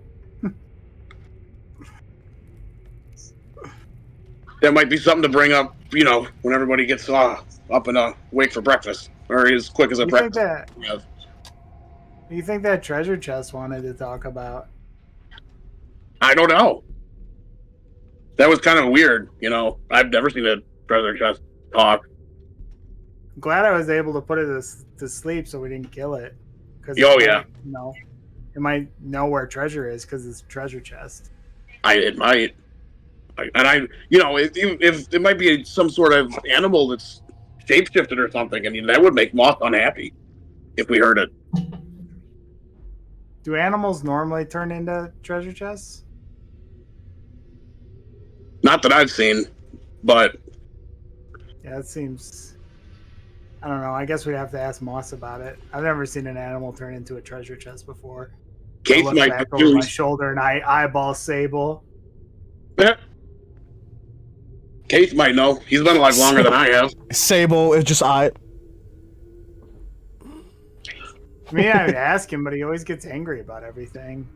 [SPEAKER 5] That might be something to bring up, when everybody gets up and awake for breakfast, or as quick as a breakfast.
[SPEAKER 2] You think that treasure chest wanted to talk about?
[SPEAKER 5] I don't know. That was kind of weird, I've never seen a treasure chest talk.
[SPEAKER 2] I'm glad I was able to put it to sleep so we didn't kill it.
[SPEAKER 5] Yeah.
[SPEAKER 2] It might know where treasure is because it's a treasure chest.
[SPEAKER 5] It might. If it might be some sort of animal that's shapeshifted or something, that would make Moth unhappy if we heard it.
[SPEAKER 2] Do animals normally turn into treasure chests?
[SPEAKER 5] Not that I've seen, but
[SPEAKER 2] yeah, it seems. I don't know. I guess we'd have to ask Moss about it. I've never seen an animal turn into a treasure chest before.
[SPEAKER 5] Kayth
[SPEAKER 2] I look
[SPEAKER 5] might
[SPEAKER 2] back over my shoulder and I eyeball Sable.
[SPEAKER 5] Yeah. Kayth might know. He's been alive longer than I have.
[SPEAKER 1] Sable is just
[SPEAKER 2] I mean, I'd ask him, but he always gets angry about everything.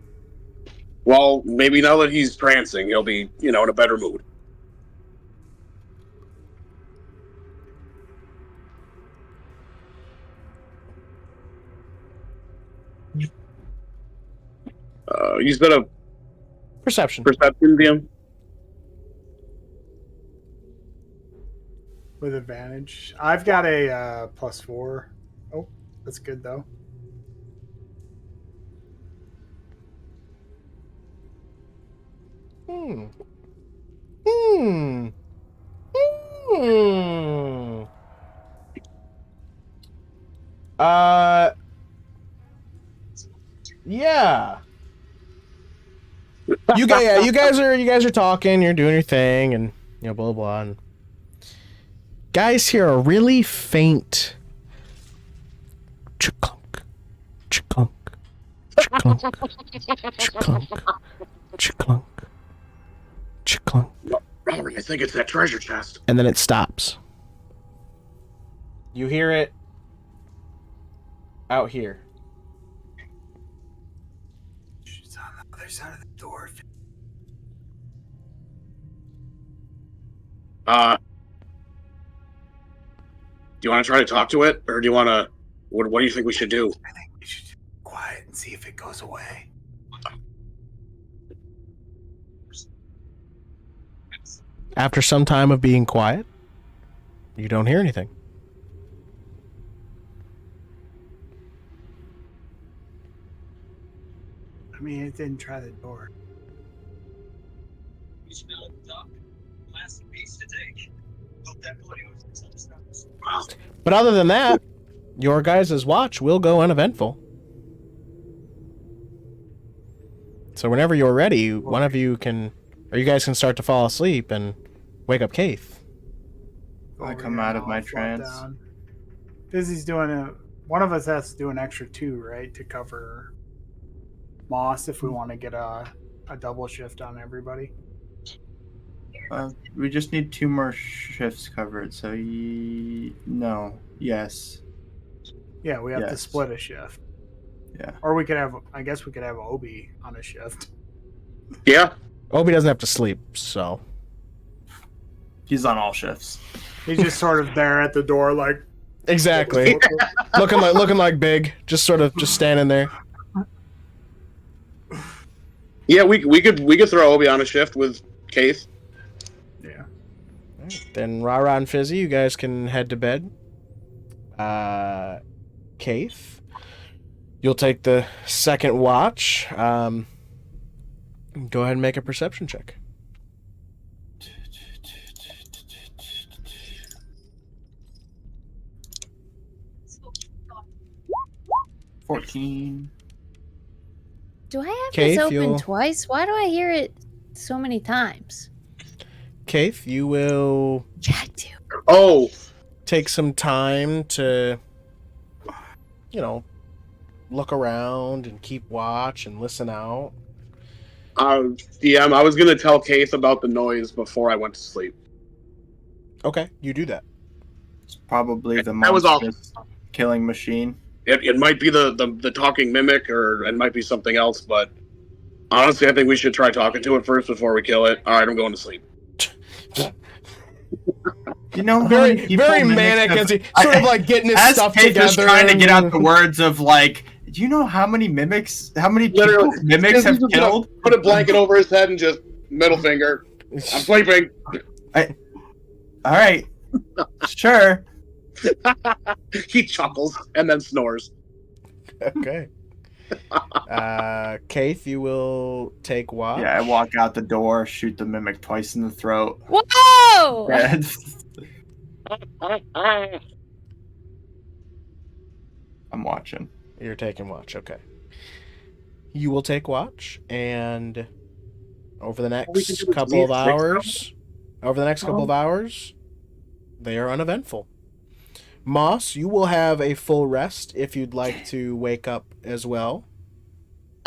[SPEAKER 5] Well, maybe now that he's prancing, he'll be, in a better mood. You said a
[SPEAKER 1] Perception.
[SPEAKER 5] perception, DM?
[SPEAKER 2] With advantage. I've got a +4. Oh, that's good though.
[SPEAKER 1] Hmm. Hmm. Hmm. Yeah. You guys are talking, you're doing your thing, and blah blah. And guys hear a really faint chunk, chunk, chunk, chunk, chunk, chunk.
[SPEAKER 5] Robert, I think it's that treasure chest.
[SPEAKER 1] And then it stops. You hear it out here.
[SPEAKER 2] She's on the other side of the door.
[SPEAKER 5] Do you want to try to talk to it, or do you want to? What do you think we should do?
[SPEAKER 2] I think we should be quiet and see if it goes away.
[SPEAKER 1] After some time of being quiet, you don't hear anything.
[SPEAKER 2] I mean, it didn't try the door.
[SPEAKER 1] But other than that, your guys' watch will go uneventful. So whenever you're ready, one of you can, or you guys can start to fall asleep and wake up Kayth.
[SPEAKER 4] I come out of my trance.
[SPEAKER 2] Fizzi's doing one of us has to do an extra 2, right, to cover Moss if we want to get a double shift on everybody.
[SPEAKER 4] We just need 2 more shifts covered. So no, yes,
[SPEAKER 2] Yeah, we have to
[SPEAKER 4] Yes.
[SPEAKER 2] split a shift.
[SPEAKER 4] yeah.
[SPEAKER 2] Or we could have, I guess we could have Obi on a shift.
[SPEAKER 5] Yeah.
[SPEAKER 1] Obi doesn't have to sleep, so.
[SPEAKER 4] He's on all shifts.
[SPEAKER 2] He's just sort of there at the door, like
[SPEAKER 1] Exactly. looking like big, just standing there.
[SPEAKER 5] Yeah, we could throw Obi on a shift with Kayth.
[SPEAKER 2] yeah.
[SPEAKER 1] Then RaRa and Fizzi, you guys can head to bed. Kayth, you'll take the second watch. Go ahead and make a perception check.
[SPEAKER 4] $14.
[SPEAKER 6] Do I have
[SPEAKER 1] Kayth,
[SPEAKER 6] this open
[SPEAKER 1] you'll-
[SPEAKER 6] twice? Why do I hear it so many times?
[SPEAKER 1] Kayth, you will
[SPEAKER 6] Chat to.
[SPEAKER 5] Oh,
[SPEAKER 1] take some time to, look around and keep watch and listen out.
[SPEAKER 5] DM, I was gonna tell Kayth about the noise before I went to sleep.
[SPEAKER 1] Okay, you do that.
[SPEAKER 4] It's probably the
[SPEAKER 5] That was all.
[SPEAKER 4] monstrous killing machine.
[SPEAKER 5] It might be the talking mimic, or it might be something else, but honestly, I think we should try talking to it first before we kill it. All right, I'm going to sleep.
[SPEAKER 4] You know, how
[SPEAKER 1] Very,
[SPEAKER 4] many people
[SPEAKER 1] very
[SPEAKER 4] mimics
[SPEAKER 1] manic
[SPEAKER 4] have-
[SPEAKER 1] as he sort of like getting his
[SPEAKER 4] as
[SPEAKER 1] stuff
[SPEAKER 4] Kayth
[SPEAKER 1] together.
[SPEAKER 4] is trying to get out the words of like, do you know how many
[SPEAKER 5] Literally,
[SPEAKER 4] people mimics have
[SPEAKER 5] Just
[SPEAKER 4] killed?
[SPEAKER 5] Put a blanket over his head and just middle finger. I'm sleeping.
[SPEAKER 4] All right, sure.
[SPEAKER 5] He chuckles and then snores.
[SPEAKER 1] Okay. Kayth, you will take watch.
[SPEAKER 4] Yeah, I walk out the door, shoot the mimic twice in the throat.
[SPEAKER 6] Whoa!
[SPEAKER 4] Dead. I'm watching.
[SPEAKER 1] You're taking watch, okay. You will take watch, and over the
[SPEAKER 5] We can
[SPEAKER 1] next
[SPEAKER 5] do it
[SPEAKER 1] couple of
[SPEAKER 5] six
[SPEAKER 1] hours, they are uneventful. Moss, you will have a full rest if you'd like to wake up as well.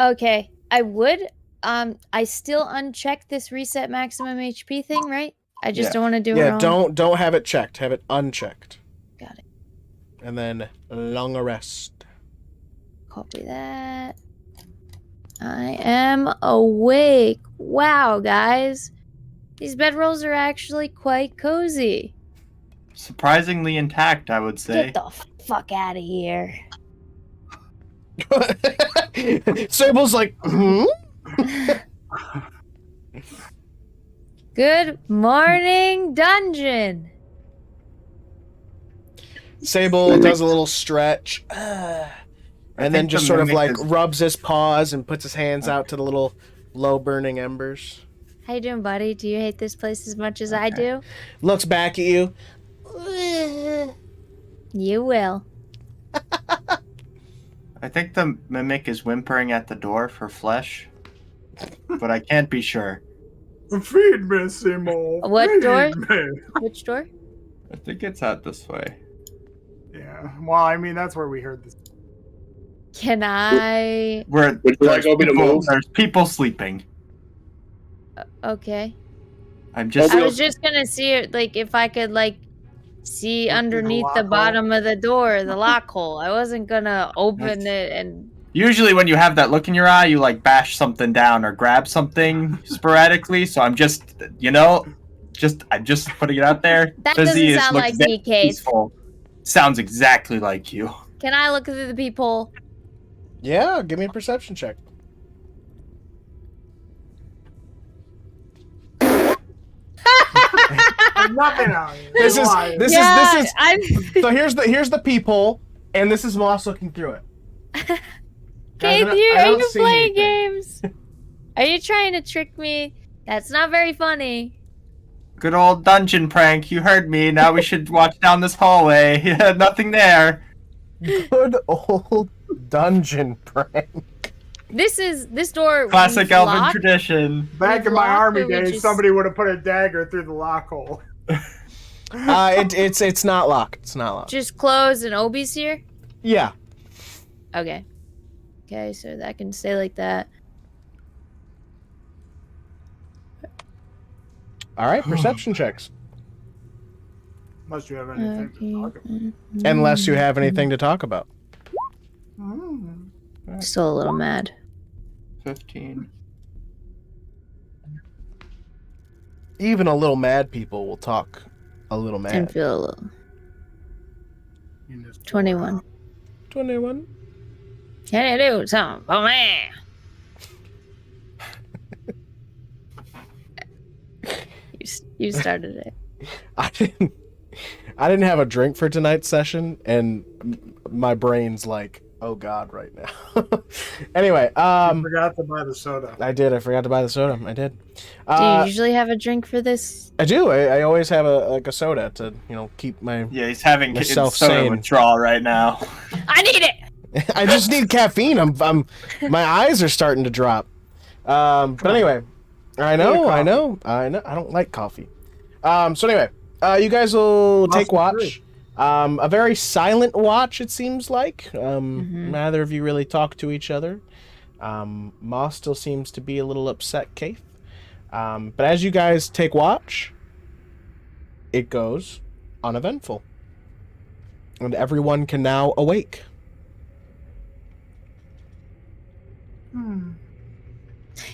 [SPEAKER 6] Okay, I would. I still unchecked this reset maximum HP thing, right? I just
[SPEAKER 4] Yeah.
[SPEAKER 6] don't want to do it
[SPEAKER 1] Yeah,
[SPEAKER 6] wrong.
[SPEAKER 1] don't have it checked. Have it unchecked.
[SPEAKER 6] Got it.
[SPEAKER 1] And then longer rest.
[SPEAKER 6] Copy that. I am awake. Wow, guys. These bedrolls are actually quite cozy.
[SPEAKER 4] Surprisingly intact, I would say.
[SPEAKER 6] Get the fuck out of here.
[SPEAKER 1] Sable's like, hmm?
[SPEAKER 6] Good morning, dungeon.
[SPEAKER 1] Sable does a little stretch. And then
[SPEAKER 4] think
[SPEAKER 1] just
[SPEAKER 4] the
[SPEAKER 1] sort of
[SPEAKER 4] mimic
[SPEAKER 1] like
[SPEAKER 4] is-
[SPEAKER 1] rubs his paws and puts his hands out to the little low burning embers.
[SPEAKER 6] How you doing, buddy? Do you hate this place as much as I do?
[SPEAKER 1] Looks back at you.
[SPEAKER 6] You will.
[SPEAKER 4] I think the mimic is whimpering at the door for flesh, but I can't be sure.
[SPEAKER 2] Feed me, Seymour.
[SPEAKER 6] What
[SPEAKER 2] Feed
[SPEAKER 6] door?
[SPEAKER 2] me.
[SPEAKER 6] Which door?
[SPEAKER 4] I think it's out this way.
[SPEAKER 2] Yeah. Well, I mean, that's where we heard this.
[SPEAKER 6] Can I?
[SPEAKER 4] Where
[SPEAKER 5] Would you like Obi to move?
[SPEAKER 4] There's people sleeping.
[SPEAKER 6] Okay.
[SPEAKER 4] I'm just.
[SPEAKER 6] I was just gonna see it, like, if I could, like, see
[SPEAKER 2] the
[SPEAKER 6] underneath
[SPEAKER 2] lock
[SPEAKER 6] the
[SPEAKER 2] hole?
[SPEAKER 6] bottom of the door, the lock hole. I wasn't gonna open it and.
[SPEAKER 4] Usually, when you have that look in your eye, you like bash something down or grab something sporadically. So I'm just, I'm just putting it out there.
[SPEAKER 6] That
[SPEAKER 4] Fizzi
[SPEAKER 6] doesn't sound
[SPEAKER 4] looks
[SPEAKER 6] like
[SPEAKER 4] very
[SPEAKER 6] me, Kayth.
[SPEAKER 4] peaceful. Sounds exactly like you.
[SPEAKER 6] Can I look through the peephole?
[SPEAKER 1] Yeah, give me a perception check.
[SPEAKER 2] There's nothing out here.
[SPEAKER 1] This is
[SPEAKER 2] Why?
[SPEAKER 1] this
[SPEAKER 6] Yeah,
[SPEAKER 1] is
[SPEAKER 6] I'm.
[SPEAKER 1] so here's the peephole, and this is Moss looking through it. Guys,
[SPEAKER 6] Kayth,
[SPEAKER 1] I
[SPEAKER 6] are
[SPEAKER 1] don't
[SPEAKER 6] you
[SPEAKER 1] see
[SPEAKER 6] playing
[SPEAKER 1] anything.
[SPEAKER 6] games? Are you trying to trick me? That's not very funny.
[SPEAKER 4] Good old dungeon prank. You heard me. Now we should watch down this hallway. Yeah, nothing there.
[SPEAKER 1] Good old dungeon prank.
[SPEAKER 6] This door.
[SPEAKER 4] Classic
[SPEAKER 6] was
[SPEAKER 4] elven
[SPEAKER 6] locked.
[SPEAKER 4] tradition.
[SPEAKER 2] Back in my
[SPEAKER 6] Locked,
[SPEAKER 2] army
[SPEAKER 6] or we
[SPEAKER 2] days,
[SPEAKER 6] just-
[SPEAKER 2] somebody would have put a dagger through the lock hole.
[SPEAKER 1] It's not locked. It's not locked.
[SPEAKER 6] Just closed and Obi's here.
[SPEAKER 1] Yeah.
[SPEAKER 6] Okay. Okay, so that can stay like that.
[SPEAKER 1] All right, perception checks.
[SPEAKER 2] Unless you have anything to talk about.
[SPEAKER 1] Unless you have anything to talk about.
[SPEAKER 2] Mm.
[SPEAKER 6] Still a little mad.
[SPEAKER 4] 15.
[SPEAKER 1] Even a little mad people will talk a little
[SPEAKER 6] And
[SPEAKER 1] mad.
[SPEAKER 6] feel a little.
[SPEAKER 2] You just-
[SPEAKER 6] 21.
[SPEAKER 1] 21.
[SPEAKER 6] Can you do something for me? You started it.
[SPEAKER 1] I didn't have a drink for tonight's session, and my brain's like, oh god, right now. Anyway,
[SPEAKER 2] I forgot to buy the soda.
[SPEAKER 1] I forgot to buy the soda. I did.
[SPEAKER 6] Do you usually have a drink for this?
[SPEAKER 1] I do. I always have a soda to keep my.
[SPEAKER 4] Yeah, he's having
[SPEAKER 1] Yourself
[SPEAKER 4] soda
[SPEAKER 1] sane.
[SPEAKER 4] withdrawal right now.
[SPEAKER 6] I need it!
[SPEAKER 1] I just need caffeine. My eyes are starting to drop. But anyway, I know. I don't like coffee. So anyway, you guys will take watch. A very silent watch, it seems like. Neither of you really talk to each other. Moss still seems to be a little upset, Kayth. But as you guys take watch, it goes uneventful. And everyone can now awake.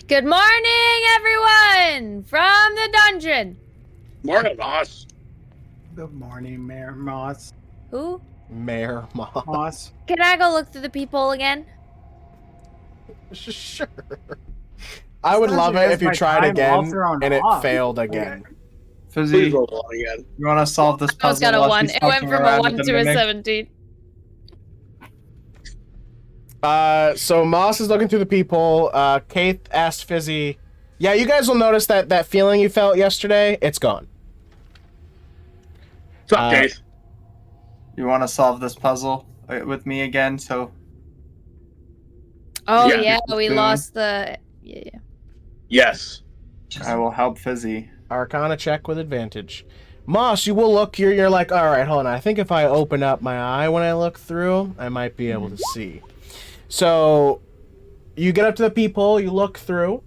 [SPEAKER 6] Good morning, everyone! From the dungeon!
[SPEAKER 5] Morning, boss.
[SPEAKER 2] Good morning, Mayor Moss.
[SPEAKER 6] Who?
[SPEAKER 1] Mayor Moss.
[SPEAKER 2] Moss.
[SPEAKER 6] Can I go look through the peephole again?
[SPEAKER 1] Sure. I would
[SPEAKER 2] Sounds
[SPEAKER 1] love
[SPEAKER 2] like
[SPEAKER 1] it if you
[SPEAKER 2] my
[SPEAKER 1] tried
[SPEAKER 2] time
[SPEAKER 1] again
[SPEAKER 2] all thrown
[SPEAKER 1] and it
[SPEAKER 2] off.
[SPEAKER 1] failed again.
[SPEAKER 5] Please
[SPEAKER 4] Fizzi,
[SPEAKER 5] roll one again.
[SPEAKER 4] you want to solve this
[SPEAKER 6] I almost
[SPEAKER 4] puzzle?
[SPEAKER 6] got a
[SPEAKER 4] while
[SPEAKER 6] 1.
[SPEAKER 4] she's
[SPEAKER 6] It went
[SPEAKER 4] fucking
[SPEAKER 6] from a
[SPEAKER 4] around
[SPEAKER 6] 1
[SPEAKER 4] with the
[SPEAKER 6] to a
[SPEAKER 4] mimic?
[SPEAKER 6] 17.
[SPEAKER 1] So Moss is looking through the peephole. Kayth asked Fizzi, yeah, you guys will notice that feeling you felt yesterday, it's gone.
[SPEAKER 5] What's up, Kayth?
[SPEAKER 4] You want to solve this puzzle with me again? So
[SPEAKER 6] Oh,
[SPEAKER 5] Yeah.
[SPEAKER 6] yeah, we
[SPEAKER 4] Spoon.
[SPEAKER 6] lost the... Yeah.
[SPEAKER 5] Yes.
[SPEAKER 4] I will help Fizzi.
[SPEAKER 1] Arcana check with advantage. Moss, you will look, you're like, all right, hold on. I think if I open up my eye when I look through, I might be able to see. So you get up to the peephole, you look through,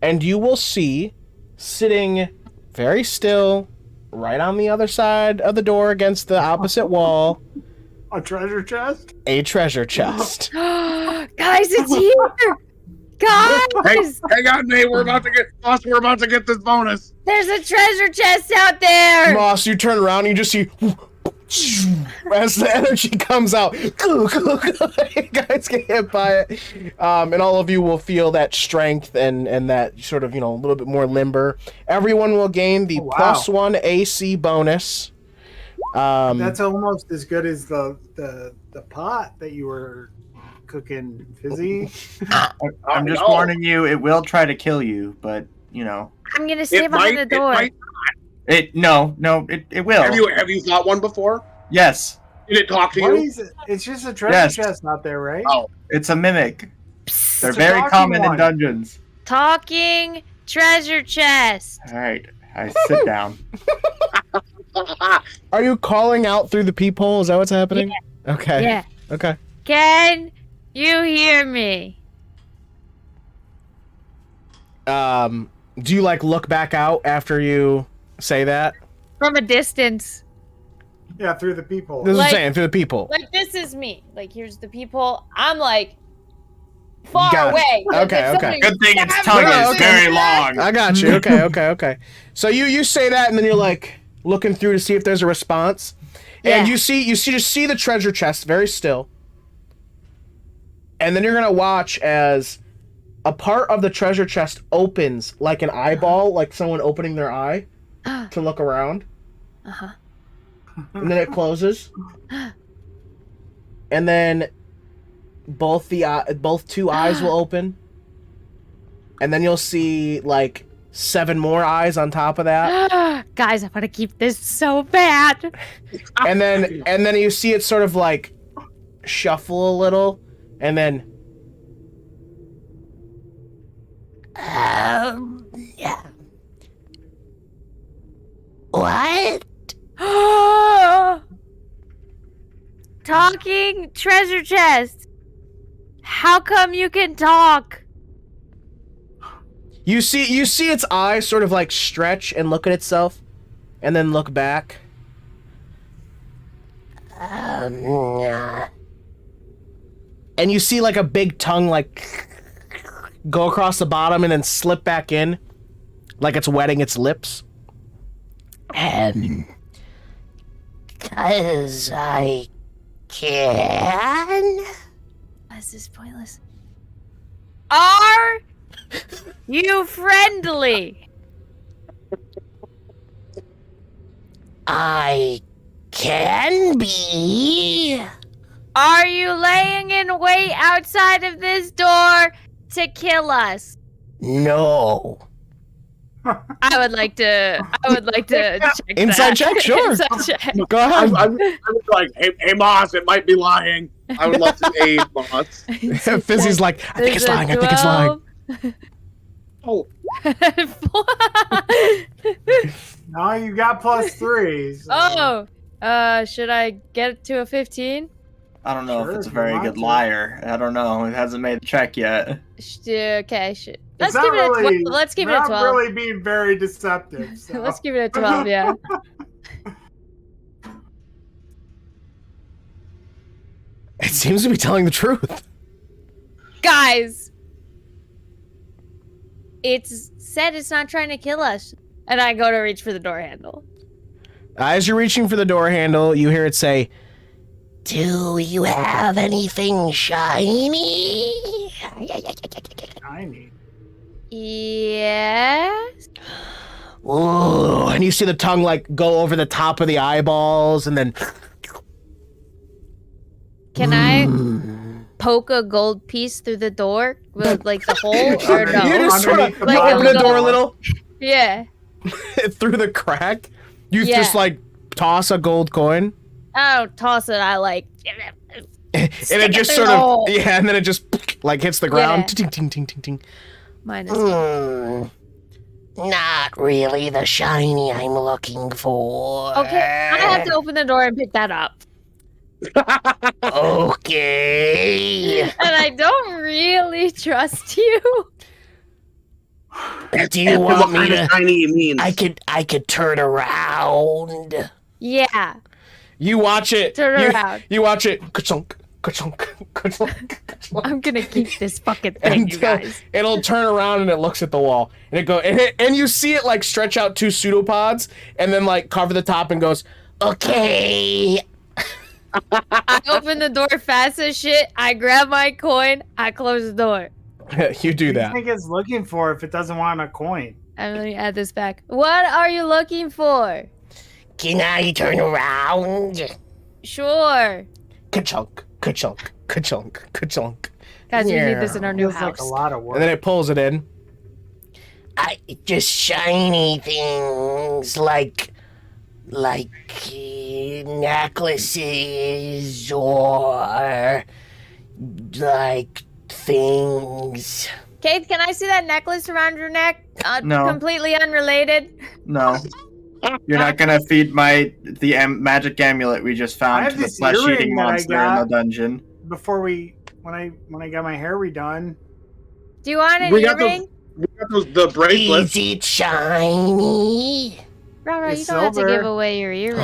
[SPEAKER 1] and you will see, sitting very still, right on the other side of the door against the opposite wall,
[SPEAKER 2] A treasure chest?
[SPEAKER 1] A treasure chest.
[SPEAKER 6] Guys, it's here! Guys!
[SPEAKER 5] Hang on, Nate. We're about to get this bonus.
[SPEAKER 6] There's a treasure chest out there!
[SPEAKER 1] Moss, you turn around and you just see as the energy comes out. You guys get hit by it. And all of you will feel that strength and that sort of, a little bit more limber. Everyone will gain the +1 AC bonus.
[SPEAKER 2] That's almost as good as the pot that you were cooking, Fizzi.
[SPEAKER 4] I'm just warning you, it will try to kill you, but
[SPEAKER 6] I'm gonna stay behind the door.
[SPEAKER 4] It will.
[SPEAKER 5] Have you fought one before?
[SPEAKER 4] Yes.
[SPEAKER 5] Did it talk to
[SPEAKER 2] What
[SPEAKER 5] you?
[SPEAKER 2] is it? It's just a treasure chest out there, right?
[SPEAKER 5] Oh,
[SPEAKER 4] It's a mimic. They're
[SPEAKER 2] It's a
[SPEAKER 4] very
[SPEAKER 2] talking
[SPEAKER 4] common in
[SPEAKER 2] one.
[SPEAKER 4] dungeons.
[SPEAKER 6] Talking treasure chest.
[SPEAKER 4] All right, I sit down.
[SPEAKER 1] Are you calling out through the peephole? Is that what's happening?
[SPEAKER 6] Yeah.
[SPEAKER 1] Okay.
[SPEAKER 6] Yeah.
[SPEAKER 1] Okay.
[SPEAKER 6] Can you hear me?
[SPEAKER 1] Do you look back out after you say that?
[SPEAKER 6] From a distance.
[SPEAKER 2] Yeah, through the people.
[SPEAKER 1] This is what I'm
[SPEAKER 6] Like-
[SPEAKER 1] saying, through the peephole.
[SPEAKER 6] Like, this is me. Like, here's the people. I'm, far
[SPEAKER 1] Got it.
[SPEAKER 6] away. Like,
[SPEAKER 1] Okay,
[SPEAKER 6] if
[SPEAKER 1] okay.
[SPEAKER 6] somebody
[SPEAKER 4] Good thing its
[SPEAKER 6] stabs
[SPEAKER 4] tongue
[SPEAKER 6] me
[SPEAKER 1] No,
[SPEAKER 4] is
[SPEAKER 6] in
[SPEAKER 1] okay.
[SPEAKER 4] very
[SPEAKER 6] the back-
[SPEAKER 4] long.
[SPEAKER 1] I got you. Okay. So you say that, and then you're looking through to see if there's a response, and
[SPEAKER 6] Yeah.
[SPEAKER 1] you just see the treasure chest very still, and then you're gonna watch as a part of the treasure chest opens like an eyeball, like someone opening their eye to look around,
[SPEAKER 6] Uh-huh.
[SPEAKER 1] and then it closes, and then both two eyes will open, and then you'll see 7 more eyes on top of that.
[SPEAKER 6] Guys, I want to keep this so bad.
[SPEAKER 1] And then you see it sort of shuffle a little, and then
[SPEAKER 8] Yeah. What?
[SPEAKER 6] Talking treasure chest. How come you can talk?
[SPEAKER 1] you see its eyes sort of stretch and look at itself, and then look back. And you see a big tongue go across the bottom and then slip back in, like it's wetting its lips.
[SPEAKER 8] Cause I can.
[SPEAKER 6] This is pointless. Are you friendly?
[SPEAKER 8] I can be.
[SPEAKER 6] Are you laying in wait outside of this door to kill us?
[SPEAKER 8] No.
[SPEAKER 6] I would like to check
[SPEAKER 1] Inside
[SPEAKER 6] that.
[SPEAKER 1] check, sure.
[SPEAKER 6] Inside check.
[SPEAKER 1] Go ahead.
[SPEAKER 5] I was like, hey, Moss, it might be lying. I would love to aid Moss.
[SPEAKER 1] Fizzy's I think it's lying. I think it's lying.
[SPEAKER 5] Oh,
[SPEAKER 2] No, you got +3. So.
[SPEAKER 6] Should I get it to a 15?
[SPEAKER 4] I don't know
[SPEAKER 2] Sure,
[SPEAKER 4] if it's a
[SPEAKER 2] if you
[SPEAKER 4] very
[SPEAKER 2] want
[SPEAKER 4] good
[SPEAKER 2] to.
[SPEAKER 4] liar. I don't know. It hasn't made the check yet.
[SPEAKER 6] Okay,
[SPEAKER 2] It's
[SPEAKER 6] let's
[SPEAKER 2] not
[SPEAKER 6] give it a 12.
[SPEAKER 2] really-
[SPEAKER 6] Let's give it a
[SPEAKER 2] not
[SPEAKER 6] 12.
[SPEAKER 2] really being very deceptive. So.
[SPEAKER 6] Let's give it a 12, yeah.
[SPEAKER 1] It seems to be telling the truth.
[SPEAKER 6] Guys, it's said it's not trying to kill us. And I go to reach for the door handle.
[SPEAKER 1] As you're reaching for the door handle, you hear it say,
[SPEAKER 8] Do you have anything shiny?
[SPEAKER 2] Shiny.
[SPEAKER 6] Yes.
[SPEAKER 1] "Ooh," and you see the tongue go over the top of the eyeballs, and then
[SPEAKER 6] Can I poke a gold piece through the door with the hole or no?
[SPEAKER 1] you just sort of
[SPEAKER 2] Underneath the
[SPEAKER 1] you
[SPEAKER 6] bottom
[SPEAKER 1] open the
[SPEAKER 6] of the
[SPEAKER 1] door a
[SPEAKER 6] door.
[SPEAKER 1] little
[SPEAKER 6] Yeah.
[SPEAKER 1] through the crack. You
[SPEAKER 6] Yeah.
[SPEAKER 1] just toss a gold coin,
[SPEAKER 6] I don't toss it. I
[SPEAKER 1] and it
[SPEAKER 6] Stick
[SPEAKER 1] just
[SPEAKER 6] it
[SPEAKER 1] sort
[SPEAKER 6] through the
[SPEAKER 1] of
[SPEAKER 6] hole.
[SPEAKER 1] and then it just hits the ground.
[SPEAKER 6] Yeah.
[SPEAKER 1] Ting, ting, ting, ting, ting.
[SPEAKER 6] minus.
[SPEAKER 8] Not really the shiny I'm looking for.
[SPEAKER 6] Okay, I have to open the door and pick that up.
[SPEAKER 8] Okay.
[SPEAKER 6] And I don't really trust you.
[SPEAKER 8] Do you want
[SPEAKER 5] what
[SPEAKER 8] me
[SPEAKER 5] kind
[SPEAKER 8] to?
[SPEAKER 5] of shiny you mean?
[SPEAKER 8] I could turn around.
[SPEAKER 6] Yeah.
[SPEAKER 1] You watch it.
[SPEAKER 6] Turn around.
[SPEAKER 1] You watch it. Ka-chunk, ka-chunk, ka-chunk, ka-chunk.
[SPEAKER 6] I'm gonna keep this fucking thing, you guys.
[SPEAKER 1] It'll turn around and it looks at the wall, and and you see it like stretch out 2 pseudopods, and then like cover the top and goes, okay.
[SPEAKER 6] I open the door fast as shit. I grab my coin. I close the door.
[SPEAKER 1] You do
[SPEAKER 2] What do
[SPEAKER 1] that.
[SPEAKER 2] you think it's looking for if it doesn't want a coin?
[SPEAKER 6] I'm gonna add this back. What are you looking for?
[SPEAKER 8] Can I turn around?
[SPEAKER 6] Sure.
[SPEAKER 1] Ka-chunk, ka-chunk, ka-chunk, ka-chunk.
[SPEAKER 6] Guys, we need this in our new
[SPEAKER 2] Feels
[SPEAKER 6] house.
[SPEAKER 2] like a lot of work.
[SPEAKER 1] And then it pulls it in.
[SPEAKER 8] Just shiny things like necklaces or like things.
[SPEAKER 6] Kayth, can I see that necklace around your neck?
[SPEAKER 4] No.
[SPEAKER 6] Completely unrelated.
[SPEAKER 4] No. You're not gonna feed the magic amulet we just
[SPEAKER 2] I
[SPEAKER 4] found
[SPEAKER 2] have
[SPEAKER 4] to the
[SPEAKER 2] this
[SPEAKER 4] flesh-eating
[SPEAKER 2] earring that I
[SPEAKER 4] monster in
[SPEAKER 2] got.
[SPEAKER 4] the dungeon.
[SPEAKER 2] Before when I got my hair redone.
[SPEAKER 6] Do you want an
[SPEAKER 5] We got
[SPEAKER 6] earring?
[SPEAKER 5] the bracelets.
[SPEAKER 8] Is it shiny?
[SPEAKER 6] RaRa,
[SPEAKER 2] It's
[SPEAKER 6] you don't have to
[SPEAKER 2] silver.
[SPEAKER 6] give away your earring.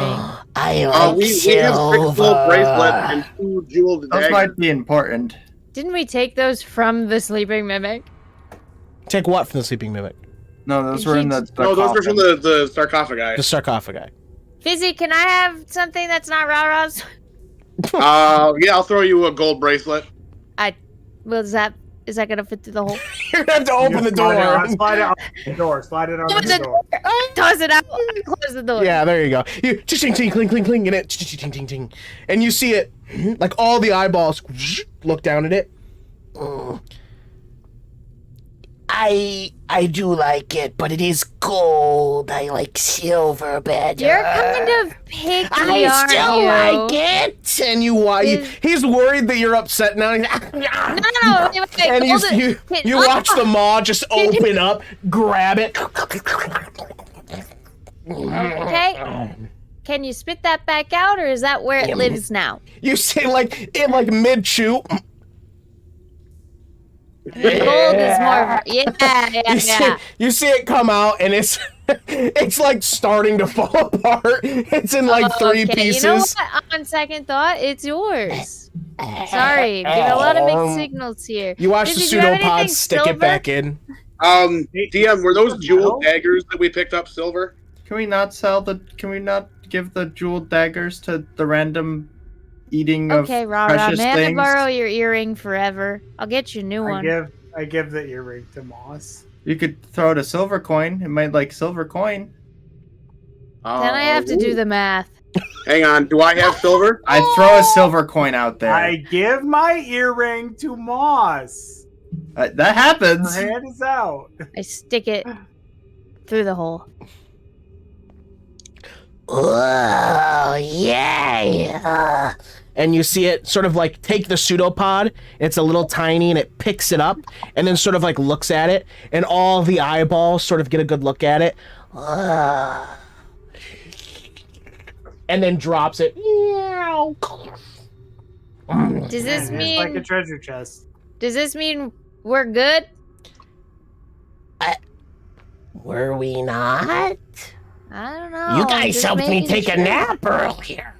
[SPEAKER 8] I like
[SPEAKER 5] We have 6 gold
[SPEAKER 8] silver.
[SPEAKER 5] bracelets and 2 jeweled
[SPEAKER 4] Those
[SPEAKER 5] daggers.
[SPEAKER 4] might be important.
[SPEAKER 6] Didn't we take those from the sleeping mimic?
[SPEAKER 1] Take what from the sleeping mimic?
[SPEAKER 4] No, those were in the
[SPEAKER 5] No, those are from
[SPEAKER 4] coffin.
[SPEAKER 5] the sarcophagi.
[SPEAKER 1] The sarcophagi.
[SPEAKER 6] Fizzi, can I have something that's not RaRa's?
[SPEAKER 5] Yeah, I'll throw you a gold bracelet.
[SPEAKER 6] Well, is that gonna fit through the hole?
[SPEAKER 1] You're gonna have to open the door.
[SPEAKER 2] Slide it out the door. Slide it out
[SPEAKER 6] Open
[SPEAKER 2] the
[SPEAKER 6] the
[SPEAKER 2] door.
[SPEAKER 6] Toss it out. Close the door.
[SPEAKER 1] Yeah, there you go. You ting ting cling cling cling, and it ting ting ting, and you see it like all the eyeballs look down at it.
[SPEAKER 8] I do like it, but it is gold. I like silver better.
[SPEAKER 6] You're kind of picky,
[SPEAKER 8] I
[SPEAKER 6] aren't
[SPEAKER 8] still
[SPEAKER 6] you?
[SPEAKER 8] like it.
[SPEAKER 1] And you why he's worried that you're upset now.
[SPEAKER 6] No, wait,
[SPEAKER 1] And
[SPEAKER 6] hold it.
[SPEAKER 1] you watch the maw just open up, grab it.
[SPEAKER 6] Okay. Can you spit that back out, or is that where it lives now?
[SPEAKER 1] You see like mid chew.
[SPEAKER 6] Gold is more. Yeah.
[SPEAKER 1] You see it come out, and it's it's like starting to fall apart. It's in like 3 pieces.
[SPEAKER 6] You know what? On second thought, it's yours. Sorry, getting a lot of mixed signals here.
[SPEAKER 1] You watch the
[SPEAKER 6] Did you have anything
[SPEAKER 1] pseudopods stick
[SPEAKER 6] silver?
[SPEAKER 1] it back in.
[SPEAKER 5] DM, were those jeweled daggers that we picked up silver?
[SPEAKER 4] Can we not give the jeweled daggers to the random eating
[SPEAKER 6] Okay,
[SPEAKER 4] of
[SPEAKER 6] RaRa,
[SPEAKER 4] precious
[SPEAKER 6] may I
[SPEAKER 4] things?
[SPEAKER 6] borrow your earring forever? I'll get you a new one.
[SPEAKER 2] I give the earring to Moss.
[SPEAKER 4] You could throw out a silver coin. It might like silver coin.
[SPEAKER 6] Then I have to do the math.
[SPEAKER 5] Hang on, do I have silver?
[SPEAKER 4] I'd throw a silver coin out there.
[SPEAKER 2] I give my earring to Moss.
[SPEAKER 4] That happens.
[SPEAKER 2] Her hand is out.
[SPEAKER 6] I stick it through the hole.
[SPEAKER 8] Oh, yeah.
[SPEAKER 1] And you see it sort of like take the pseudopod. It's a little tiny, and it picks it up, and then sort of like looks at it, and all the eyeballs sort of get a good look at it, and then drops it.
[SPEAKER 6] Does this
[SPEAKER 2] It's like a
[SPEAKER 6] mean?
[SPEAKER 2] treasure chest.
[SPEAKER 6] Does this mean we're good?
[SPEAKER 8] Were we not?
[SPEAKER 6] I don't know.
[SPEAKER 8] You guys
[SPEAKER 6] just
[SPEAKER 8] helped me
[SPEAKER 6] making
[SPEAKER 8] take a
[SPEAKER 6] sure.
[SPEAKER 8] nap earlier.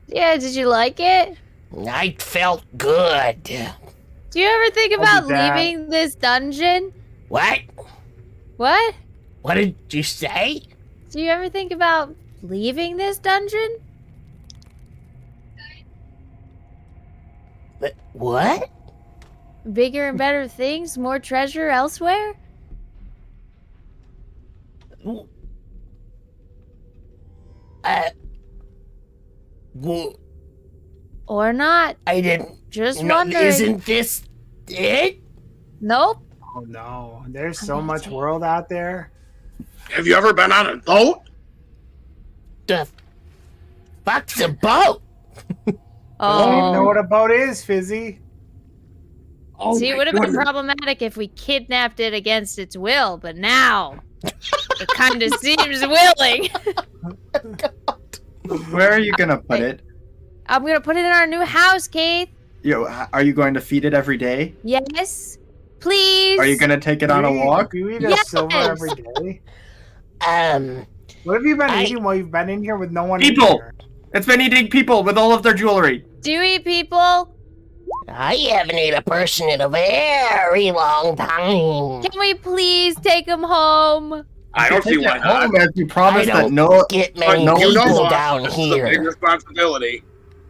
[SPEAKER 6] Yeah, did you like it?
[SPEAKER 8] I felt good.
[SPEAKER 6] Do you ever think
[SPEAKER 2] I'll
[SPEAKER 6] about
[SPEAKER 2] be back.
[SPEAKER 6] leaving this dungeon?
[SPEAKER 8] What?
[SPEAKER 6] What?
[SPEAKER 8] What did you say?
[SPEAKER 6] Do you ever think about leaving this dungeon?
[SPEAKER 8] What?
[SPEAKER 6] Bigger and better things, more treasure elsewhere?
[SPEAKER 8] Well,
[SPEAKER 6] Or not?
[SPEAKER 8] I didn't.
[SPEAKER 6] Just
[SPEAKER 8] No,
[SPEAKER 6] wondering.
[SPEAKER 8] isn't this it?
[SPEAKER 6] Nope.
[SPEAKER 2] Oh no, there's so much world out there.
[SPEAKER 5] Have you ever been on a boat?
[SPEAKER 8] The fuck's a boat?
[SPEAKER 2] I don't even know
[SPEAKER 6] Oh.
[SPEAKER 2] what a boat is, Fizzy.
[SPEAKER 6] See, it would have been problematic if we kidnapped it against its will, but now it kind of seems willing.
[SPEAKER 4] Where are you gonna put it?
[SPEAKER 6] I'm gonna put it in our new house, Kayth.
[SPEAKER 4] Are you going to feed it every day?
[SPEAKER 6] Yes, please.
[SPEAKER 4] Are you gonna take it on a walk?
[SPEAKER 2] Do you eat a
[SPEAKER 6] Yes!
[SPEAKER 2] silver every day?
[SPEAKER 8] Um,
[SPEAKER 2] What have you been
[SPEAKER 8] I-
[SPEAKER 2] eating while you've been in here with no one
[SPEAKER 4] People!
[SPEAKER 2] in here?
[SPEAKER 4] It's been eating people with all of their jewelry.
[SPEAKER 6] Do you eat people?
[SPEAKER 8] I haven't ate a person in a very long time.
[SPEAKER 6] Can we please take him home?
[SPEAKER 5] I don't see
[SPEAKER 4] Take
[SPEAKER 5] why
[SPEAKER 4] it
[SPEAKER 5] not.
[SPEAKER 4] home as you
[SPEAKER 8] I
[SPEAKER 4] promised that
[SPEAKER 8] don't
[SPEAKER 4] no.
[SPEAKER 8] get many
[SPEAKER 5] But you know,
[SPEAKER 8] people
[SPEAKER 5] Moss,
[SPEAKER 8] down
[SPEAKER 5] this is a big
[SPEAKER 8] here.
[SPEAKER 5] responsibility.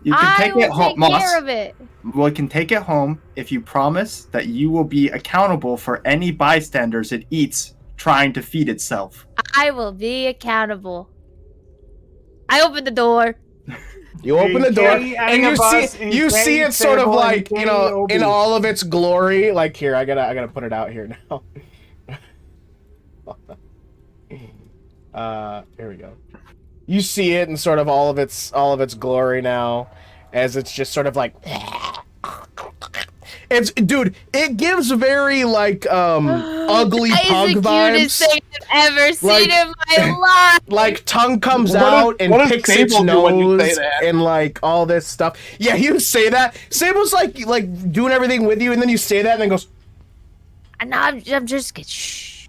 [SPEAKER 4] You can take
[SPEAKER 6] I
[SPEAKER 4] it
[SPEAKER 6] will
[SPEAKER 4] home,
[SPEAKER 6] take
[SPEAKER 4] Moss.
[SPEAKER 6] care of it.
[SPEAKER 4] We can take it home if you promise that you will be accountable for any bystanders it eats trying to feed itself.
[SPEAKER 6] I will be accountable. I open the door.
[SPEAKER 1] You open the door,
[SPEAKER 2] can't eat
[SPEAKER 1] and
[SPEAKER 2] any
[SPEAKER 1] you
[SPEAKER 2] of us,
[SPEAKER 1] see
[SPEAKER 2] and
[SPEAKER 1] you
[SPEAKER 2] you can't
[SPEAKER 1] see
[SPEAKER 2] eat
[SPEAKER 1] it sort of
[SPEAKER 2] Sable, and
[SPEAKER 1] like
[SPEAKER 2] you
[SPEAKER 1] you
[SPEAKER 2] can't
[SPEAKER 1] know
[SPEAKER 2] eat
[SPEAKER 1] in
[SPEAKER 2] Obi.
[SPEAKER 1] all of its glory. Like here, I gotta put it out here now. Here we go. You see it in sort of all of its glory now, as it's just sort of like. It's dude. It gives very like ugly
[SPEAKER 6] That
[SPEAKER 1] pug
[SPEAKER 6] is the
[SPEAKER 1] vibes.
[SPEAKER 6] cutest thing I've ever seen
[SPEAKER 1] Like-
[SPEAKER 6] in my life.
[SPEAKER 1] Like tongue comes
[SPEAKER 5] What
[SPEAKER 1] out
[SPEAKER 5] does-
[SPEAKER 1] and
[SPEAKER 5] what does
[SPEAKER 1] picks its
[SPEAKER 5] Sable do when you say
[SPEAKER 1] nose
[SPEAKER 5] that?
[SPEAKER 1] and like all this stuff. Yeah, you say that. Sable's like doing everything with you, and then you say that, and then goes.
[SPEAKER 6] No, I'm just shh.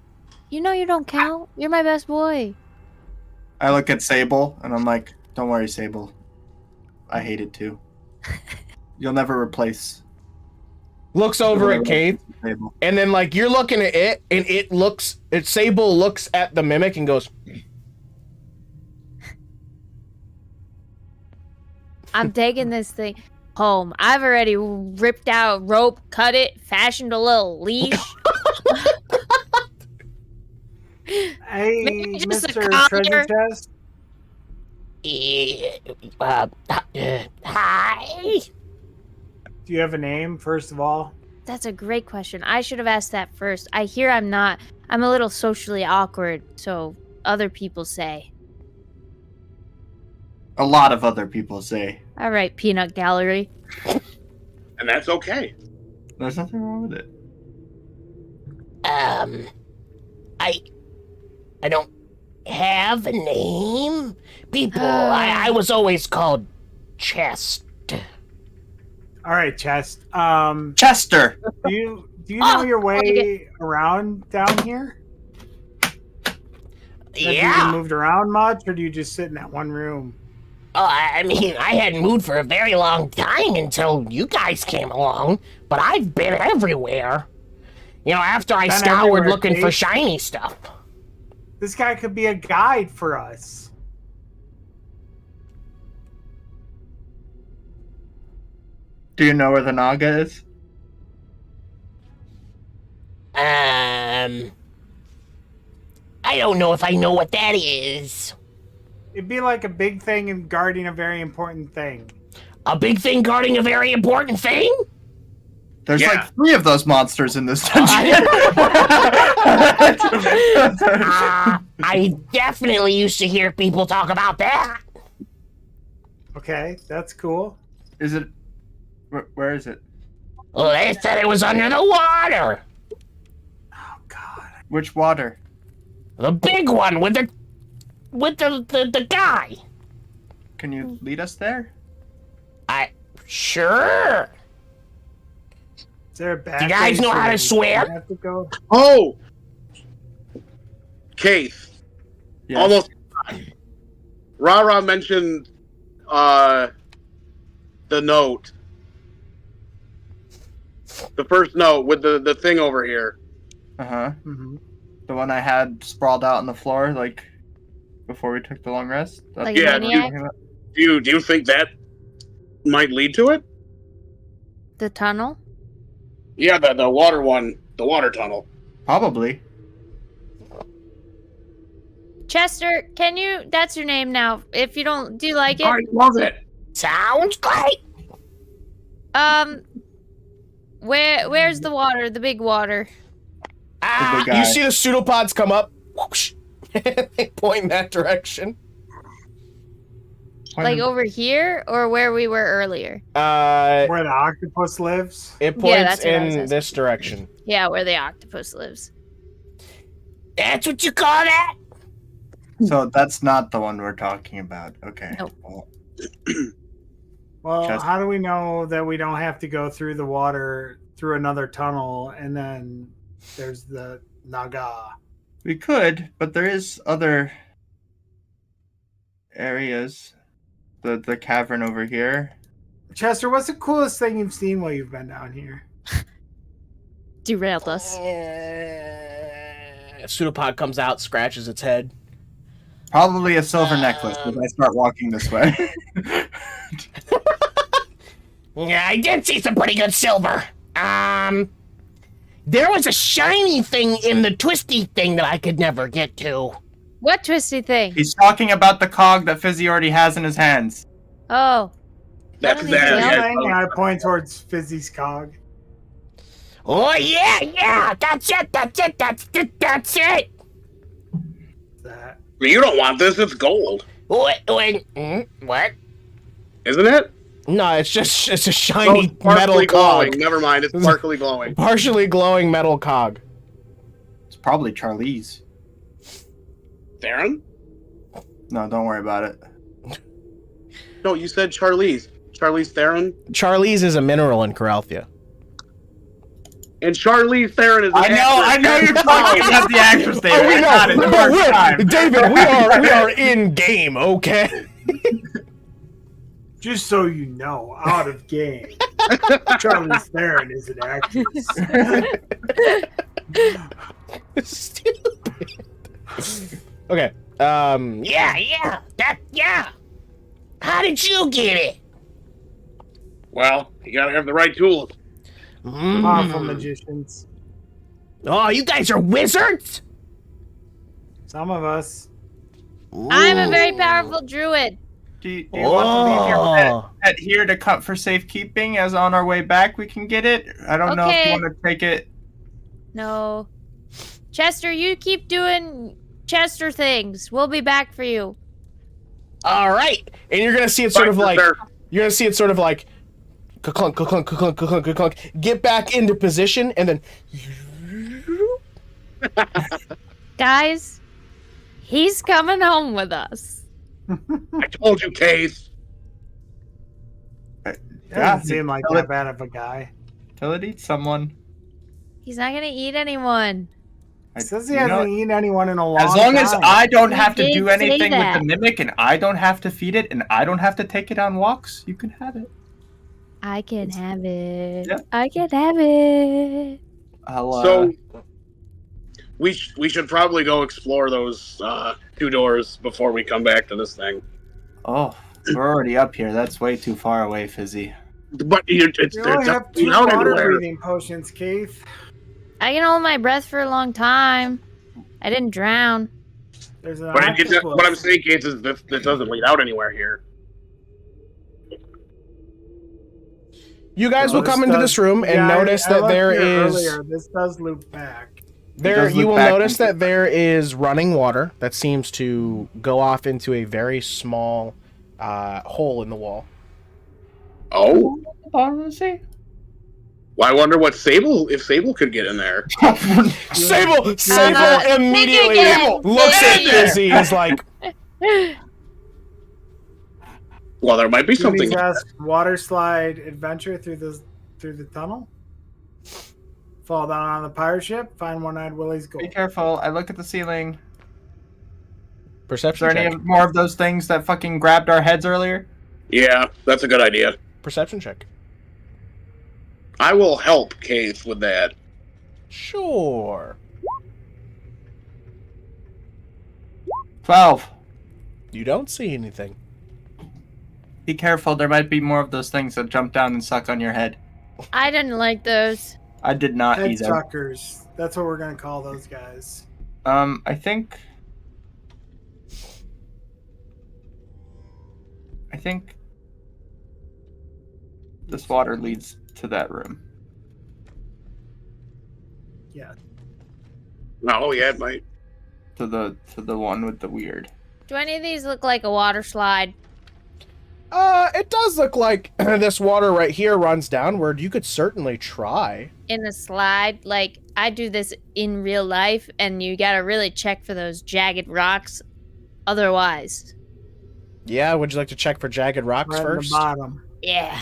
[SPEAKER 6] You know you don't count. You're my best boy.
[SPEAKER 4] I look at Sable and I'm like, "Don't worry, Sable. I hate it too. You'll never replace
[SPEAKER 1] Looks over at Kayth,
[SPEAKER 4] Sable."
[SPEAKER 1] and then like you're looking at it, and Sable looks at the mimic and goes.
[SPEAKER 6] I'm taking this thing home. I've already ripped out rope, cut it, fashioned a little leash.
[SPEAKER 2] Hey,
[SPEAKER 6] Maybe just a
[SPEAKER 2] Mr. Treasure
[SPEAKER 6] collar.
[SPEAKER 2] Chest.
[SPEAKER 8] Hi.
[SPEAKER 2] Do you have a name, first of all?
[SPEAKER 6] That's a great question. I should have asked that first. I hear I'm a little socially awkward, so other people say.
[SPEAKER 4] A lot of other people say.
[SPEAKER 6] All right, Peanut Gallery.
[SPEAKER 5] And that's okay.
[SPEAKER 4] There's nothing wrong with it.
[SPEAKER 8] I don't have a name. People, I was always called Chest.
[SPEAKER 2] All right, Chest.
[SPEAKER 4] Chester.
[SPEAKER 2] Do you know your way
[SPEAKER 6] okay.
[SPEAKER 2] around down here? Have you
[SPEAKER 8] Yeah.
[SPEAKER 2] been moved around much, or do you just sit in that one room?
[SPEAKER 8] Oh, I mean, I hadn't moved for a very long time until you guys came along, but I've been everywhere. You know, after I
[SPEAKER 2] Been
[SPEAKER 8] scoured
[SPEAKER 2] everywhere,
[SPEAKER 8] looking for
[SPEAKER 2] Kayth.
[SPEAKER 8] shiny stuff.
[SPEAKER 2] This guy could be a guide for us.
[SPEAKER 4] Do you know where the Naga is?
[SPEAKER 8] I don't know if I know what that is.
[SPEAKER 2] It'd be like a big thing in guarding a very important thing.
[SPEAKER 8] A big thing guarding a very important thing?
[SPEAKER 4] There's
[SPEAKER 5] Yeah.
[SPEAKER 4] like 3 of those monsters in this dungeon.
[SPEAKER 8] I definitely used to hear people talk about that.
[SPEAKER 2] Okay, that's cool.
[SPEAKER 4] Is it? Where is it?
[SPEAKER 8] Well, they said it was under the water.
[SPEAKER 2] Oh God.
[SPEAKER 4] Which water?
[SPEAKER 8] The big one with the guy.
[SPEAKER 4] Can you lead us there?
[SPEAKER 8] Sure.
[SPEAKER 2] Is there a back
[SPEAKER 8] You guys
[SPEAKER 2] way
[SPEAKER 8] know
[SPEAKER 2] so
[SPEAKER 8] how to
[SPEAKER 2] that we
[SPEAKER 8] swim?
[SPEAKER 2] don't have to go?
[SPEAKER 5] Oh! Kayth.
[SPEAKER 4] Yes.
[SPEAKER 5] Almost. RaRa mentioned the note. The first note with the thing over here.
[SPEAKER 4] Uh-huh.
[SPEAKER 2] Mm-hmm.
[SPEAKER 4] The one I had sprawled out on the floor, like, before we took the long rest? That's
[SPEAKER 6] Like
[SPEAKER 5] a
[SPEAKER 4] what
[SPEAKER 6] maniac?
[SPEAKER 4] you're talking about?
[SPEAKER 5] Do you think that might lead to it?
[SPEAKER 6] The tunnel?
[SPEAKER 5] Yeah, the water one. The water tunnel.
[SPEAKER 4] Probably.
[SPEAKER 6] Chester, can you... That's your name now. If you don't... Do you like
[SPEAKER 5] I
[SPEAKER 6] it?
[SPEAKER 5] love it.
[SPEAKER 8] Sounds great.
[SPEAKER 6] Where's the water? The big water.
[SPEAKER 4] The big guy.
[SPEAKER 1] You see the pseudopods come up. Whoosh, they point in that direction.
[SPEAKER 6] Like over here? Or where we were earlier?
[SPEAKER 2] Where the octopus lives?
[SPEAKER 1] It
[SPEAKER 6] Yeah,
[SPEAKER 1] points
[SPEAKER 6] that's what I was
[SPEAKER 1] in
[SPEAKER 6] asking.
[SPEAKER 1] this direction.
[SPEAKER 6] Yeah, where the octopus lives.
[SPEAKER 8] That's what you call that?
[SPEAKER 4] So that's not the one we're talking about. Okay.
[SPEAKER 6] Nope.
[SPEAKER 4] Well,
[SPEAKER 2] Well,
[SPEAKER 4] Chest.
[SPEAKER 2] how do we know that we don't have to go through the water through another tunnel and then there's the Naga?
[SPEAKER 4] we could, but there is other areas the cavern over here.
[SPEAKER 2] Chester, what's the coolest thing you've seen while you've been down here?
[SPEAKER 6] Derailed us.
[SPEAKER 1] Pseudopod comes out, scratches its head.
[SPEAKER 4] Probably a silver necklace as I start walking this way.
[SPEAKER 8] Yeah, I did see some pretty good silver. There was a shiny thing in the twisty thing that I could never get to.
[SPEAKER 6] What twisty thing?
[SPEAKER 4] He's talking about the cog that Fizzi already has in his hands.
[SPEAKER 6] Oh.
[SPEAKER 5] That's
[SPEAKER 6] What
[SPEAKER 5] that.
[SPEAKER 6] is
[SPEAKER 5] Yeah.
[SPEAKER 2] And I point towards Fizzi's cog.
[SPEAKER 8] Oh, yeah, that's it.
[SPEAKER 2] That.
[SPEAKER 5] You don't want this. It's gold,
[SPEAKER 8] What?
[SPEAKER 5] isn't it?
[SPEAKER 1] No, it's a
[SPEAKER 5] Oh,
[SPEAKER 1] shiny
[SPEAKER 5] it's partially
[SPEAKER 1] metal
[SPEAKER 5] glowing.
[SPEAKER 1] cog.
[SPEAKER 5] Never mind. It's sparkly glowing.
[SPEAKER 1] Partially glowing metal cog.
[SPEAKER 4] It's probably Charlie's.
[SPEAKER 5] Theron?
[SPEAKER 4] No, don't worry about it.
[SPEAKER 5] No, you said Charlize. Charlize Theron?
[SPEAKER 1] Charlie's is a mineral in Coralthea.
[SPEAKER 5] And Charlize Theron is an
[SPEAKER 4] I know
[SPEAKER 5] actress.
[SPEAKER 4] you're talking about the actress, David.
[SPEAKER 1] we
[SPEAKER 4] I
[SPEAKER 1] know,
[SPEAKER 4] got it the
[SPEAKER 1] but
[SPEAKER 4] first time.
[SPEAKER 1] David, we are in game, okay?
[SPEAKER 2] Just so you know, out of game, Charlize Theron is an actress.
[SPEAKER 1] Stupid. Okay.
[SPEAKER 8] Yeah. How did you get it?
[SPEAKER 5] Well, you gotta have the right tools.
[SPEAKER 2] Powerful magicians.
[SPEAKER 8] Oh, you guys are wizards?
[SPEAKER 2] Some of us.
[SPEAKER 6] I'm a very powerful druid.
[SPEAKER 4] Do you want to leave your
[SPEAKER 1] Oh.
[SPEAKER 4] pet here to cut for safekeeping? As on our way back we can get it? I don't know if
[SPEAKER 6] Okay.
[SPEAKER 4] you want to take it.
[SPEAKER 6] No. Chester, you keep doing Chester things. We'll be back for you.
[SPEAKER 1] All right. And you're going to see it sort of like, you're going to see it sort of like, ka-clunk, ka-clunk, ka-clunk, ka-clunk, ka-clunk, get back into position, and then,
[SPEAKER 6] Guys, he's coming home with us.
[SPEAKER 5] I told you, Kayth.
[SPEAKER 2] Doesn't seem like that bad of a guy.
[SPEAKER 4] Till it eats someone.
[SPEAKER 6] He's not going to eat anyone.
[SPEAKER 2] He says he
[SPEAKER 4] you know,
[SPEAKER 2] hasn't eaten anyone in a long time.
[SPEAKER 4] as long as I don't
[SPEAKER 6] He
[SPEAKER 4] have to
[SPEAKER 6] did
[SPEAKER 4] do
[SPEAKER 6] say
[SPEAKER 4] anything with
[SPEAKER 6] that.
[SPEAKER 4] the mimic and I don't have to feed it and I don't have to take it on walks, you can have it.
[SPEAKER 6] I can have it.
[SPEAKER 4] Yeah.
[SPEAKER 6] I can have it.
[SPEAKER 5] So we should probably go explore those 2 doors before we come back to this thing.
[SPEAKER 4] Oh, we're already up here. That's way too far away, Fizzi.
[SPEAKER 5] But it's
[SPEAKER 2] You only have 2
[SPEAKER 5] out
[SPEAKER 2] water
[SPEAKER 5] anywhere.
[SPEAKER 2] breathing potions, Kayth.
[SPEAKER 6] I can hold my breath for a long time. I didn't drown.
[SPEAKER 2] There's an
[SPEAKER 5] But
[SPEAKER 2] octopus.
[SPEAKER 5] what I'm saying, Kayth, is this doesn't lead out anywhere here.
[SPEAKER 1] you guys
[SPEAKER 2] Well,
[SPEAKER 1] will come into
[SPEAKER 2] does-
[SPEAKER 1] this room and
[SPEAKER 2] Yeah,
[SPEAKER 1] notice
[SPEAKER 2] I
[SPEAKER 1] that
[SPEAKER 2] looked
[SPEAKER 1] there
[SPEAKER 2] here
[SPEAKER 1] is...
[SPEAKER 2] Earlier. This does loop back.
[SPEAKER 1] There,
[SPEAKER 4] does
[SPEAKER 1] you
[SPEAKER 4] look
[SPEAKER 1] will
[SPEAKER 4] back
[SPEAKER 1] notice
[SPEAKER 4] into-
[SPEAKER 1] that there is running water that seems to go off into a very small hole in the wall.
[SPEAKER 5] Oh,
[SPEAKER 4] Honestly?
[SPEAKER 5] well, I wonder what if Sable could get in there.
[SPEAKER 1] Sable
[SPEAKER 6] Think
[SPEAKER 1] immediately
[SPEAKER 6] again.
[SPEAKER 1] looks at
[SPEAKER 6] Think
[SPEAKER 1] Fizzi. Is like,
[SPEAKER 5] Well, there might be something.
[SPEAKER 2] Something asked water slide adventure through the tunnel. Fall down on the pirate ship. Find one-eyed Willie's
[SPEAKER 4] Be
[SPEAKER 2] gold.
[SPEAKER 4] careful. I look at the ceiling. Is
[SPEAKER 1] perception
[SPEAKER 4] there any
[SPEAKER 1] check.
[SPEAKER 4] more of those things that fucking grabbed our heads earlier?
[SPEAKER 5] Yeah, that's a good idea.
[SPEAKER 1] Perception check.
[SPEAKER 5] I will help Kayth with that.
[SPEAKER 1] Sure.
[SPEAKER 4] 12.
[SPEAKER 1] You don't see anything.
[SPEAKER 4] Be careful. There might be more of those things that jump down and suck on your head.
[SPEAKER 6] I didn't like those.
[SPEAKER 4] I did not
[SPEAKER 2] Head
[SPEAKER 4] either.
[SPEAKER 2] suckers. That's what we're gonna call those guys.
[SPEAKER 4] I think this water leads to that room.
[SPEAKER 2] Yeah.
[SPEAKER 5] Oh, yeah, it might.
[SPEAKER 4] To the one with the weird.
[SPEAKER 6] Do any of these look like a water slide?
[SPEAKER 1] It does look like this water right here runs downward. You could certainly try.
[SPEAKER 6] In a slide? Like, I do this in real life, and you gotta really check for those jagged rocks. Otherwise.
[SPEAKER 1] Yeah, would you like to check for jagged rocks
[SPEAKER 2] Right
[SPEAKER 1] first?
[SPEAKER 2] in the bottom.
[SPEAKER 6] Yeah.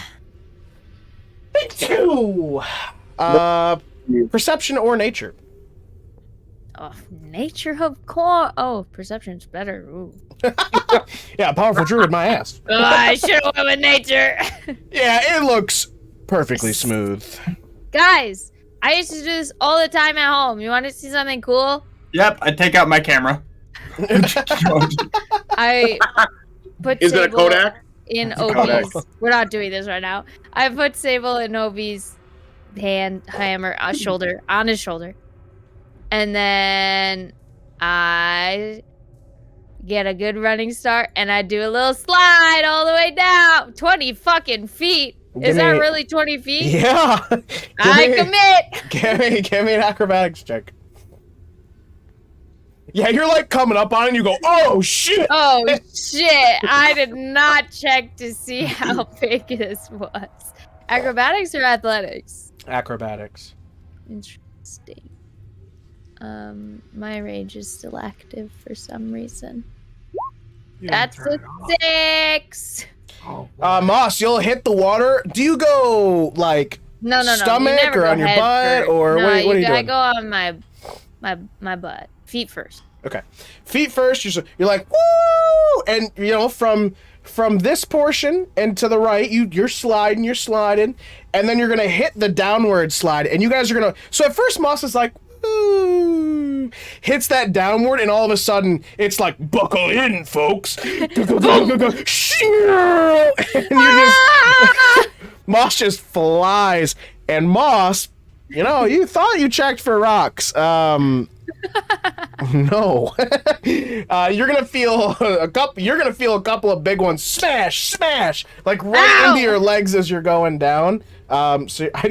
[SPEAKER 1] Two. Perception or nature.
[SPEAKER 6] nature of course. Oh, perception's better. Ooh.
[SPEAKER 1] Yeah, powerful druid, my ass.
[SPEAKER 6] I should have went with nature.
[SPEAKER 1] Yeah, it looks perfectly smooth.
[SPEAKER 6] Guys, I used to do this all the time at home. You want to see something cool?
[SPEAKER 4] Yep, I take out my camera.
[SPEAKER 6] I put
[SPEAKER 5] Is it a
[SPEAKER 6] Sable
[SPEAKER 5] Kodak?
[SPEAKER 6] in
[SPEAKER 4] It's a Kodak.
[SPEAKER 6] Obi's. We're not doing this right now. I put Sable in Obi's hammer on his shoulder. And then I get a good running start and I do a little slide all the way down. 20 fucking feet. Is that really 20 feet?
[SPEAKER 1] Yeah.
[SPEAKER 6] I commit.
[SPEAKER 1] Give me an acrobatics check. Yeah, you're like coming up on it and you go, oh shit!
[SPEAKER 6] Oh shit! I did not check to see how big this was. Acrobatics or athletics?
[SPEAKER 1] Acrobatics.
[SPEAKER 6] Interesting. My rage is still active for some reason.
[SPEAKER 2] You
[SPEAKER 6] That's
[SPEAKER 2] turn
[SPEAKER 6] a
[SPEAKER 2] it off.
[SPEAKER 6] 6.
[SPEAKER 2] Oh,
[SPEAKER 1] Moss, you'll hit the water. Do you go like
[SPEAKER 6] No.
[SPEAKER 1] stomach
[SPEAKER 6] You never
[SPEAKER 1] or
[SPEAKER 6] go
[SPEAKER 1] on your
[SPEAKER 6] head
[SPEAKER 1] butt
[SPEAKER 6] first.
[SPEAKER 1] or
[SPEAKER 6] no,
[SPEAKER 1] what are you
[SPEAKER 6] I
[SPEAKER 1] doing?
[SPEAKER 6] go on my butt. Feet first.
[SPEAKER 1] Okay, feet first. You're like woo, and you know from this portion and to the right, you're sliding, and then you're gonna hit the downward slide, and you guys are gonna. So at first, Moss is like woo, hits that downward, and all of a sudden it's like buckle in, folks. And you're just Moss just flies, and Moss, you know, you thought you checked for rocks. No. You're gonna feel a couple of big ones smash like right
[SPEAKER 6] Ow!
[SPEAKER 1] into your legs as you're going down. So I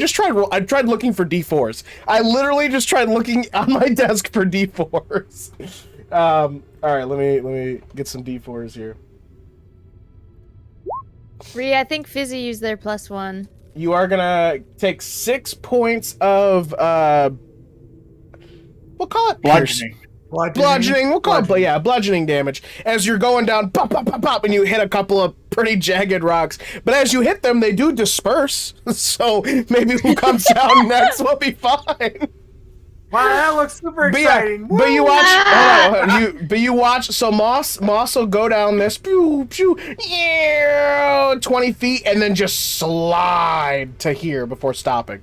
[SPEAKER 1] tried looking for D4s. I literally just tried looking on my desk for D4s. All right, let me get some D4s here.
[SPEAKER 6] I think Fizzi used their +1.
[SPEAKER 1] You are gonna take 6 points of we'll call it
[SPEAKER 4] Bludgeoning.
[SPEAKER 1] Bludgeoning, we'll call it, bludgeoning damage. As you're going down, pop, pop, pop, pop, and you hit a couple of pretty jagged rocks. But as you hit them, they do disperse. So maybe who comes down next will be fine.
[SPEAKER 2] wow, that looks super exciting.
[SPEAKER 1] But you watch, hold on, you watch. So Moss will go down this, pew, pew, 20 feet, and then just slide to here before stopping.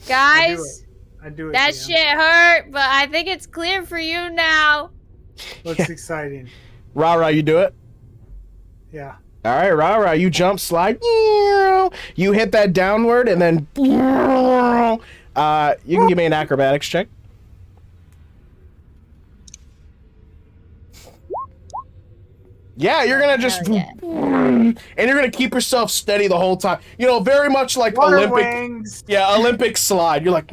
[SPEAKER 6] Guys,
[SPEAKER 2] I do it.
[SPEAKER 6] that
[SPEAKER 2] Sam.
[SPEAKER 6] shit hurt, but I think it's clear for you now.
[SPEAKER 2] Looks exciting.
[SPEAKER 1] RaRa, you do it.
[SPEAKER 2] Yeah.
[SPEAKER 1] All right, RaRa, you jump, slide. You hit that downward, and then you can give me an acrobatics check. Yeah, you're gonna just,
[SPEAKER 6] Hell yeah.
[SPEAKER 1] and you're gonna keep yourself steady the whole time. You know, very much like
[SPEAKER 2] Water
[SPEAKER 1] Olympic.
[SPEAKER 2] wings.
[SPEAKER 1] Yeah, Olympic slide. You're like,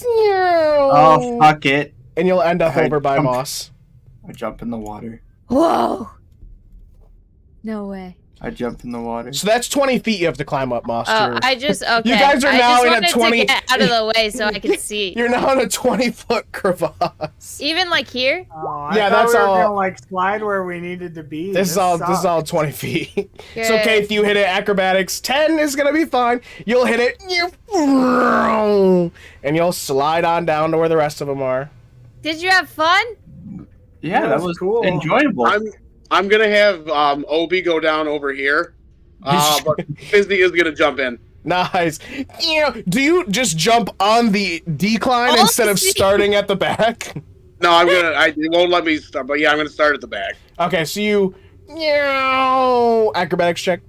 [SPEAKER 4] Oh, fuck it.
[SPEAKER 1] and you'll end up
[SPEAKER 4] I
[SPEAKER 1] over by
[SPEAKER 4] jumped.
[SPEAKER 1] Moss.
[SPEAKER 4] I jump in the water.
[SPEAKER 6] Whoa. No way.
[SPEAKER 4] I jump in the water.
[SPEAKER 1] So that's 20 feet you have to climb up, Moss.
[SPEAKER 6] Oh,
[SPEAKER 1] You're-
[SPEAKER 6] okay.
[SPEAKER 1] You guys are now in a
[SPEAKER 6] I just
[SPEAKER 1] 20
[SPEAKER 6] wanted to get out of the way so I could see.
[SPEAKER 1] You're now in a 20-foot crevasse.
[SPEAKER 6] Even like here?
[SPEAKER 2] Oh, I
[SPEAKER 1] Yeah,
[SPEAKER 2] thought
[SPEAKER 1] that's
[SPEAKER 2] we were
[SPEAKER 1] all-
[SPEAKER 2] gonna like slide where we needed to be.
[SPEAKER 1] This is all
[SPEAKER 2] sucks.
[SPEAKER 1] 20 feet. So
[SPEAKER 6] Good.
[SPEAKER 1] Kayth, you hit it acrobatics. 10 is gonna be fine. You'll hit it, and you'll slide on down to where the rest of them are.
[SPEAKER 6] Did you have fun?
[SPEAKER 4] Yeah,
[SPEAKER 2] That
[SPEAKER 4] that
[SPEAKER 2] was
[SPEAKER 4] was
[SPEAKER 2] cool.
[SPEAKER 4] enjoyable.
[SPEAKER 5] I'm gonna have Obi go down over here, but Fizzi is gonna jump in.
[SPEAKER 1] Nice. Do you just jump on the decline
[SPEAKER 6] Oh,
[SPEAKER 1] instead of
[SPEAKER 6] see.
[SPEAKER 1] starting at the back?
[SPEAKER 5] No, it won't let me start, but yeah, I'm gonna start at the back.
[SPEAKER 1] Okay, so you acrobatics check.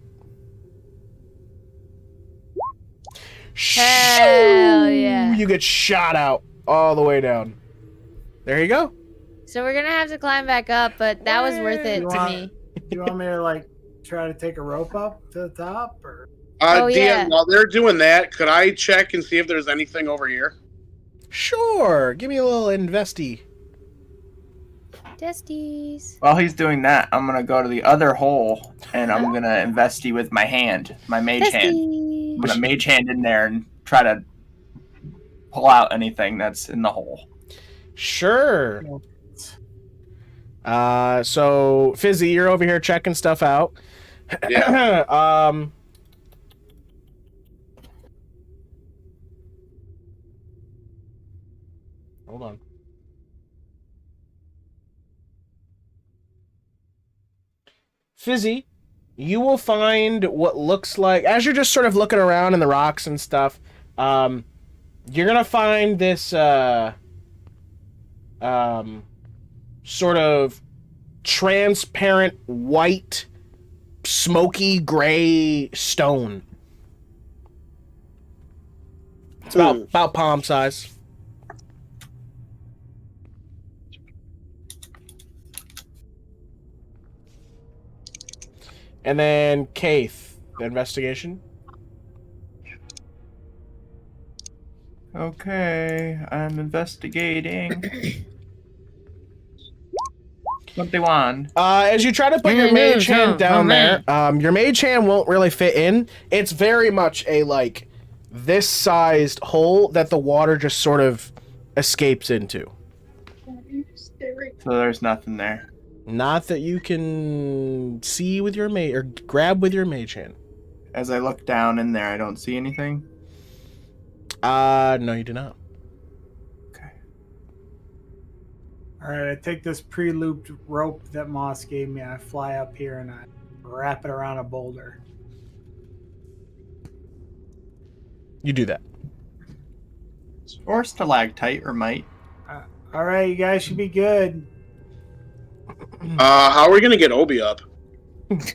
[SPEAKER 6] Hell yeah.
[SPEAKER 1] You get shot out all the way down. There you go.
[SPEAKER 6] So we're gonna have to climb back up, but that was worth it
[SPEAKER 2] You
[SPEAKER 6] to
[SPEAKER 2] want-
[SPEAKER 6] me.
[SPEAKER 2] You want me to like try to take a rope up to the top, or
[SPEAKER 6] Oh,
[SPEAKER 5] DM,
[SPEAKER 6] yeah.
[SPEAKER 5] while they're doing that, could I check and see if there's anything over here?
[SPEAKER 1] Sure. Give me a little investy.
[SPEAKER 6] Testes.
[SPEAKER 4] While he's doing that, I'm gonna go to the other hole and I'm gonna investy with my hand, my mage hand. I'm gonna mage hand in there and try to pull out anything that's in the hole.
[SPEAKER 1] Sure. So Fizzi, you're over here checking stuff out.
[SPEAKER 5] Yeah.
[SPEAKER 1] Hold on. Fizzi, you will find what looks like, as you're just sort of looking around in the rocks and stuff, you're gonna find this sort of transparent white, smoky gray stone. It's about palm size. And then Kayth, the investigation.
[SPEAKER 4] Okay, I'm investigating. What they want?
[SPEAKER 1] As you try to put your mage hand down there, your mage hand won't really fit in. It's very much a like this sized hole that the water just sort of escapes into.
[SPEAKER 4] So there's nothing there.
[SPEAKER 1] Not that you can see with your mage or grab with your mage hand.
[SPEAKER 4] As I look down in there, I don't see anything.
[SPEAKER 1] No, you do not.
[SPEAKER 4] Okay.
[SPEAKER 2] All right, I take this pre-looped rope that Moss gave me, and I fly up here and I wrap it around a boulder.
[SPEAKER 1] You do that.
[SPEAKER 4] Or stalactite or mite.
[SPEAKER 2] All right, you guys should be good.
[SPEAKER 5] How are we gonna get Obi up?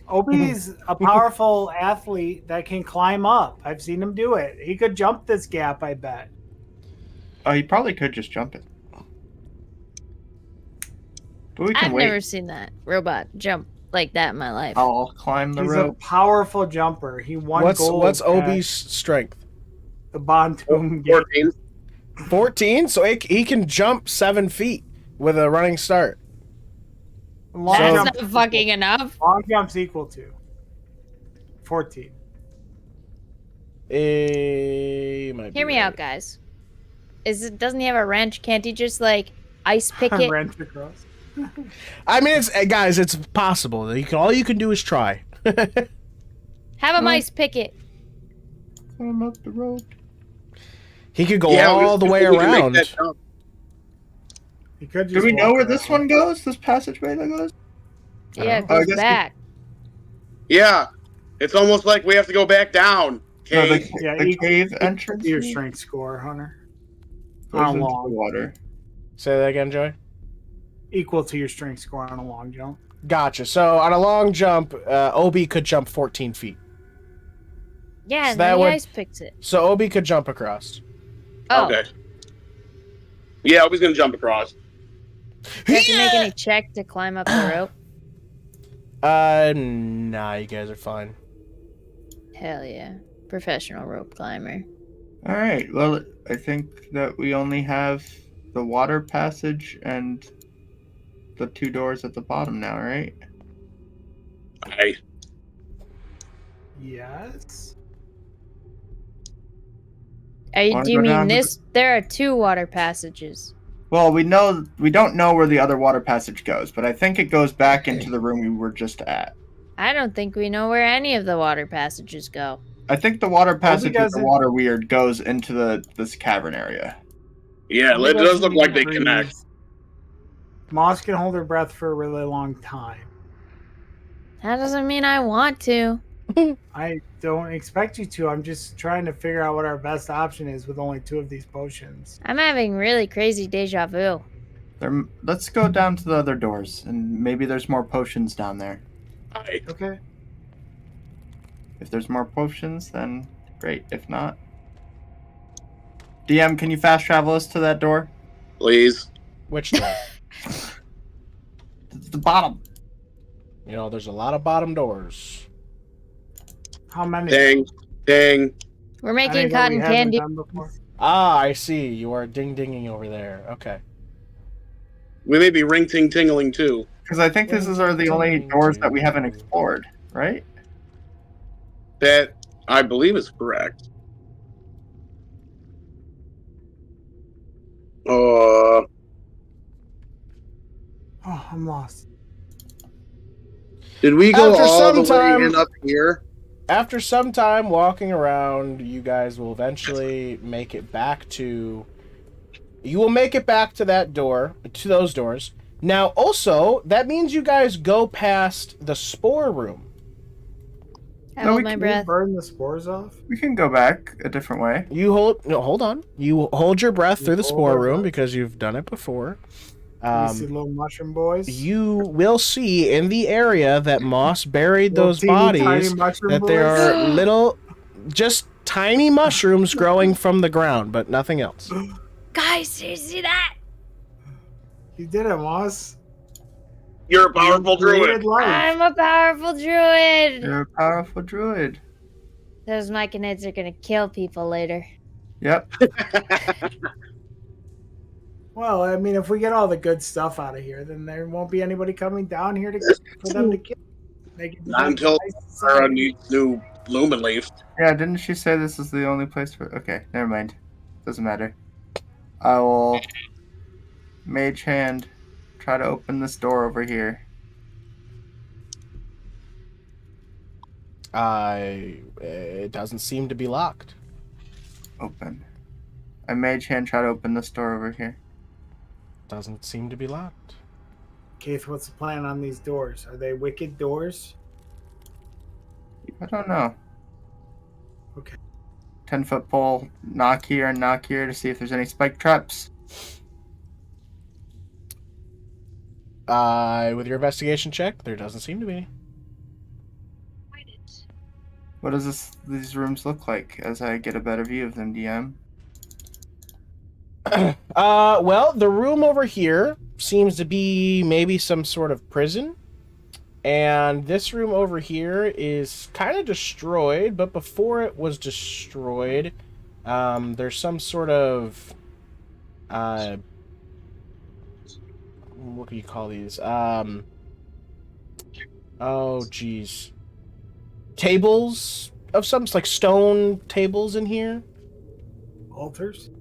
[SPEAKER 2] Obi's a powerful athlete that can climb up. I've seen him do it. He could jump this gap, I bet.
[SPEAKER 4] Oh, he probably could just jump it. But we can
[SPEAKER 6] I've
[SPEAKER 4] wait.
[SPEAKER 6] never seen that robot jump like that in my life.
[SPEAKER 4] I'll climb the
[SPEAKER 2] He's
[SPEAKER 4] rope.
[SPEAKER 2] a powerful jumper. He won gold.
[SPEAKER 1] What's
[SPEAKER 2] at
[SPEAKER 1] Obi's strength?
[SPEAKER 2] the Bontoon game.
[SPEAKER 5] 14.
[SPEAKER 1] 14, so he can jump 7 feet with a running start.
[SPEAKER 2] Long
[SPEAKER 1] So-
[SPEAKER 6] That's
[SPEAKER 2] jump-
[SPEAKER 6] not fucking enough.
[SPEAKER 2] Long jump's equal to 14.
[SPEAKER 1] Might be
[SPEAKER 6] Hear me
[SPEAKER 1] right.
[SPEAKER 6] out, guys. Doesn't he have a wrench? Can't he just like ice pick it?
[SPEAKER 2] Wrench across.
[SPEAKER 1] I mean, guys, it's possible. All you can do is try.
[SPEAKER 6] Have him ice pick it.
[SPEAKER 4] Climb up the rope.
[SPEAKER 1] He could go all the way
[SPEAKER 5] we can make
[SPEAKER 1] around.
[SPEAKER 5] that jump.
[SPEAKER 2] He could just
[SPEAKER 4] Do we know
[SPEAKER 2] walk
[SPEAKER 4] where this
[SPEAKER 2] around.
[SPEAKER 4] one goes? This passageway that goes?
[SPEAKER 6] Yeah, it
[SPEAKER 4] Oh, I
[SPEAKER 6] goes
[SPEAKER 4] guess
[SPEAKER 6] back.
[SPEAKER 5] Yeah, it's almost like we have to go back down.
[SPEAKER 4] No,
[SPEAKER 5] Okay.
[SPEAKER 2] Yeah,
[SPEAKER 4] the
[SPEAKER 2] you-
[SPEAKER 4] cave entrance.
[SPEAKER 2] Your strength score, Hunter.
[SPEAKER 4] goes
[SPEAKER 2] How
[SPEAKER 4] into
[SPEAKER 2] long?
[SPEAKER 4] the water.
[SPEAKER 1] Say that again, Joey.
[SPEAKER 2] Equal to your strength score on a long jump.
[SPEAKER 1] Gotcha. So on a long jump, Obi could jump 14 feet.
[SPEAKER 6] Yeah,
[SPEAKER 1] So
[SPEAKER 6] and
[SPEAKER 1] that
[SPEAKER 6] then he
[SPEAKER 1] would-
[SPEAKER 6] ice picks it.
[SPEAKER 1] So Obi could jump across.
[SPEAKER 6] Oh,
[SPEAKER 5] Okay. Yeah, Obi's gonna jump across.
[SPEAKER 6] do you have to make any check to climb up the rope?
[SPEAKER 1] Nah, you guys are fine.
[SPEAKER 6] Hell yeah. Professional rope climber.
[SPEAKER 4] All right. Well, I think that we only have the water passage and the 2 doors at the bottom now, right?
[SPEAKER 5] I
[SPEAKER 2] Yes.
[SPEAKER 4] Wanna
[SPEAKER 6] Do you
[SPEAKER 4] go down
[SPEAKER 6] mean
[SPEAKER 4] to
[SPEAKER 6] this? There are 2 water passages.
[SPEAKER 4] Well, we don't know where the other water passage goes, but I think it goes back into the room we were just at.
[SPEAKER 6] I don't think we know where any of the water passages go.
[SPEAKER 4] I think the water passage with the
[SPEAKER 2] doesn't-
[SPEAKER 4] water weird goes into this cavern area.
[SPEAKER 5] yeah, it does look like they connect.
[SPEAKER 2] Moss can hold her breath for a really long time.
[SPEAKER 6] That doesn't mean I want to.
[SPEAKER 2] I don't expect you to. I'm just trying to figure out what our best option is with only 2 of these potions.
[SPEAKER 6] I'm having really crazy deja vu.
[SPEAKER 4] Let's go down to the other doors, and maybe there's more potions down there.
[SPEAKER 5] I
[SPEAKER 2] Okay.
[SPEAKER 4] If there's more potions, then great. If not, DM, can you fast travel us to that door?
[SPEAKER 5] please.
[SPEAKER 1] Which door?
[SPEAKER 4] It's the bottom.
[SPEAKER 1] You know, there's a lot of bottom doors.
[SPEAKER 2] How many?
[SPEAKER 5] Dang, dang.
[SPEAKER 6] We're
[SPEAKER 2] Any
[SPEAKER 6] making
[SPEAKER 2] that we
[SPEAKER 6] cotton
[SPEAKER 2] haven't
[SPEAKER 6] candy.
[SPEAKER 2] done before?
[SPEAKER 1] Ah, I see. You are ding-dinging over there. Okay.
[SPEAKER 5] We may be ring ting tingling too.
[SPEAKER 4] Because I think this are the only doors that we haven't explored, right?
[SPEAKER 5] That I believe is correct.
[SPEAKER 2] Oh, I'm lost.
[SPEAKER 5] Did we go
[SPEAKER 1] After
[SPEAKER 5] all
[SPEAKER 1] some
[SPEAKER 5] the
[SPEAKER 1] time-
[SPEAKER 5] way in up here?
[SPEAKER 1] After some time walking around, you guys will eventually make it back to You will make it back to that door, to those doors. Now, also, that means you guys go past the spore room.
[SPEAKER 6] I
[SPEAKER 4] No,
[SPEAKER 6] hold
[SPEAKER 4] we
[SPEAKER 6] my
[SPEAKER 4] can
[SPEAKER 6] breath.
[SPEAKER 2] Burn the spores off.
[SPEAKER 4] We can go back a different way.
[SPEAKER 1] Hold on. You hold your breath through the
[SPEAKER 2] hold
[SPEAKER 1] spore
[SPEAKER 2] our
[SPEAKER 1] room
[SPEAKER 2] breath.
[SPEAKER 1] because you've done it before.
[SPEAKER 2] You see little mushroom boys.
[SPEAKER 1] You will see in the area that Moss buried
[SPEAKER 2] Little
[SPEAKER 1] those
[SPEAKER 2] teeny tiny
[SPEAKER 1] bodies
[SPEAKER 2] mushroom
[SPEAKER 1] that there
[SPEAKER 2] boys.
[SPEAKER 1] are little, just tiny mushrooms growing from the ground, but nothing else.
[SPEAKER 6] Guys, do you see that?
[SPEAKER 2] You did it, Moss.
[SPEAKER 5] You're a powerful
[SPEAKER 2] You created
[SPEAKER 5] druid.
[SPEAKER 2] life.
[SPEAKER 6] I'm a powerful druid.
[SPEAKER 4] You're a powerful druid.
[SPEAKER 6] Those myconids are gonna kill people later.
[SPEAKER 4] Yep.
[SPEAKER 2] Well, I mean, if we get all the good stuff out of here, then there won't be anybody coming down here for them to kill.
[SPEAKER 5] Not until RaRa needs new Lumen Leaf.
[SPEAKER 4] Yeah, didn't she say this is the only place for... Okay, never mind. Doesn't matter. I will... Mage hand. Try to open this door over here.
[SPEAKER 1] It doesn't seem to be locked.
[SPEAKER 4] Open. I mage hand try to open this door over here.
[SPEAKER 1] Doesn't seem to be locked.
[SPEAKER 2] Kayth, what's the plan on these doors? Are they wicked doors?
[SPEAKER 4] I don't know.
[SPEAKER 2] Okay.
[SPEAKER 4] 10-foot pole. Knock here and knock here to see if there's any spike traps.
[SPEAKER 1] With your investigation check, there doesn't seem to be.
[SPEAKER 4] What does these rooms look like as I get a better view of them, DM?
[SPEAKER 1] Well, the room over here seems to be maybe some sort of prison. And this room over here is kind of destroyed, but before it was destroyed, there's some sort of, what do you call these? Oh, geez. Tables of some, like stone tables in here?
[SPEAKER 2] Altars?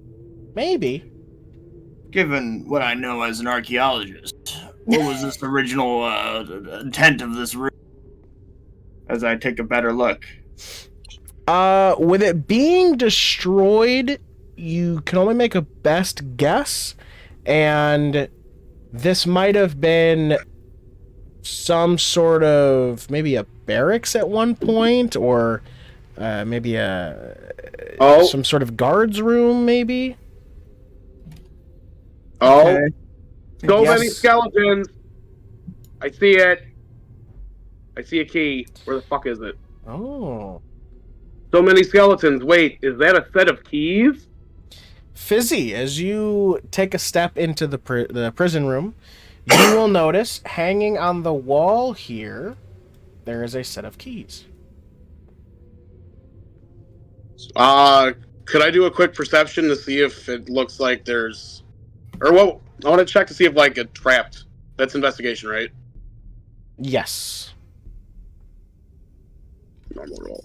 [SPEAKER 1] Maybe.
[SPEAKER 4] Given what I know as an archaeologist, what was this original intent of this room? As I take a better look.
[SPEAKER 1] With it being destroyed, you can only make a best guess, and this might have been some sort of maybe a barracks at one point, or maybe some sort of guards room, maybe.
[SPEAKER 5] Oh,
[SPEAKER 4] Okay.
[SPEAKER 5] so
[SPEAKER 1] Yes.
[SPEAKER 5] many skeletons. I see it. I see a key. Where the fuck is it?
[SPEAKER 1] Oh,
[SPEAKER 5] So many skeletons. Wait, is that a set of keys?
[SPEAKER 1] Fizzi, as you take a step into the prison room, you will notice hanging on the wall here, there is a set of keys.
[SPEAKER 5] Could I do a quick perception to see if it looks like there's, or what? I want to check to see if like it trapped. That's investigation, right?
[SPEAKER 1] Yes.
[SPEAKER 5] Normal roll.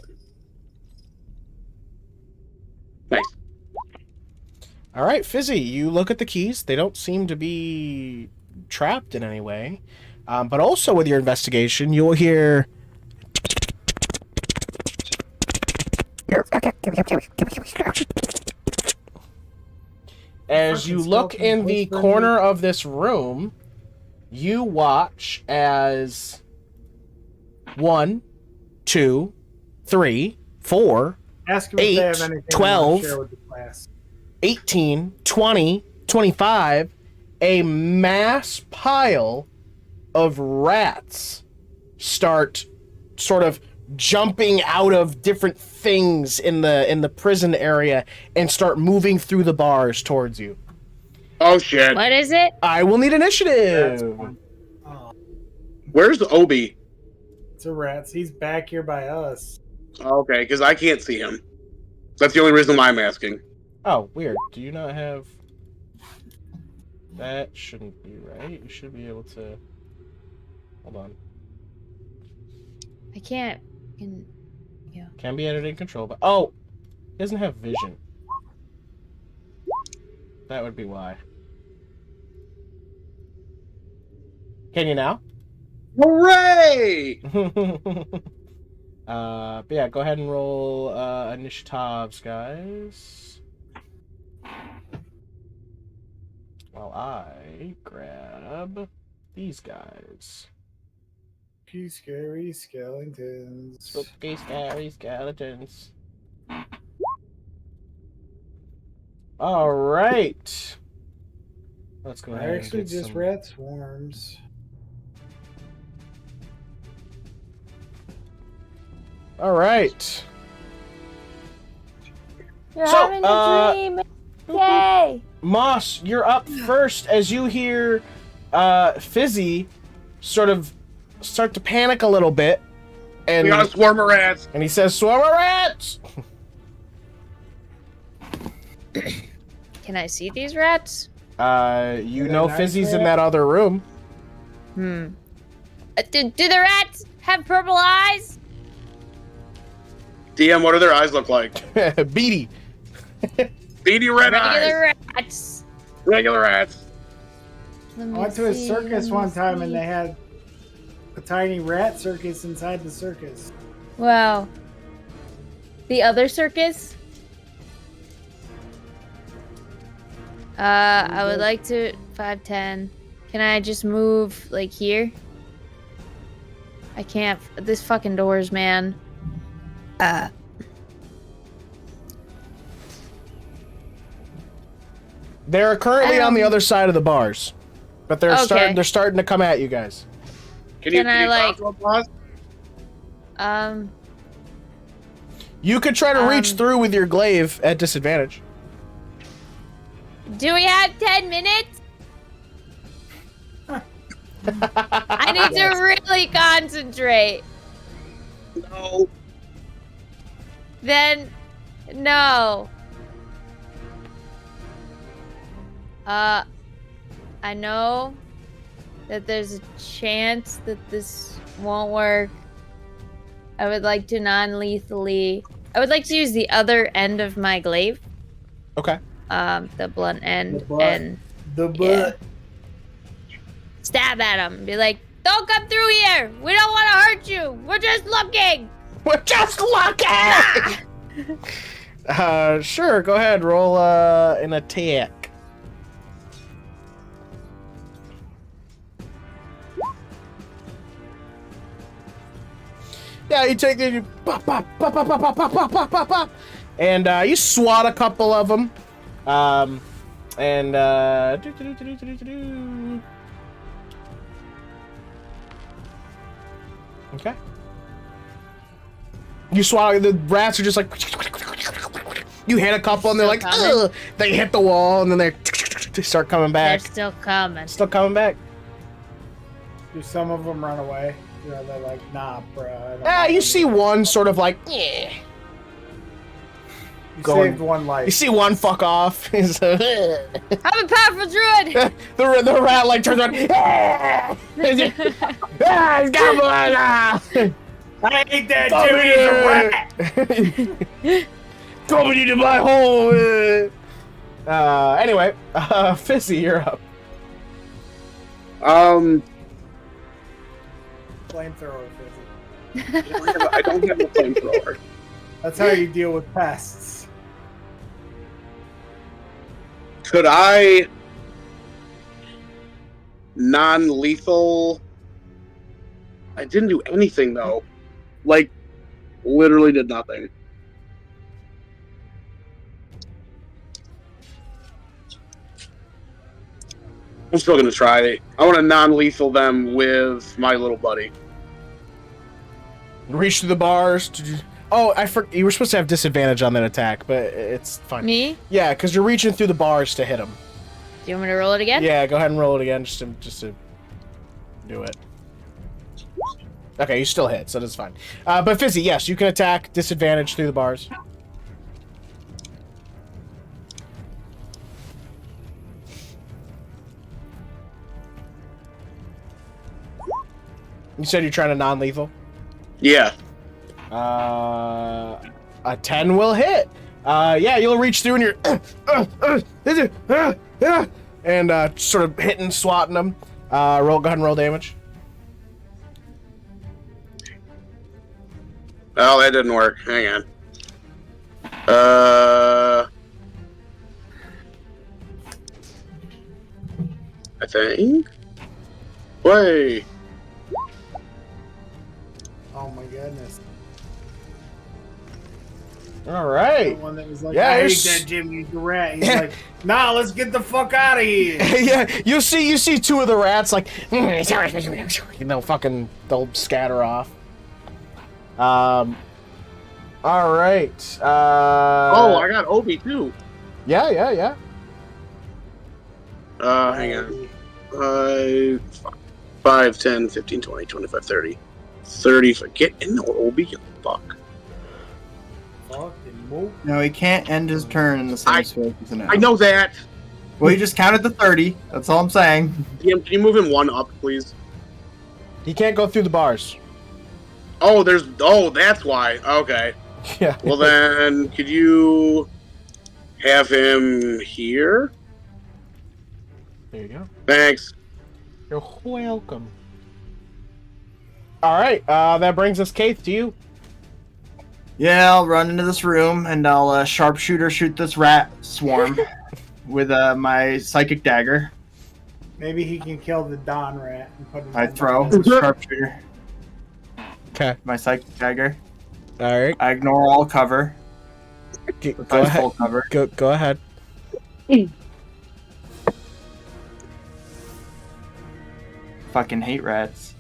[SPEAKER 5] Nice.
[SPEAKER 1] All right, Fizzi, you look at the keys. They don't seem to be trapped in any way. But also with your investigation, you'll hear... As you look in the corner of this room, you watch as 1, 2, 3, 4,
[SPEAKER 2] Ask them if they have
[SPEAKER 1] 8,
[SPEAKER 2] anything
[SPEAKER 1] 12,
[SPEAKER 2] to share with the class.
[SPEAKER 1] 18, 20, 25, a mass pile of rats start sort of jumping out of different things in the prison area and start moving through the bars towards you.
[SPEAKER 5] Oh shit.
[SPEAKER 6] What is it?
[SPEAKER 1] I will need initiative.
[SPEAKER 2] Oh,
[SPEAKER 5] Where's Obi?
[SPEAKER 2] it's a rats. He's back here by us.
[SPEAKER 5] Okay, because I can't see him. That's the only reason why I'm asking.
[SPEAKER 1] Oh, weird. Do you not have... That shouldn't be right. You should be able to... Hold on.
[SPEAKER 6] I can't.
[SPEAKER 1] Can be edited in control, but... Oh! He doesn't have vision. That would be why. Can you now?
[SPEAKER 5] Hooray!
[SPEAKER 1] But yeah, go ahead and roll initiatives, guys. while I grab these guys.
[SPEAKER 2] Spooky, scary skeletons.
[SPEAKER 1] Spooky, scary skeletons. All right. Let's go ahead and
[SPEAKER 2] Actually,
[SPEAKER 1] get
[SPEAKER 2] just
[SPEAKER 1] some...
[SPEAKER 2] rat swarms.
[SPEAKER 1] All right.
[SPEAKER 6] You're
[SPEAKER 1] So,
[SPEAKER 6] having a dream. Yay!
[SPEAKER 1] Moss, you're up first as you hear Fizzi sort of start to panic a little bit. And,
[SPEAKER 5] We got a swarm of rats.
[SPEAKER 1] and he says, "Swarm of rats!"
[SPEAKER 6] Can I see these rats?
[SPEAKER 1] You know
[SPEAKER 2] nice
[SPEAKER 1] Fizzi's in
[SPEAKER 2] rat?
[SPEAKER 1] that other room.
[SPEAKER 6] Do the rats have purple eyes?
[SPEAKER 5] DM, what do their eyes look like?
[SPEAKER 1] Beady.
[SPEAKER 5] Beady red
[SPEAKER 6] Regular
[SPEAKER 5] eyes.
[SPEAKER 6] rats.
[SPEAKER 5] Regular rats.
[SPEAKER 2] I went to a circus one time and they had a tiny rat circus inside the circus.
[SPEAKER 6] Wow. The other circus? I would like to 5'10". Can I just move like here? I can't. This fucking doors, man.
[SPEAKER 1] They're currently on the other side of the bars, but they're
[SPEAKER 6] Okay.
[SPEAKER 1] they're starting to come at you guys.
[SPEAKER 6] Can I, like-
[SPEAKER 5] talk to us?
[SPEAKER 1] You could try to reach through with your glaive at disadvantage.
[SPEAKER 6] Do we have 10 minutes? I need to really concentrate.
[SPEAKER 5] No.
[SPEAKER 6] Then, no. I know that there's a chance that this won't work. I would like to non-lethally... I would like to use the other end of my glaive.
[SPEAKER 1] Okay.
[SPEAKER 6] The blunt end.
[SPEAKER 2] The butt.
[SPEAKER 6] And
[SPEAKER 2] The butt.
[SPEAKER 6] Yeah. Stab at him. Be like, don't come through here. We don't want to hurt you. We're just looking.
[SPEAKER 1] We're just looking! Sure, go ahead, roll an attack. Yeah, you take the pop, pop, pop, pop, pop, pop, pop, pop, pop, pop, pop, and you swat a couple of them. Okay. You swat, the rats are just like, you hit a couple and they're like,
[SPEAKER 6] Still
[SPEAKER 1] ugh. They hit the wall and then they start coming
[SPEAKER 6] They're
[SPEAKER 1] back.
[SPEAKER 6] still coming.
[SPEAKER 1] Still coming back.
[SPEAKER 2] Do some of them run away? You know, they're like, nah, bruh.
[SPEAKER 1] You see one sort of like, yeah.
[SPEAKER 2] You
[SPEAKER 1] going-
[SPEAKER 2] saved one life.
[SPEAKER 1] You see one fuck off. He's
[SPEAKER 6] I'm a powerful druid.
[SPEAKER 1] the rat like turns around. Ah! He's got blood.
[SPEAKER 2] I hate that
[SPEAKER 1] Jimmy's a rat. Coming into my home. Anyway, Fizzi, you're up.
[SPEAKER 2] Flamethrower, Fizzi.
[SPEAKER 5] I don't have a flamethrower.
[SPEAKER 2] That's how you deal with pests.
[SPEAKER 5] Could I non-lethal? I didn't do anything though. Like, literally did nothing. I'm still gonna try. I want to non-lethal them with my little buddy.
[SPEAKER 1] Reach through the bars. Oh, I forgot. You were supposed to have disadvantage on that attack, but it's fine.
[SPEAKER 6] Me?
[SPEAKER 1] Yeah, because you're reaching through the bars to hit him.
[SPEAKER 6] Do you want me to roll it again?
[SPEAKER 1] Yeah, go ahead and roll it again, just to do it. Okay, you still hit, so that's fine. But Fizzi, yes, you can attack disadvantage through the bars. You said you're trying to non-lethal?
[SPEAKER 5] Yeah.
[SPEAKER 1] A 10 will hit. Yeah, you'll reach through and you're and sort of hitting, swatting them. Go ahead and roll damage.
[SPEAKER 5] Oh, that didn't work. Hang on. think. Way.
[SPEAKER 2] Oh my goodness.
[SPEAKER 1] All right.
[SPEAKER 2] The one that was like,
[SPEAKER 1] Yeah,
[SPEAKER 2] I hate
[SPEAKER 1] there's-
[SPEAKER 2] that Jimmy Rat. He's like, nah, let's get the fuck out of here.
[SPEAKER 1] Yeah, you see two of the rats like, they'll scatter off. All right.
[SPEAKER 5] Oh, I got Obi too.
[SPEAKER 1] Yeah.
[SPEAKER 5] Hang on. 5, 10, 15, 20, 25, 30. 30. Get in the Obi, you fuck.
[SPEAKER 2] Fucking mope.
[SPEAKER 4] No, he can't end his turn in the same space as an elf.
[SPEAKER 5] I know that.
[SPEAKER 4] Well, he just counted the 30. That's all I'm saying.
[SPEAKER 5] DM, can you move him one up, please?
[SPEAKER 1] He can't go through the bars.
[SPEAKER 5] Oh, that's why. Okay.
[SPEAKER 1] Yeah.
[SPEAKER 5] Well then, could you have him here?
[SPEAKER 1] There you go.
[SPEAKER 5] Thanks.
[SPEAKER 1] You're welcome. All right. That brings us, Kayth, to you.
[SPEAKER 4] Yeah, I'll run into this room and I'll sharpshooter shoot this rat swarm with my psychic dagger.
[SPEAKER 2] Maybe he can kill the Don Rat and put him
[SPEAKER 4] I
[SPEAKER 2] on
[SPEAKER 4] throw
[SPEAKER 2] the-
[SPEAKER 4] sharpshooter.
[SPEAKER 1] Okay.
[SPEAKER 4] My psychic dagger.
[SPEAKER 1] All right.
[SPEAKER 4] I ignore all cover.
[SPEAKER 1] Go
[SPEAKER 4] Full
[SPEAKER 1] ahead.
[SPEAKER 4] cover.
[SPEAKER 1] Go ahead.
[SPEAKER 4] Fucking hate rats.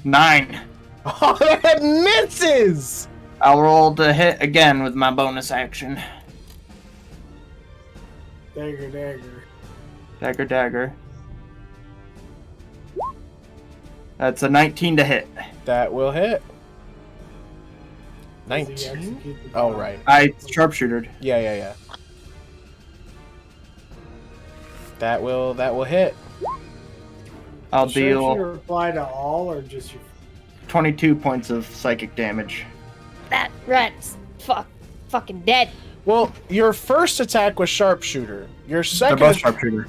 [SPEAKER 4] 9.
[SPEAKER 1] Oh, that misses!
[SPEAKER 4] I'll roll to hit again with my bonus action.
[SPEAKER 2] Dagger.
[SPEAKER 4] Dagger. That's a 19 to hit.
[SPEAKER 1] That will hit.
[SPEAKER 2] Does he
[SPEAKER 1] 19?
[SPEAKER 2] execute the
[SPEAKER 1] Oh,
[SPEAKER 2] Don?
[SPEAKER 1] right.
[SPEAKER 4] I sharpshootered.
[SPEAKER 1] Yeah. That will hit.
[SPEAKER 4] I'll
[SPEAKER 2] Sure if you
[SPEAKER 4] deal
[SPEAKER 2] reply to all or just your
[SPEAKER 4] 22 points of psychic damage.
[SPEAKER 6] That rat's fucking dead.
[SPEAKER 1] Well, your first attack was sharpshooter. Your
[SPEAKER 4] They're
[SPEAKER 1] second.
[SPEAKER 4] both sharpshooter.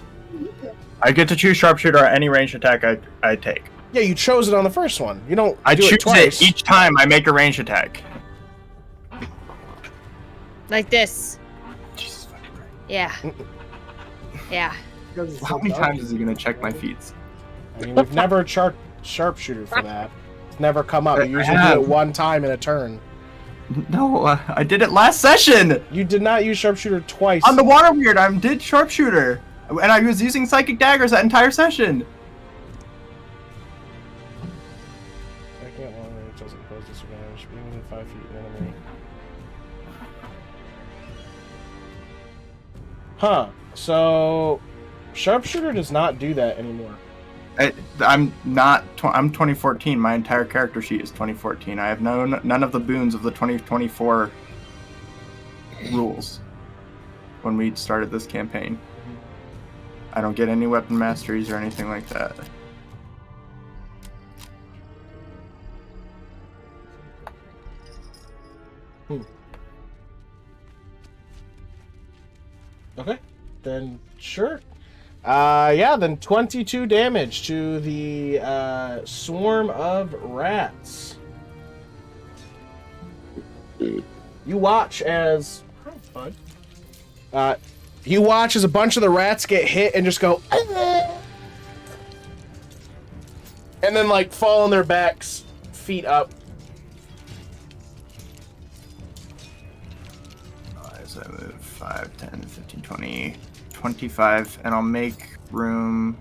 [SPEAKER 4] I get to choose sharpshooter at any ranged attack I take.
[SPEAKER 1] Yeah, you chose it on the first one. You don't.
[SPEAKER 4] I
[SPEAKER 1] do
[SPEAKER 4] choose
[SPEAKER 1] it twice.
[SPEAKER 4] it each time I make a ranged attack.
[SPEAKER 6] Like this.
[SPEAKER 4] Jesus fucking Christ.
[SPEAKER 6] Yeah. Yeah.
[SPEAKER 2] because it's
[SPEAKER 4] How
[SPEAKER 2] so
[SPEAKER 4] many
[SPEAKER 2] dark.
[SPEAKER 4] times is he gonna check my feats?
[SPEAKER 1] I mean, we've never sharpshooter for that. It's never come up. You
[SPEAKER 4] I
[SPEAKER 1] usually
[SPEAKER 4] have.
[SPEAKER 1] do it one time in a turn.
[SPEAKER 4] No, I did it last session!
[SPEAKER 1] You did not use sharpshooter twice.
[SPEAKER 4] On the water weird, I did sharpshooter. And I was using psychic daggers that entire session.
[SPEAKER 1] I can't long range doesn't pose disadvantage. Being within 5 feet of the enemy. Huh. So, sharpshooter does not do that anymore.
[SPEAKER 4] I'm 2014. My entire character sheet is 2014. I have none of the boons of the 2024 rules when we started this campaign. I don't get any weapon masteries or anything like that.
[SPEAKER 1] Okay. Then, sure. Yeah, then 22 damage to the swarm of rats. You watch as you watch as a bunch of the rats get hit and just go and then like fall on their backs, feet up.
[SPEAKER 4] As I move 5, 10, 15, 20, 25, and I'll make room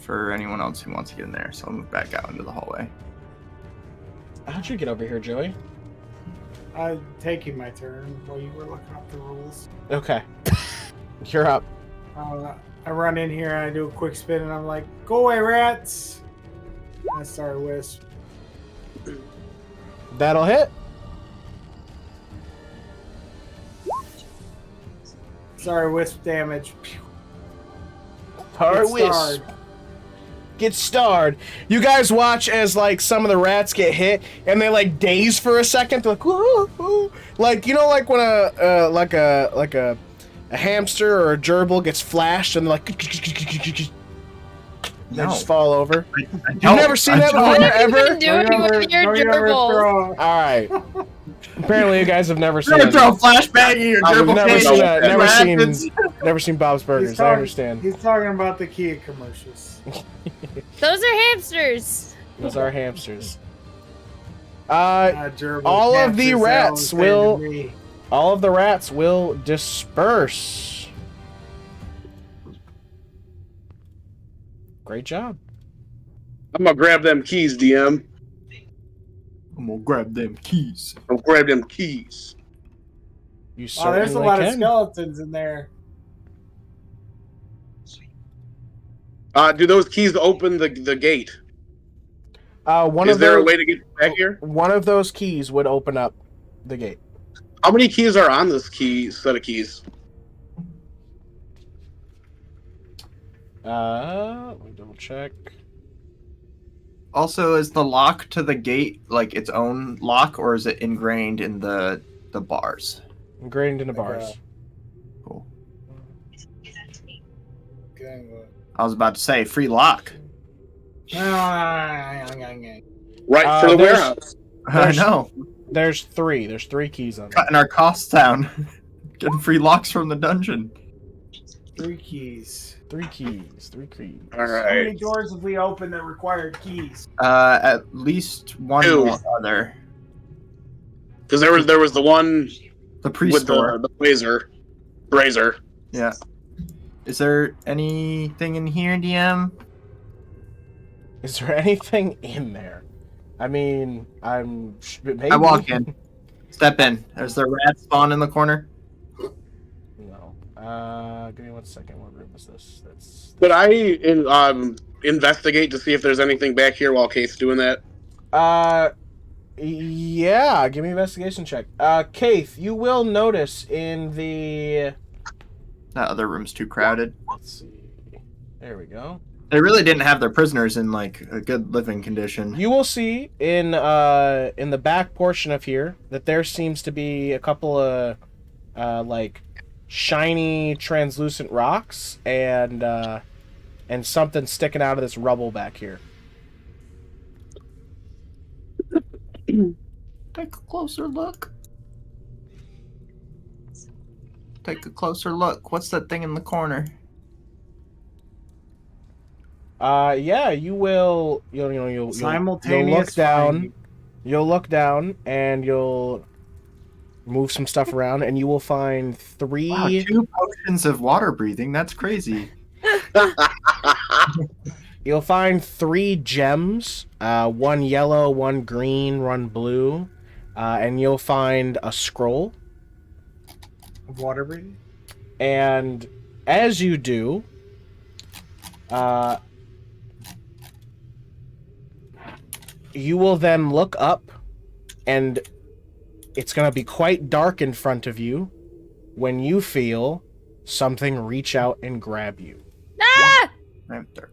[SPEAKER 4] for anyone else who wants to get in there. So I'll move back out into the hallway.
[SPEAKER 1] How'd you get over here, Joey?
[SPEAKER 2] I'm taking my turn while you were looking up the rules.
[SPEAKER 1] Okay. You're up.
[SPEAKER 2] I run in here and I do a quick spin and I'm like, go away, rats! And I start a wisp.
[SPEAKER 1] That'll hit.
[SPEAKER 2] Sorry, wisp damage.
[SPEAKER 1] Hard
[SPEAKER 2] Get
[SPEAKER 1] wisp.
[SPEAKER 2] starred.
[SPEAKER 1] Get starred. You guys watch as like some of the rats get hit and they like daze for a second. They're like, woo, woo. Like, you know, like when a hamster or a gerbil gets flashed and they're like, they just fall over. You've never seen that before, ever?
[SPEAKER 6] What are you doing with your
[SPEAKER 2] Don't you ever
[SPEAKER 6] gerbil?
[SPEAKER 2] throw-
[SPEAKER 1] All right. Apparently, you guys have never
[SPEAKER 4] You're
[SPEAKER 1] seen
[SPEAKER 4] gonna
[SPEAKER 1] it.
[SPEAKER 4] throw a flashbang in your
[SPEAKER 5] I've
[SPEAKER 4] gerbil
[SPEAKER 1] never
[SPEAKER 4] cage.
[SPEAKER 1] seen that. Never
[SPEAKER 4] Happens.
[SPEAKER 1] seen. Never seen Bob's Burgers. I understand.
[SPEAKER 2] He's talking about the Kia commercials.
[SPEAKER 6] Those are hamsters.
[SPEAKER 1] Those are hamsters.
[SPEAKER 2] Gerbil
[SPEAKER 1] all of the
[SPEAKER 2] captures
[SPEAKER 1] rats
[SPEAKER 2] that
[SPEAKER 1] will-
[SPEAKER 2] offended me.
[SPEAKER 1] All of the rats will disperse. Great job.
[SPEAKER 5] I'm gonna grab them keys, DM.
[SPEAKER 4] I'm gonna grab them keys.
[SPEAKER 5] I'll grab them keys.
[SPEAKER 1] You
[SPEAKER 2] Oh, there's a
[SPEAKER 1] certainly
[SPEAKER 2] lot of
[SPEAKER 1] can.
[SPEAKER 2] skeletons in there.
[SPEAKER 5] Do those keys open the gate?
[SPEAKER 1] One
[SPEAKER 5] Is
[SPEAKER 1] of
[SPEAKER 5] there a
[SPEAKER 1] those,
[SPEAKER 5] way to get back here?
[SPEAKER 1] one of those keys would open up the gate.
[SPEAKER 5] How many keys are on this set of keys?
[SPEAKER 1] Let me double check.
[SPEAKER 4] Also, is the lock to the gate like its own lock, or is it ingrained in the bars?
[SPEAKER 1] Ingrained into bars.
[SPEAKER 4] Cool.
[SPEAKER 2] Okay, well.
[SPEAKER 4] I was about to say free lock.
[SPEAKER 5] Right
[SPEAKER 1] Uh,
[SPEAKER 5] for the
[SPEAKER 1] there's-
[SPEAKER 5] warehouse.
[SPEAKER 4] I know.
[SPEAKER 1] There's three. There's three keys on there.
[SPEAKER 4] Cutting our costs down. Getting free locks from the dungeon.
[SPEAKER 2] 3 keys.
[SPEAKER 1] Three keys. Three keys.
[SPEAKER 5] All
[SPEAKER 2] How many
[SPEAKER 5] right.
[SPEAKER 2] doors have we opened that required keys?
[SPEAKER 4] At least one
[SPEAKER 5] Two.
[SPEAKER 4] more other.
[SPEAKER 5] Because there was the one
[SPEAKER 4] The priest
[SPEAKER 5] with
[SPEAKER 4] door.
[SPEAKER 5] the brazier.
[SPEAKER 4] Yeah. Is there anything in here, DM?
[SPEAKER 1] Is there anything in there? I mean, maybe.
[SPEAKER 4] I walk in. Step in. Is there rat spawn in the corner?
[SPEAKER 1] No. Give me 1 second. What room is this? That's.
[SPEAKER 5] Could I investigate to see if there's anything back here while Kayth's doing that?
[SPEAKER 1] Yeah. Give me an investigation check. Kayth, you will notice in the.
[SPEAKER 4] That other room's too crowded.
[SPEAKER 1] Let's see. There we go.
[SPEAKER 4] They really didn't have their prisoners in like a good living condition.
[SPEAKER 1] You will see in the back portion of here that there seems to be a couple of like shiny translucent rocks and something sticking out of this rubble back here.
[SPEAKER 4] Take a closer look. Take a closer look. What's that thing in the corner?
[SPEAKER 1] Yeah, you'll
[SPEAKER 2] Simultaneous
[SPEAKER 1] look down.
[SPEAKER 2] finding.
[SPEAKER 1] You'll look down and you'll move some stuff around and you will find three.
[SPEAKER 4] Wow, 2 potions of water breathing. That's crazy.
[SPEAKER 1] You'll find 3 gems, one yellow, one green, one blue, and you'll find a scroll.
[SPEAKER 2] Water breathing?
[SPEAKER 1] And as you do, you will then look up, and it's going to be quite dark in front of you when you feel something reach out and grab you.
[SPEAKER 6] Ah!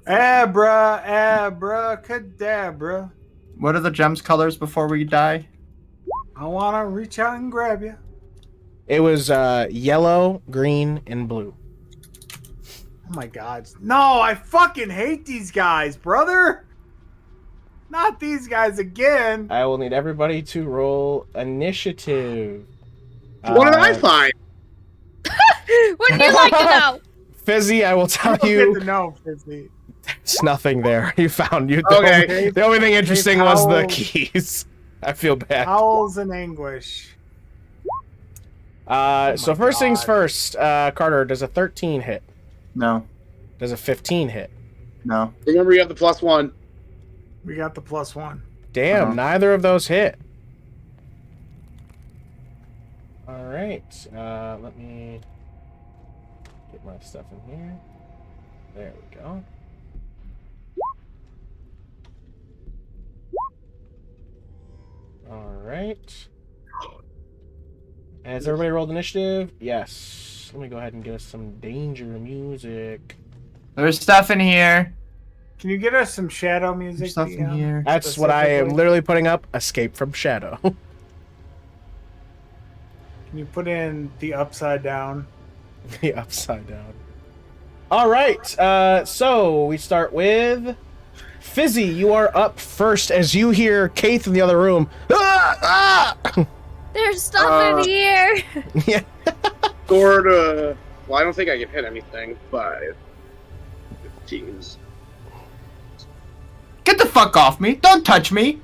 [SPEAKER 2] Abracadabra.
[SPEAKER 4] What are the gems colors before we die?
[SPEAKER 2] I want to reach out and grab you.
[SPEAKER 1] It was yellow, green, and blue.
[SPEAKER 2] Oh my god. No, I fucking hate these guys, brother. Not these guys again.
[SPEAKER 1] I will need everybody to roll initiative.
[SPEAKER 5] What did I find?
[SPEAKER 6] Wouldn't you like to know?
[SPEAKER 1] Fizzi, I will tell
[SPEAKER 2] Good
[SPEAKER 1] you,
[SPEAKER 2] to know, Fizzi.
[SPEAKER 1] it's nothing there. You found you.
[SPEAKER 5] Okay.
[SPEAKER 1] The only thing interesting was the
[SPEAKER 2] Owls.
[SPEAKER 1] keys. I feel bad.
[SPEAKER 2] Howls in anguish.
[SPEAKER 1] So first things
[SPEAKER 2] God.
[SPEAKER 1] first, Carter, does a 13 hit?
[SPEAKER 4] No.
[SPEAKER 1] Does a 15 hit?
[SPEAKER 4] No.
[SPEAKER 5] Remember, you have the +1.
[SPEAKER 2] We got the +1.
[SPEAKER 1] Damn,
[SPEAKER 4] Uh-huh.
[SPEAKER 1] neither of those hit. All right, let me get my stuff in here. There we go. All right. Has everybody rolled initiative? Yes. Let me go ahead and get us some danger music.
[SPEAKER 4] There's stuff in here.
[SPEAKER 2] Can you get us some shadow music?
[SPEAKER 4] There's stuff in
[SPEAKER 2] DM?
[SPEAKER 4] here.
[SPEAKER 1] That's what I am
[SPEAKER 2] Specifically?
[SPEAKER 1] literally putting up. Escape from Shadow.
[SPEAKER 2] Can you put in the upside down?
[SPEAKER 1] The upside down. All right. So we start with Fizzi. You are up first as you hear Kayth in the other room. Ah! Ah!
[SPEAKER 6] There's stuff in here.
[SPEAKER 1] Yeah.
[SPEAKER 5] Sword, well, I don't think I can hit anything. 5, 15.
[SPEAKER 4] Get the fuck off me! Don't touch me!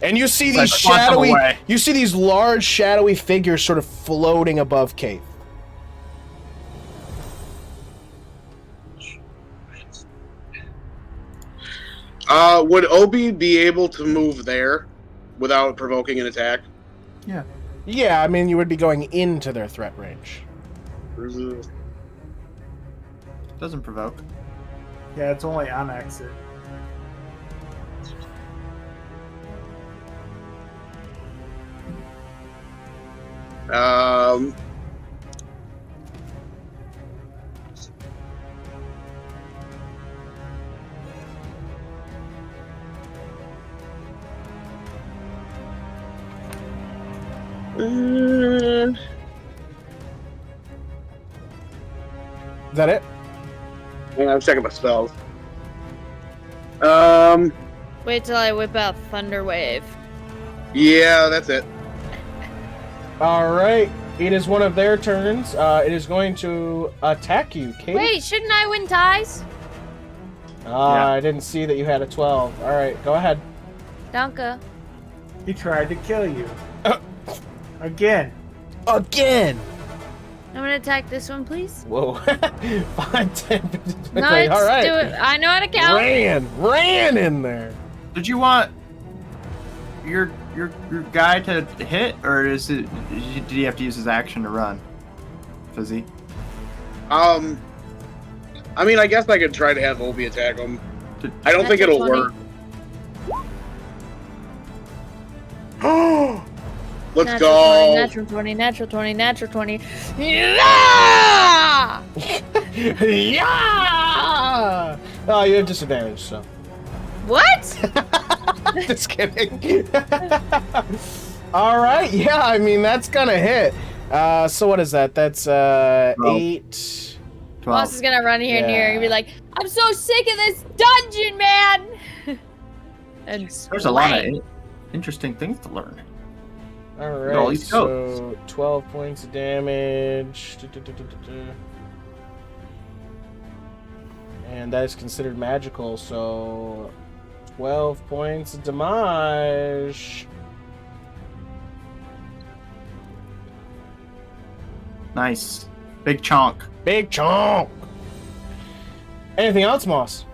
[SPEAKER 1] And you see
[SPEAKER 4] It's like
[SPEAKER 1] these
[SPEAKER 4] swat them
[SPEAKER 1] shadowy,
[SPEAKER 4] away.
[SPEAKER 1] you see these large shadowy figures sort of floating above Kayth.
[SPEAKER 5] Would Obi be able to move there without provoking an attack?
[SPEAKER 4] Yeah.
[SPEAKER 1] Yeah, I mean, you would be going into their threat range.
[SPEAKER 4] Doesn't provoke.
[SPEAKER 2] Yeah, it's only on exit.
[SPEAKER 5] Um.
[SPEAKER 1] Is that it?
[SPEAKER 5] Yeah, I'm checking my spells.
[SPEAKER 6] Wait till I whip out Thunder Wave.
[SPEAKER 5] Yeah, that's it.
[SPEAKER 1] All right. It is one of their turns. It is going to attack you, Kayth.
[SPEAKER 6] Wait, shouldn't I win ties?
[SPEAKER 4] Yeah.
[SPEAKER 1] I didn't see that you had a 12. All right, go ahead.
[SPEAKER 6] Danke.
[SPEAKER 2] He tried to kill you. Again.
[SPEAKER 1] Again.
[SPEAKER 6] I'm gonna attack this one, please.
[SPEAKER 1] Whoa. 5, 10, 15, 20.
[SPEAKER 6] Let's
[SPEAKER 1] All right.
[SPEAKER 6] do it. I know how to count.
[SPEAKER 1] Ran in there.
[SPEAKER 4] Did you want your guy to hit, or is it? Did he have to use his action to run? Fizzi.
[SPEAKER 5] I mean, I guess I could try to have Obi attack him. I don't think it'll
[SPEAKER 6] Natural
[SPEAKER 5] work. Let's
[SPEAKER 6] Natural
[SPEAKER 5] go.
[SPEAKER 6] 20, natural 20, natural 20, natural 20. Yeah!
[SPEAKER 1] Yeah! Oh, you have disadvantage, so.
[SPEAKER 6] What?
[SPEAKER 1] Just kidding. All right. Yeah, I mean, that's gonna hit. So what is that? That's 8.
[SPEAKER 4] 12.
[SPEAKER 6] Boss is gonna run here and here and be
[SPEAKER 1] Yeah.
[SPEAKER 6] like, I'm so sick of this dungeon, man! And
[SPEAKER 4] There's a lot
[SPEAKER 6] splang.
[SPEAKER 4] of interesting things to learn.
[SPEAKER 1] All
[SPEAKER 4] at all
[SPEAKER 1] right.
[SPEAKER 4] these
[SPEAKER 1] So 12 points of damage. And that is considered magical, so 12 points of damage.
[SPEAKER 4] Nice. Big chonk.
[SPEAKER 1] Big chunk. Anything else, Moss?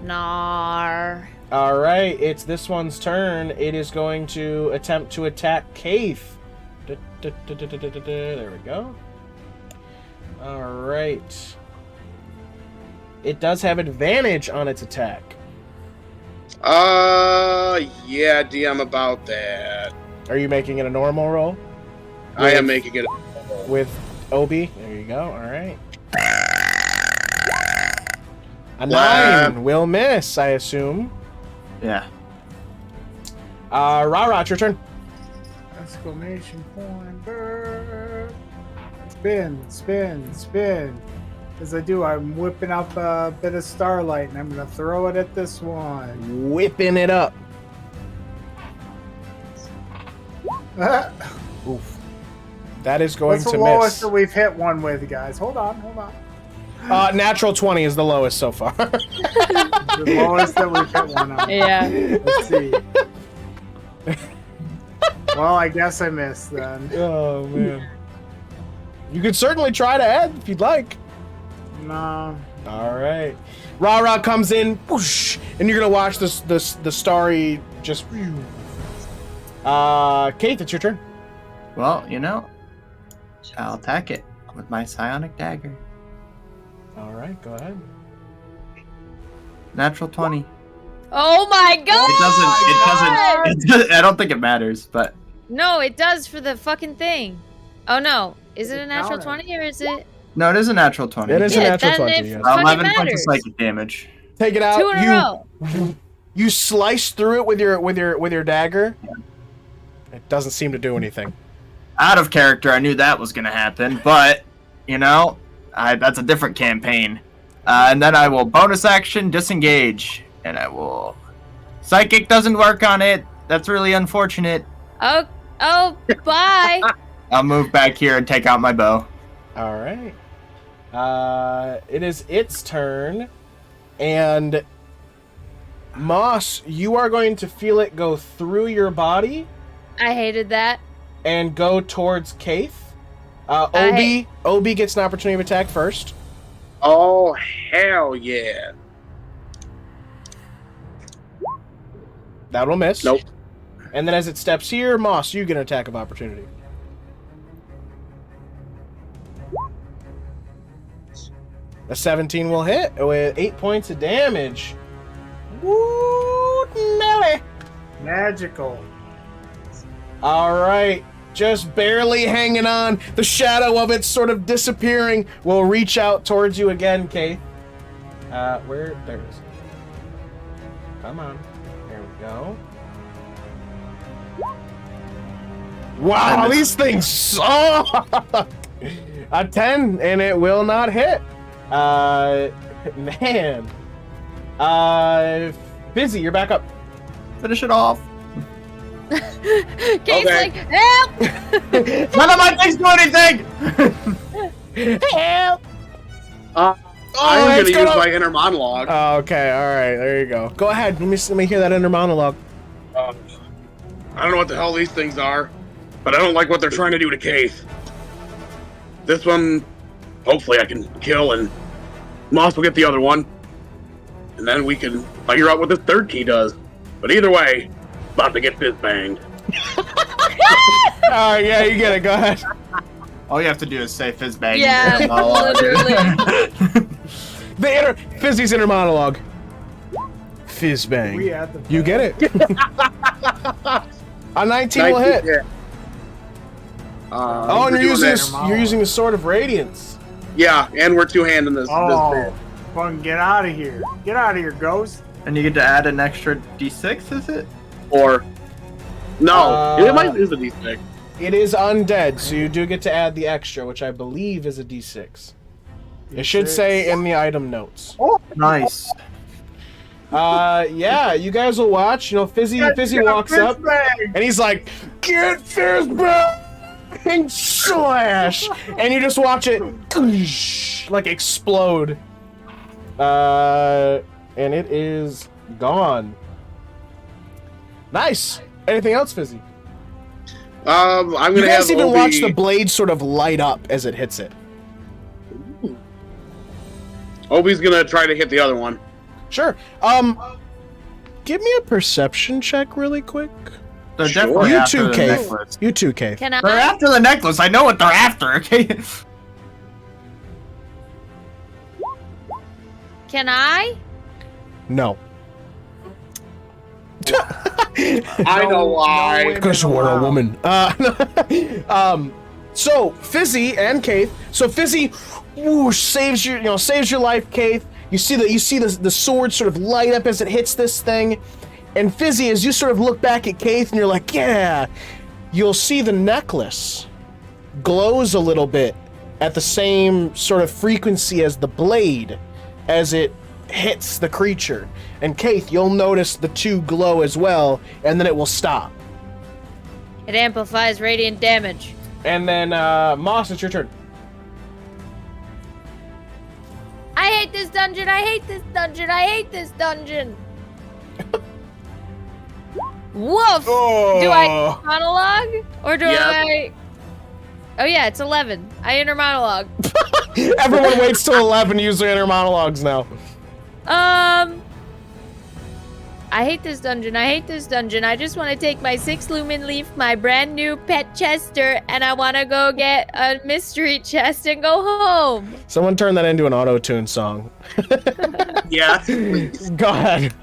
[SPEAKER 6] Nar.
[SPEAKER 1] All right, it's this one's turn. It is going to attempt to attack Kayth. There we go. All right. It does have advantage on its attack.
[SPEAKER 5] Yeah, DM about that.
[SPEAKER 1] Are you making it a normal roll?
[SPEAKER 5] I am making it.
[SPEAKER 1] With Obi? There you go. All right. A 9 will miss, I assume.
[SPEAKER 4] Yeah.
[SPEAKER 1] RaRa, it's your turn.
[SPEAKER 2] Exclamation point. Brr. Spin, spin, spin. As I do, I'm whipping up a bit of starlight and I'm going to throw it at this one.
[SPEAKER 1] Whipping it up. Oof. That is going
[SPEAKER 2] What's the
[SPEAKER 1] to
[SPEAKER 2] lowest
[SPEAKER 1] miss.
[SPEAKER 2] that we've hit one with, guys? Hold on.
[SPEAKER 1] Natural 20 is the lowest so far.
[SPEAKER 2] The lowest that we've hit one on.
[SPEAKER 6] Yeah.
[SPEAKER 2] Let's see. Well, I guess I missed then.
[SPEAKER 1] Oh, man. You could certainly try to add if you'd like.
[SPEAKER 2] No.
[SPEAKER 1] All right. RaRa comes in, whoosh, and you're going to watch the starry just... Kayth, it's your turn.
[SPEAKER 4] Well, you know, I'll attack it with my psionic dagger.
[SPEAKER 1] All right, go ahead.
[SPEAKER 4] Natural 20.
[SPEAKER 6] Oh my god!
[SPEAKER 4] It doesn't. I don't think it matters, but
[SPEAKER 6] No, it does for the fucking thing. Oh no. Is it a natural
[SPEAKER 2] Counter.
[SPEAKER 6] 20 or is it?
[SPEAKER 4] no, it is a natural 20.
[SPEAKER 1] It is a
[SPEAKER 6] Yeah,
[SPEAKER 1] natural
[SPEAKER 6] then
[SPEAKER 1] 20.
[SPEAKER 6] it
[SPEAKER 1] Yes.
[SPEAKER 6] fucking
[SPEAKER 4] 11 points of
[SPEAKER 6] matters.
[SPEAKER 4] psychic damage.
[SPEAKER 1] Take it out.
[SPEAKER 6] 2 in a row.
[SPEAKER 1] You slice through it with your dagger. It doesn't seem to do anything.
[SPEAKER 4] Out of character, I knew that was going to happen, but, you know, that's a different campaign. And then I will bonus action disengage, and I will... Psychic doesn't work on it. That's really unfortunate.
[SPEAKER 6] Oh, bye.
[SPEAKER 4] I'll move back here and take out my bow.
[SPEAKER 1] All right. It is its turn, and Moss, you are going to feel it go through your body
[SPEAKER 6] I hated that.
[SPEAKER 1] and go towards Kayth. Obi gets an opportunity of attack first.
[SPEAKER 5] Oh, hell yeah.
[SPEAKER 1] That'll miss.
[SPEAKER 5] Nope.
[SPEAKER 1] And then as it steps here, Moss, you get an attack of opportunity. A 17 will hit with 8 points of damage. Woo, Nelly!
[SPEAKER 2] Magical.
[SPEAKER 1] All right, just barely hanging on. The shadow of it sort of disappearing will reach out towards you again, Kayth. Where? There it is. Come on. There we go. Wow, these things suck! A 10, and it will not hit. Man. Fizzi, you're back up.
[SPEAKER 4] Finish it off.
[SPEAKER 6] Kay's
[SPEAKER 5] Okay.
[SPEAKER 6] like, help!
[SPEAKER 4] None of my things do anything!
[SPEAKER 1] Help!
[SPEAKER 5] I'm
[SPEAKER 1] it's
[SPEAKER 5] going to use
[SPEAKER 1] gonna-
[SPEAKER 5] my inner monologue.
[SPEAKER 1] Oh, okay, all right, there you go. Go ahead. Let me hear that inner monologue.
[SPEAKER 5] I don't know what the hell these things are, but I don't like what they're trying to do to Kayth. This one, hopefully I can kill, and Moss will get the other one. And then we can figure out what this third key does. But either way, about to get Fizzbanged.
[SPEAKER 1] All right, yeah, you get it. Go ahead.
[SPEAKER 4] All you have to do is say Fizzbang.
[SPEAKER 6] Yeah, literally.
[SPEAKER 1] Fizzi's inner monologue.
[SPEAKER 2] We
[SPEAKER 1] Fizzbang.
[SPEAKER 2] had the
[SPEAKER 1] You get it. A 19 will hit.
[SPEAKER 5] Yeah.
[SPEAKER 1] Oh, and
[SPEAKER 5] we're
[SPEAKER 1] you're
[SPEAKER 5] doing
[SPEAKER 1] using
[SPEAKER 5] that.
[SPEAKER 1] you're using the Sword of Radiance.
[SPEAKER 5] Yeah, and we're two-handing this.
[SPEAKER 2] Oh, fucking get out of here. Get out of here, ghost.
[SPEAKER 4] And you get to add an extra d6, is it?
[SPEAKER 5] Or no,
[SPEAKER 1] Uh,
[SPEAKER 5] it might use a d6.
[SPEAKER 1] It is undead, so you do get to add the extra, which I believe is a D6. It should say in the item notes.
[SPEAKER 4] Oh, nice.
[SPEAKER 1] Yeah, you guys will watch. You know, Fizzi walks up and he's like, "Get Fizzbang!" Slash, and you just watch it like explode. And it is gone. Nice. Anything else, Fizzi?
[SPEAKER 5] I'm gonna
[SPEAKER 1] You guys
[SPEAKER 5] have
[SPEAKER 1] even
[SPEAKER 5] Obi...
[SPEAKER 1] watch the blade sort of light up as it hits it.
[SPEAKER 5] Obi's gonna try to hit the other one.
[SPEAKER 1] Sure. Give me a perception check really quick.
[SPEAKER 4] They're
[SPEAKER 5] Sure.
[SPEAKER 4] definitely
[SPEAKER 1] You
[SPEAKER 4] after
[SPEAKER 1] too,
[SPEAKER 4] the
[SPEAKER 1] Kayth.
[SPEAKER 4] necklace.
[SPEAKER 1] You too, Kayth.
[SPEAKER 6] Can
[SPEAKER 4] They're
[SPEAKER 6] I?
[SPEAKER 4] after the necklace. I know what they're after, okay?
[SPEAKER 6] Can I?
[SPEAKER 1] No.
[SPEAKER 5] I know why.
[SPEAKER 1] Because you are a woman. So Fizzi and Kayth. So Fizzi, whoosh, saves your life, Kayth. You see the sword sort of light up as it hits this thing, and Fizzi, as you sort of look back at Kayth, and you're like, yeah, you'll see the necklace glows a little bit at the same sort of frequency as the blade, as it hits the creature. And Kayth, you'll notice the two glow as well, and then it will stop.
[SPEAKER 6] It amplifies radiant damage.
[SPEAKER 1] And then, Moss, it's your turn.
[SPEAKER 6] I hate this dungeon. I hate this dungeon. I hate this dungeon. Woof.
[SPEAKER 1] Oh.
[SPEAKER 6] Do I monologue or do
[SPEAKER 5] Yes.
[SPEAKER 6] I? Oh yeah, it's 11. I inner monologue.
[SPEAKER 1] Everyone waits till 11 to use their inner monologues now.
[SPEAKER 6] I hate this dungeon. I hate this dungeon. I just want to take my 6 lumen leaf, my brand new pet Chester, and I want to go get a mystery chest and go home.
[SPEAKER 1] Someone turn that into an auto-tune song.
[SPEAKER 5] Yeah.
[SPEAKER 1] Go ahead.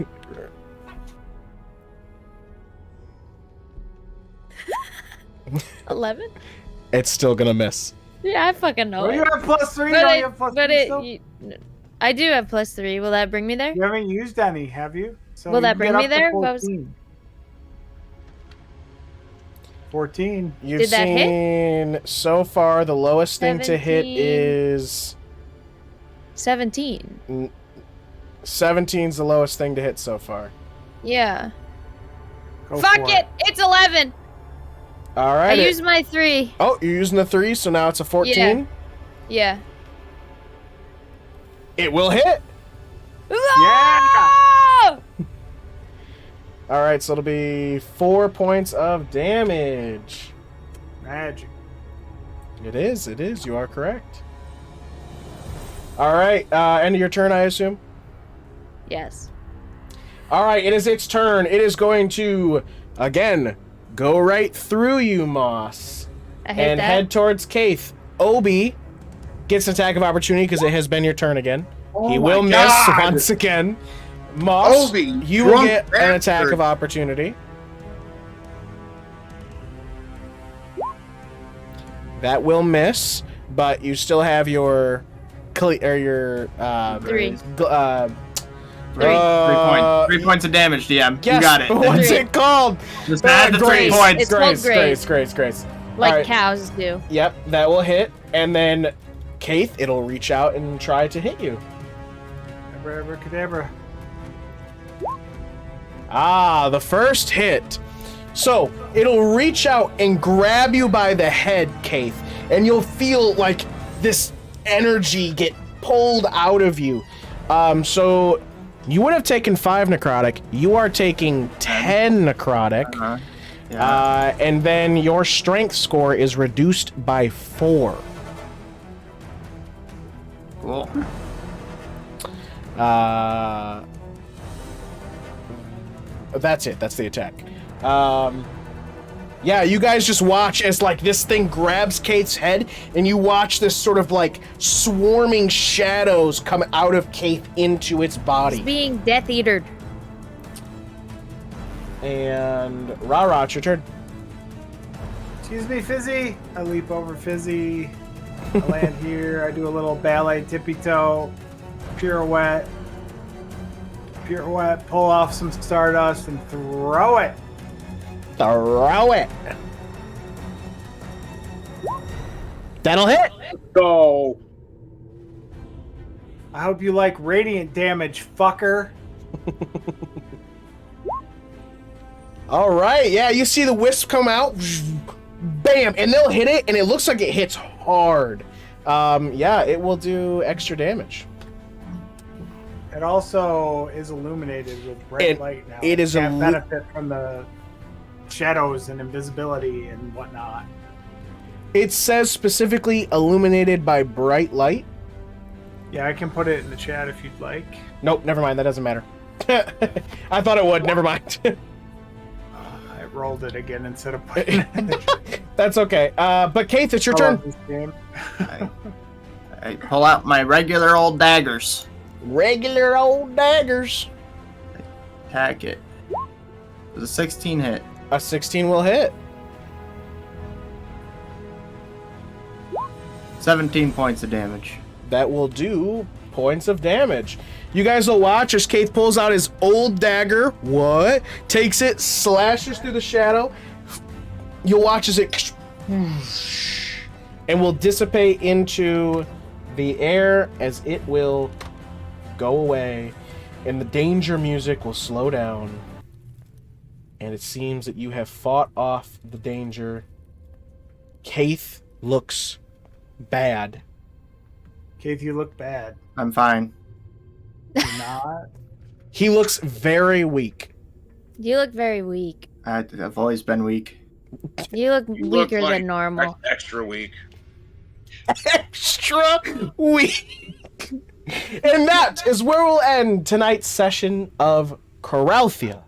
[SPEAKER 6] $11?
[SPEAKER 1] It's still gonna miss.
[SPEAKER 6] Yeah, I fucking know.
[SPEAKER 2] Well,
[SPEAKER 6] it.
[SPEAKER 2] you have +3.
[SPEAKER 6] But
[SPEAKER 2] Don't
[SPEAKER 6] it,
[SPEAKER 2] you have +3
[SPEAKER 6] but it,
[SPEAKER 2] still?
[SPEAKER 6] I do have +3. Will that bring me there?
[SPEAKER 2] You haven't used any, have you? So
[SPEAKER 6] Will
[SPEAKER 2] you
[SPEAKER 6] that
[SPEAKER 2] can
[SPEAKER 6] bring
[SPEAKER 2] get
[SPEAKER 6] me
[SPEAKER 2] up to
[SPEAKER 6] there? What was-
[SPEAKER 2] 14. 14.
[SPEAKER 1] You've
[SPEAKER 6] Did that hit?
[SPEAKER 1] seen so far the lowest thing to hit
[SPEAKER 6] 17.
[SPEAKER 1] is
[SPEAKER 6] 17.
[SPEAKER 1] 17's the lowest thing to hit so far.
[SPEAKER 6] Yeah.
[SPEAKER 2] Go
[SPEAKER 6] Fuck
[SPEAKER 2] for
[SPEAKER 6] it! It's 11!
[SPEAKER 1] All
[SPEAKER 6] I
[SPEAKER 1] right.
[SPEAKER 6] used my 3.
[SPEAKER 1] Oh, you're using the 3, so now it's a 14.
[SPEAKER 6] Yeah.
[SPEAKER 1] It will hit.
[SPEAKER 6] Ah!
[SPEAKER 1] All right, so it'll be 4 points of damage.
[SPEAKER 2] Magic.
[SPEAKER 1] It is. You are correct. All right, end of your turn, I assume?
[SPEAKER 6] Yes.
[SPEAKER 1] All right, it is its turn. It is going to, again, go right through you, Moss.
[SPEAKER 6] I hate
[SPEAKER 1] and
[SPEAKER 6] that.
[SPEAKER 1] head towards Kayth. Obi gets an attack of opportunity because it has been your turn again. He will miss
[SPEAKER 5] God.
[SPEAKER 1] once again. Moss,
[SPEAKER 5] Obi,
[SPEAKER 1] you will
[SPEAKER 5] drunk
[SPEAKER 1] get an attack
[SPEAKER 5] bastard.
[SPEAKER 1] of opportunity. That will miss, but you still have your
[SPEAKER 6] 3.
[SPEAKER 4] 3 points of damage, DM.
[SPEAKER 1] yes,
[SPEAKER 4] You got it.
[SPEAKER 1] but what's
[SPEAKER 6] 3.
[SPEAKER 1] it called?
[SPEAKER 4] Just add the 3
[SPEAKER 6] Grace.
[SPEAKER 4] points.
[SPEAKER 6] It's called
[SPEAKER 1] Grace.
[SPEAKER 6] Like
[SPEAKER 1] Alright.
[SPEAKER 6] cows do.
[SPEAKER 1] Yep, that will hit, and then Kayth, it'll reach out and try to hit you.
[SPEAKER 2] Abracadabra.
[SPEAKER 1] Ah, the first hit. So, it'll reach out and grab you by the head, Kayth, and you'll feel like this energy get pulled out of you. So you would have taken 5 necrotic. You are taking 10 necrotic.
[SPEAKER 4] Yeah.
[SPEAKER 1] And then your strength score is reduced by 4.
[SPEAKER 4] Cool.
[SPEAKER 1] That's it. That's the attack. Yeah, you guys just watch as like this thing grabs Kayth's head, and you watch this sort of like swarming shadows come out of Kayth into its
[SPEAKER 6] He's
[SPEAKER 1] body.
[SPEAKER 6] being Death Eatered.
[SPEAKER 1] And RaRa, it's your turn.
[SPEAKER 2] Excuse me, Fizzi. I leap over Fizzi. I land here. I do a little ballet tippy toe, pirouette, pull off some stardust, and throw it.
[SPEAKER 1] Throw it. That'll hit.
[SPEAKER 5] Go.
[SPEAKER 2] I hope you like radiant damage, fucker.
[SPEAKER 1] All right, yeah, you see the wisp come out, bam, and they'll hit it, and it looks like it hits hard. Yeah, it will do extra damage.
[SPEAKER 2] It also is illuminated with bright light now.
[SPEAKER 1] it is
[SPEAKER 2] Can't benefit from the shadows and invisibility and whatnot.
[SPEAKER 1] It says specifically illuminated by bright light.
[SPEAKER 2] Yeah, I can put it in the chat if you'd like.
[SPEAKER 1] Nope, never mind, that doesn't matter. I thought it would, never mind.
[SPEAKER 2] I rolled it again instead of putting it in the chat.
[SPEAKER 1] That's okay. But Kayth, it's your
[SPEAKER 2] I
[SPEAKER 1] turn.
[SPEAKER 2] love this game.
[SPEAKER 4] I pull out my regular old daggers.
[SPEAKER 1] Regular old daggers.
[SPEAKER 4] Attack it. Does a 16 hit?
[SPEAKER 1] A 16 will hit.
[SPEAKER 4] 17 points of damage.
[SPEAKER 1] That will do points of damage. You guys will watch as Kayth pulls out his old dagger. What? Takes it, slashes through the shadow. You'll watch as it and will dissipate into the air as it will go away. And the danger music will slow down. And it seems that you have fought off the danger. Kayth looks bad.
[SPEAKER 2] Kayth, you look bad.
[SPEAKER 4] I'm fine.
[SPEAKER 2] You're not.
[SPEAKER 1] He looks very weak.
[SPEAKER 6] You look very weak.
[SPEAKER 4] I've always been weak.
[SPEAKER 6] You look
[SPEAKER 5] You look
[SPEAKER 6] weaker
[SPEAKER 5] like
[SPEAKER 6] than normal.
[SPEAKER 5] Extra weak.
[SPEAKER 1] Extra weak. And that is where we'll end tonight's session of Coralthea.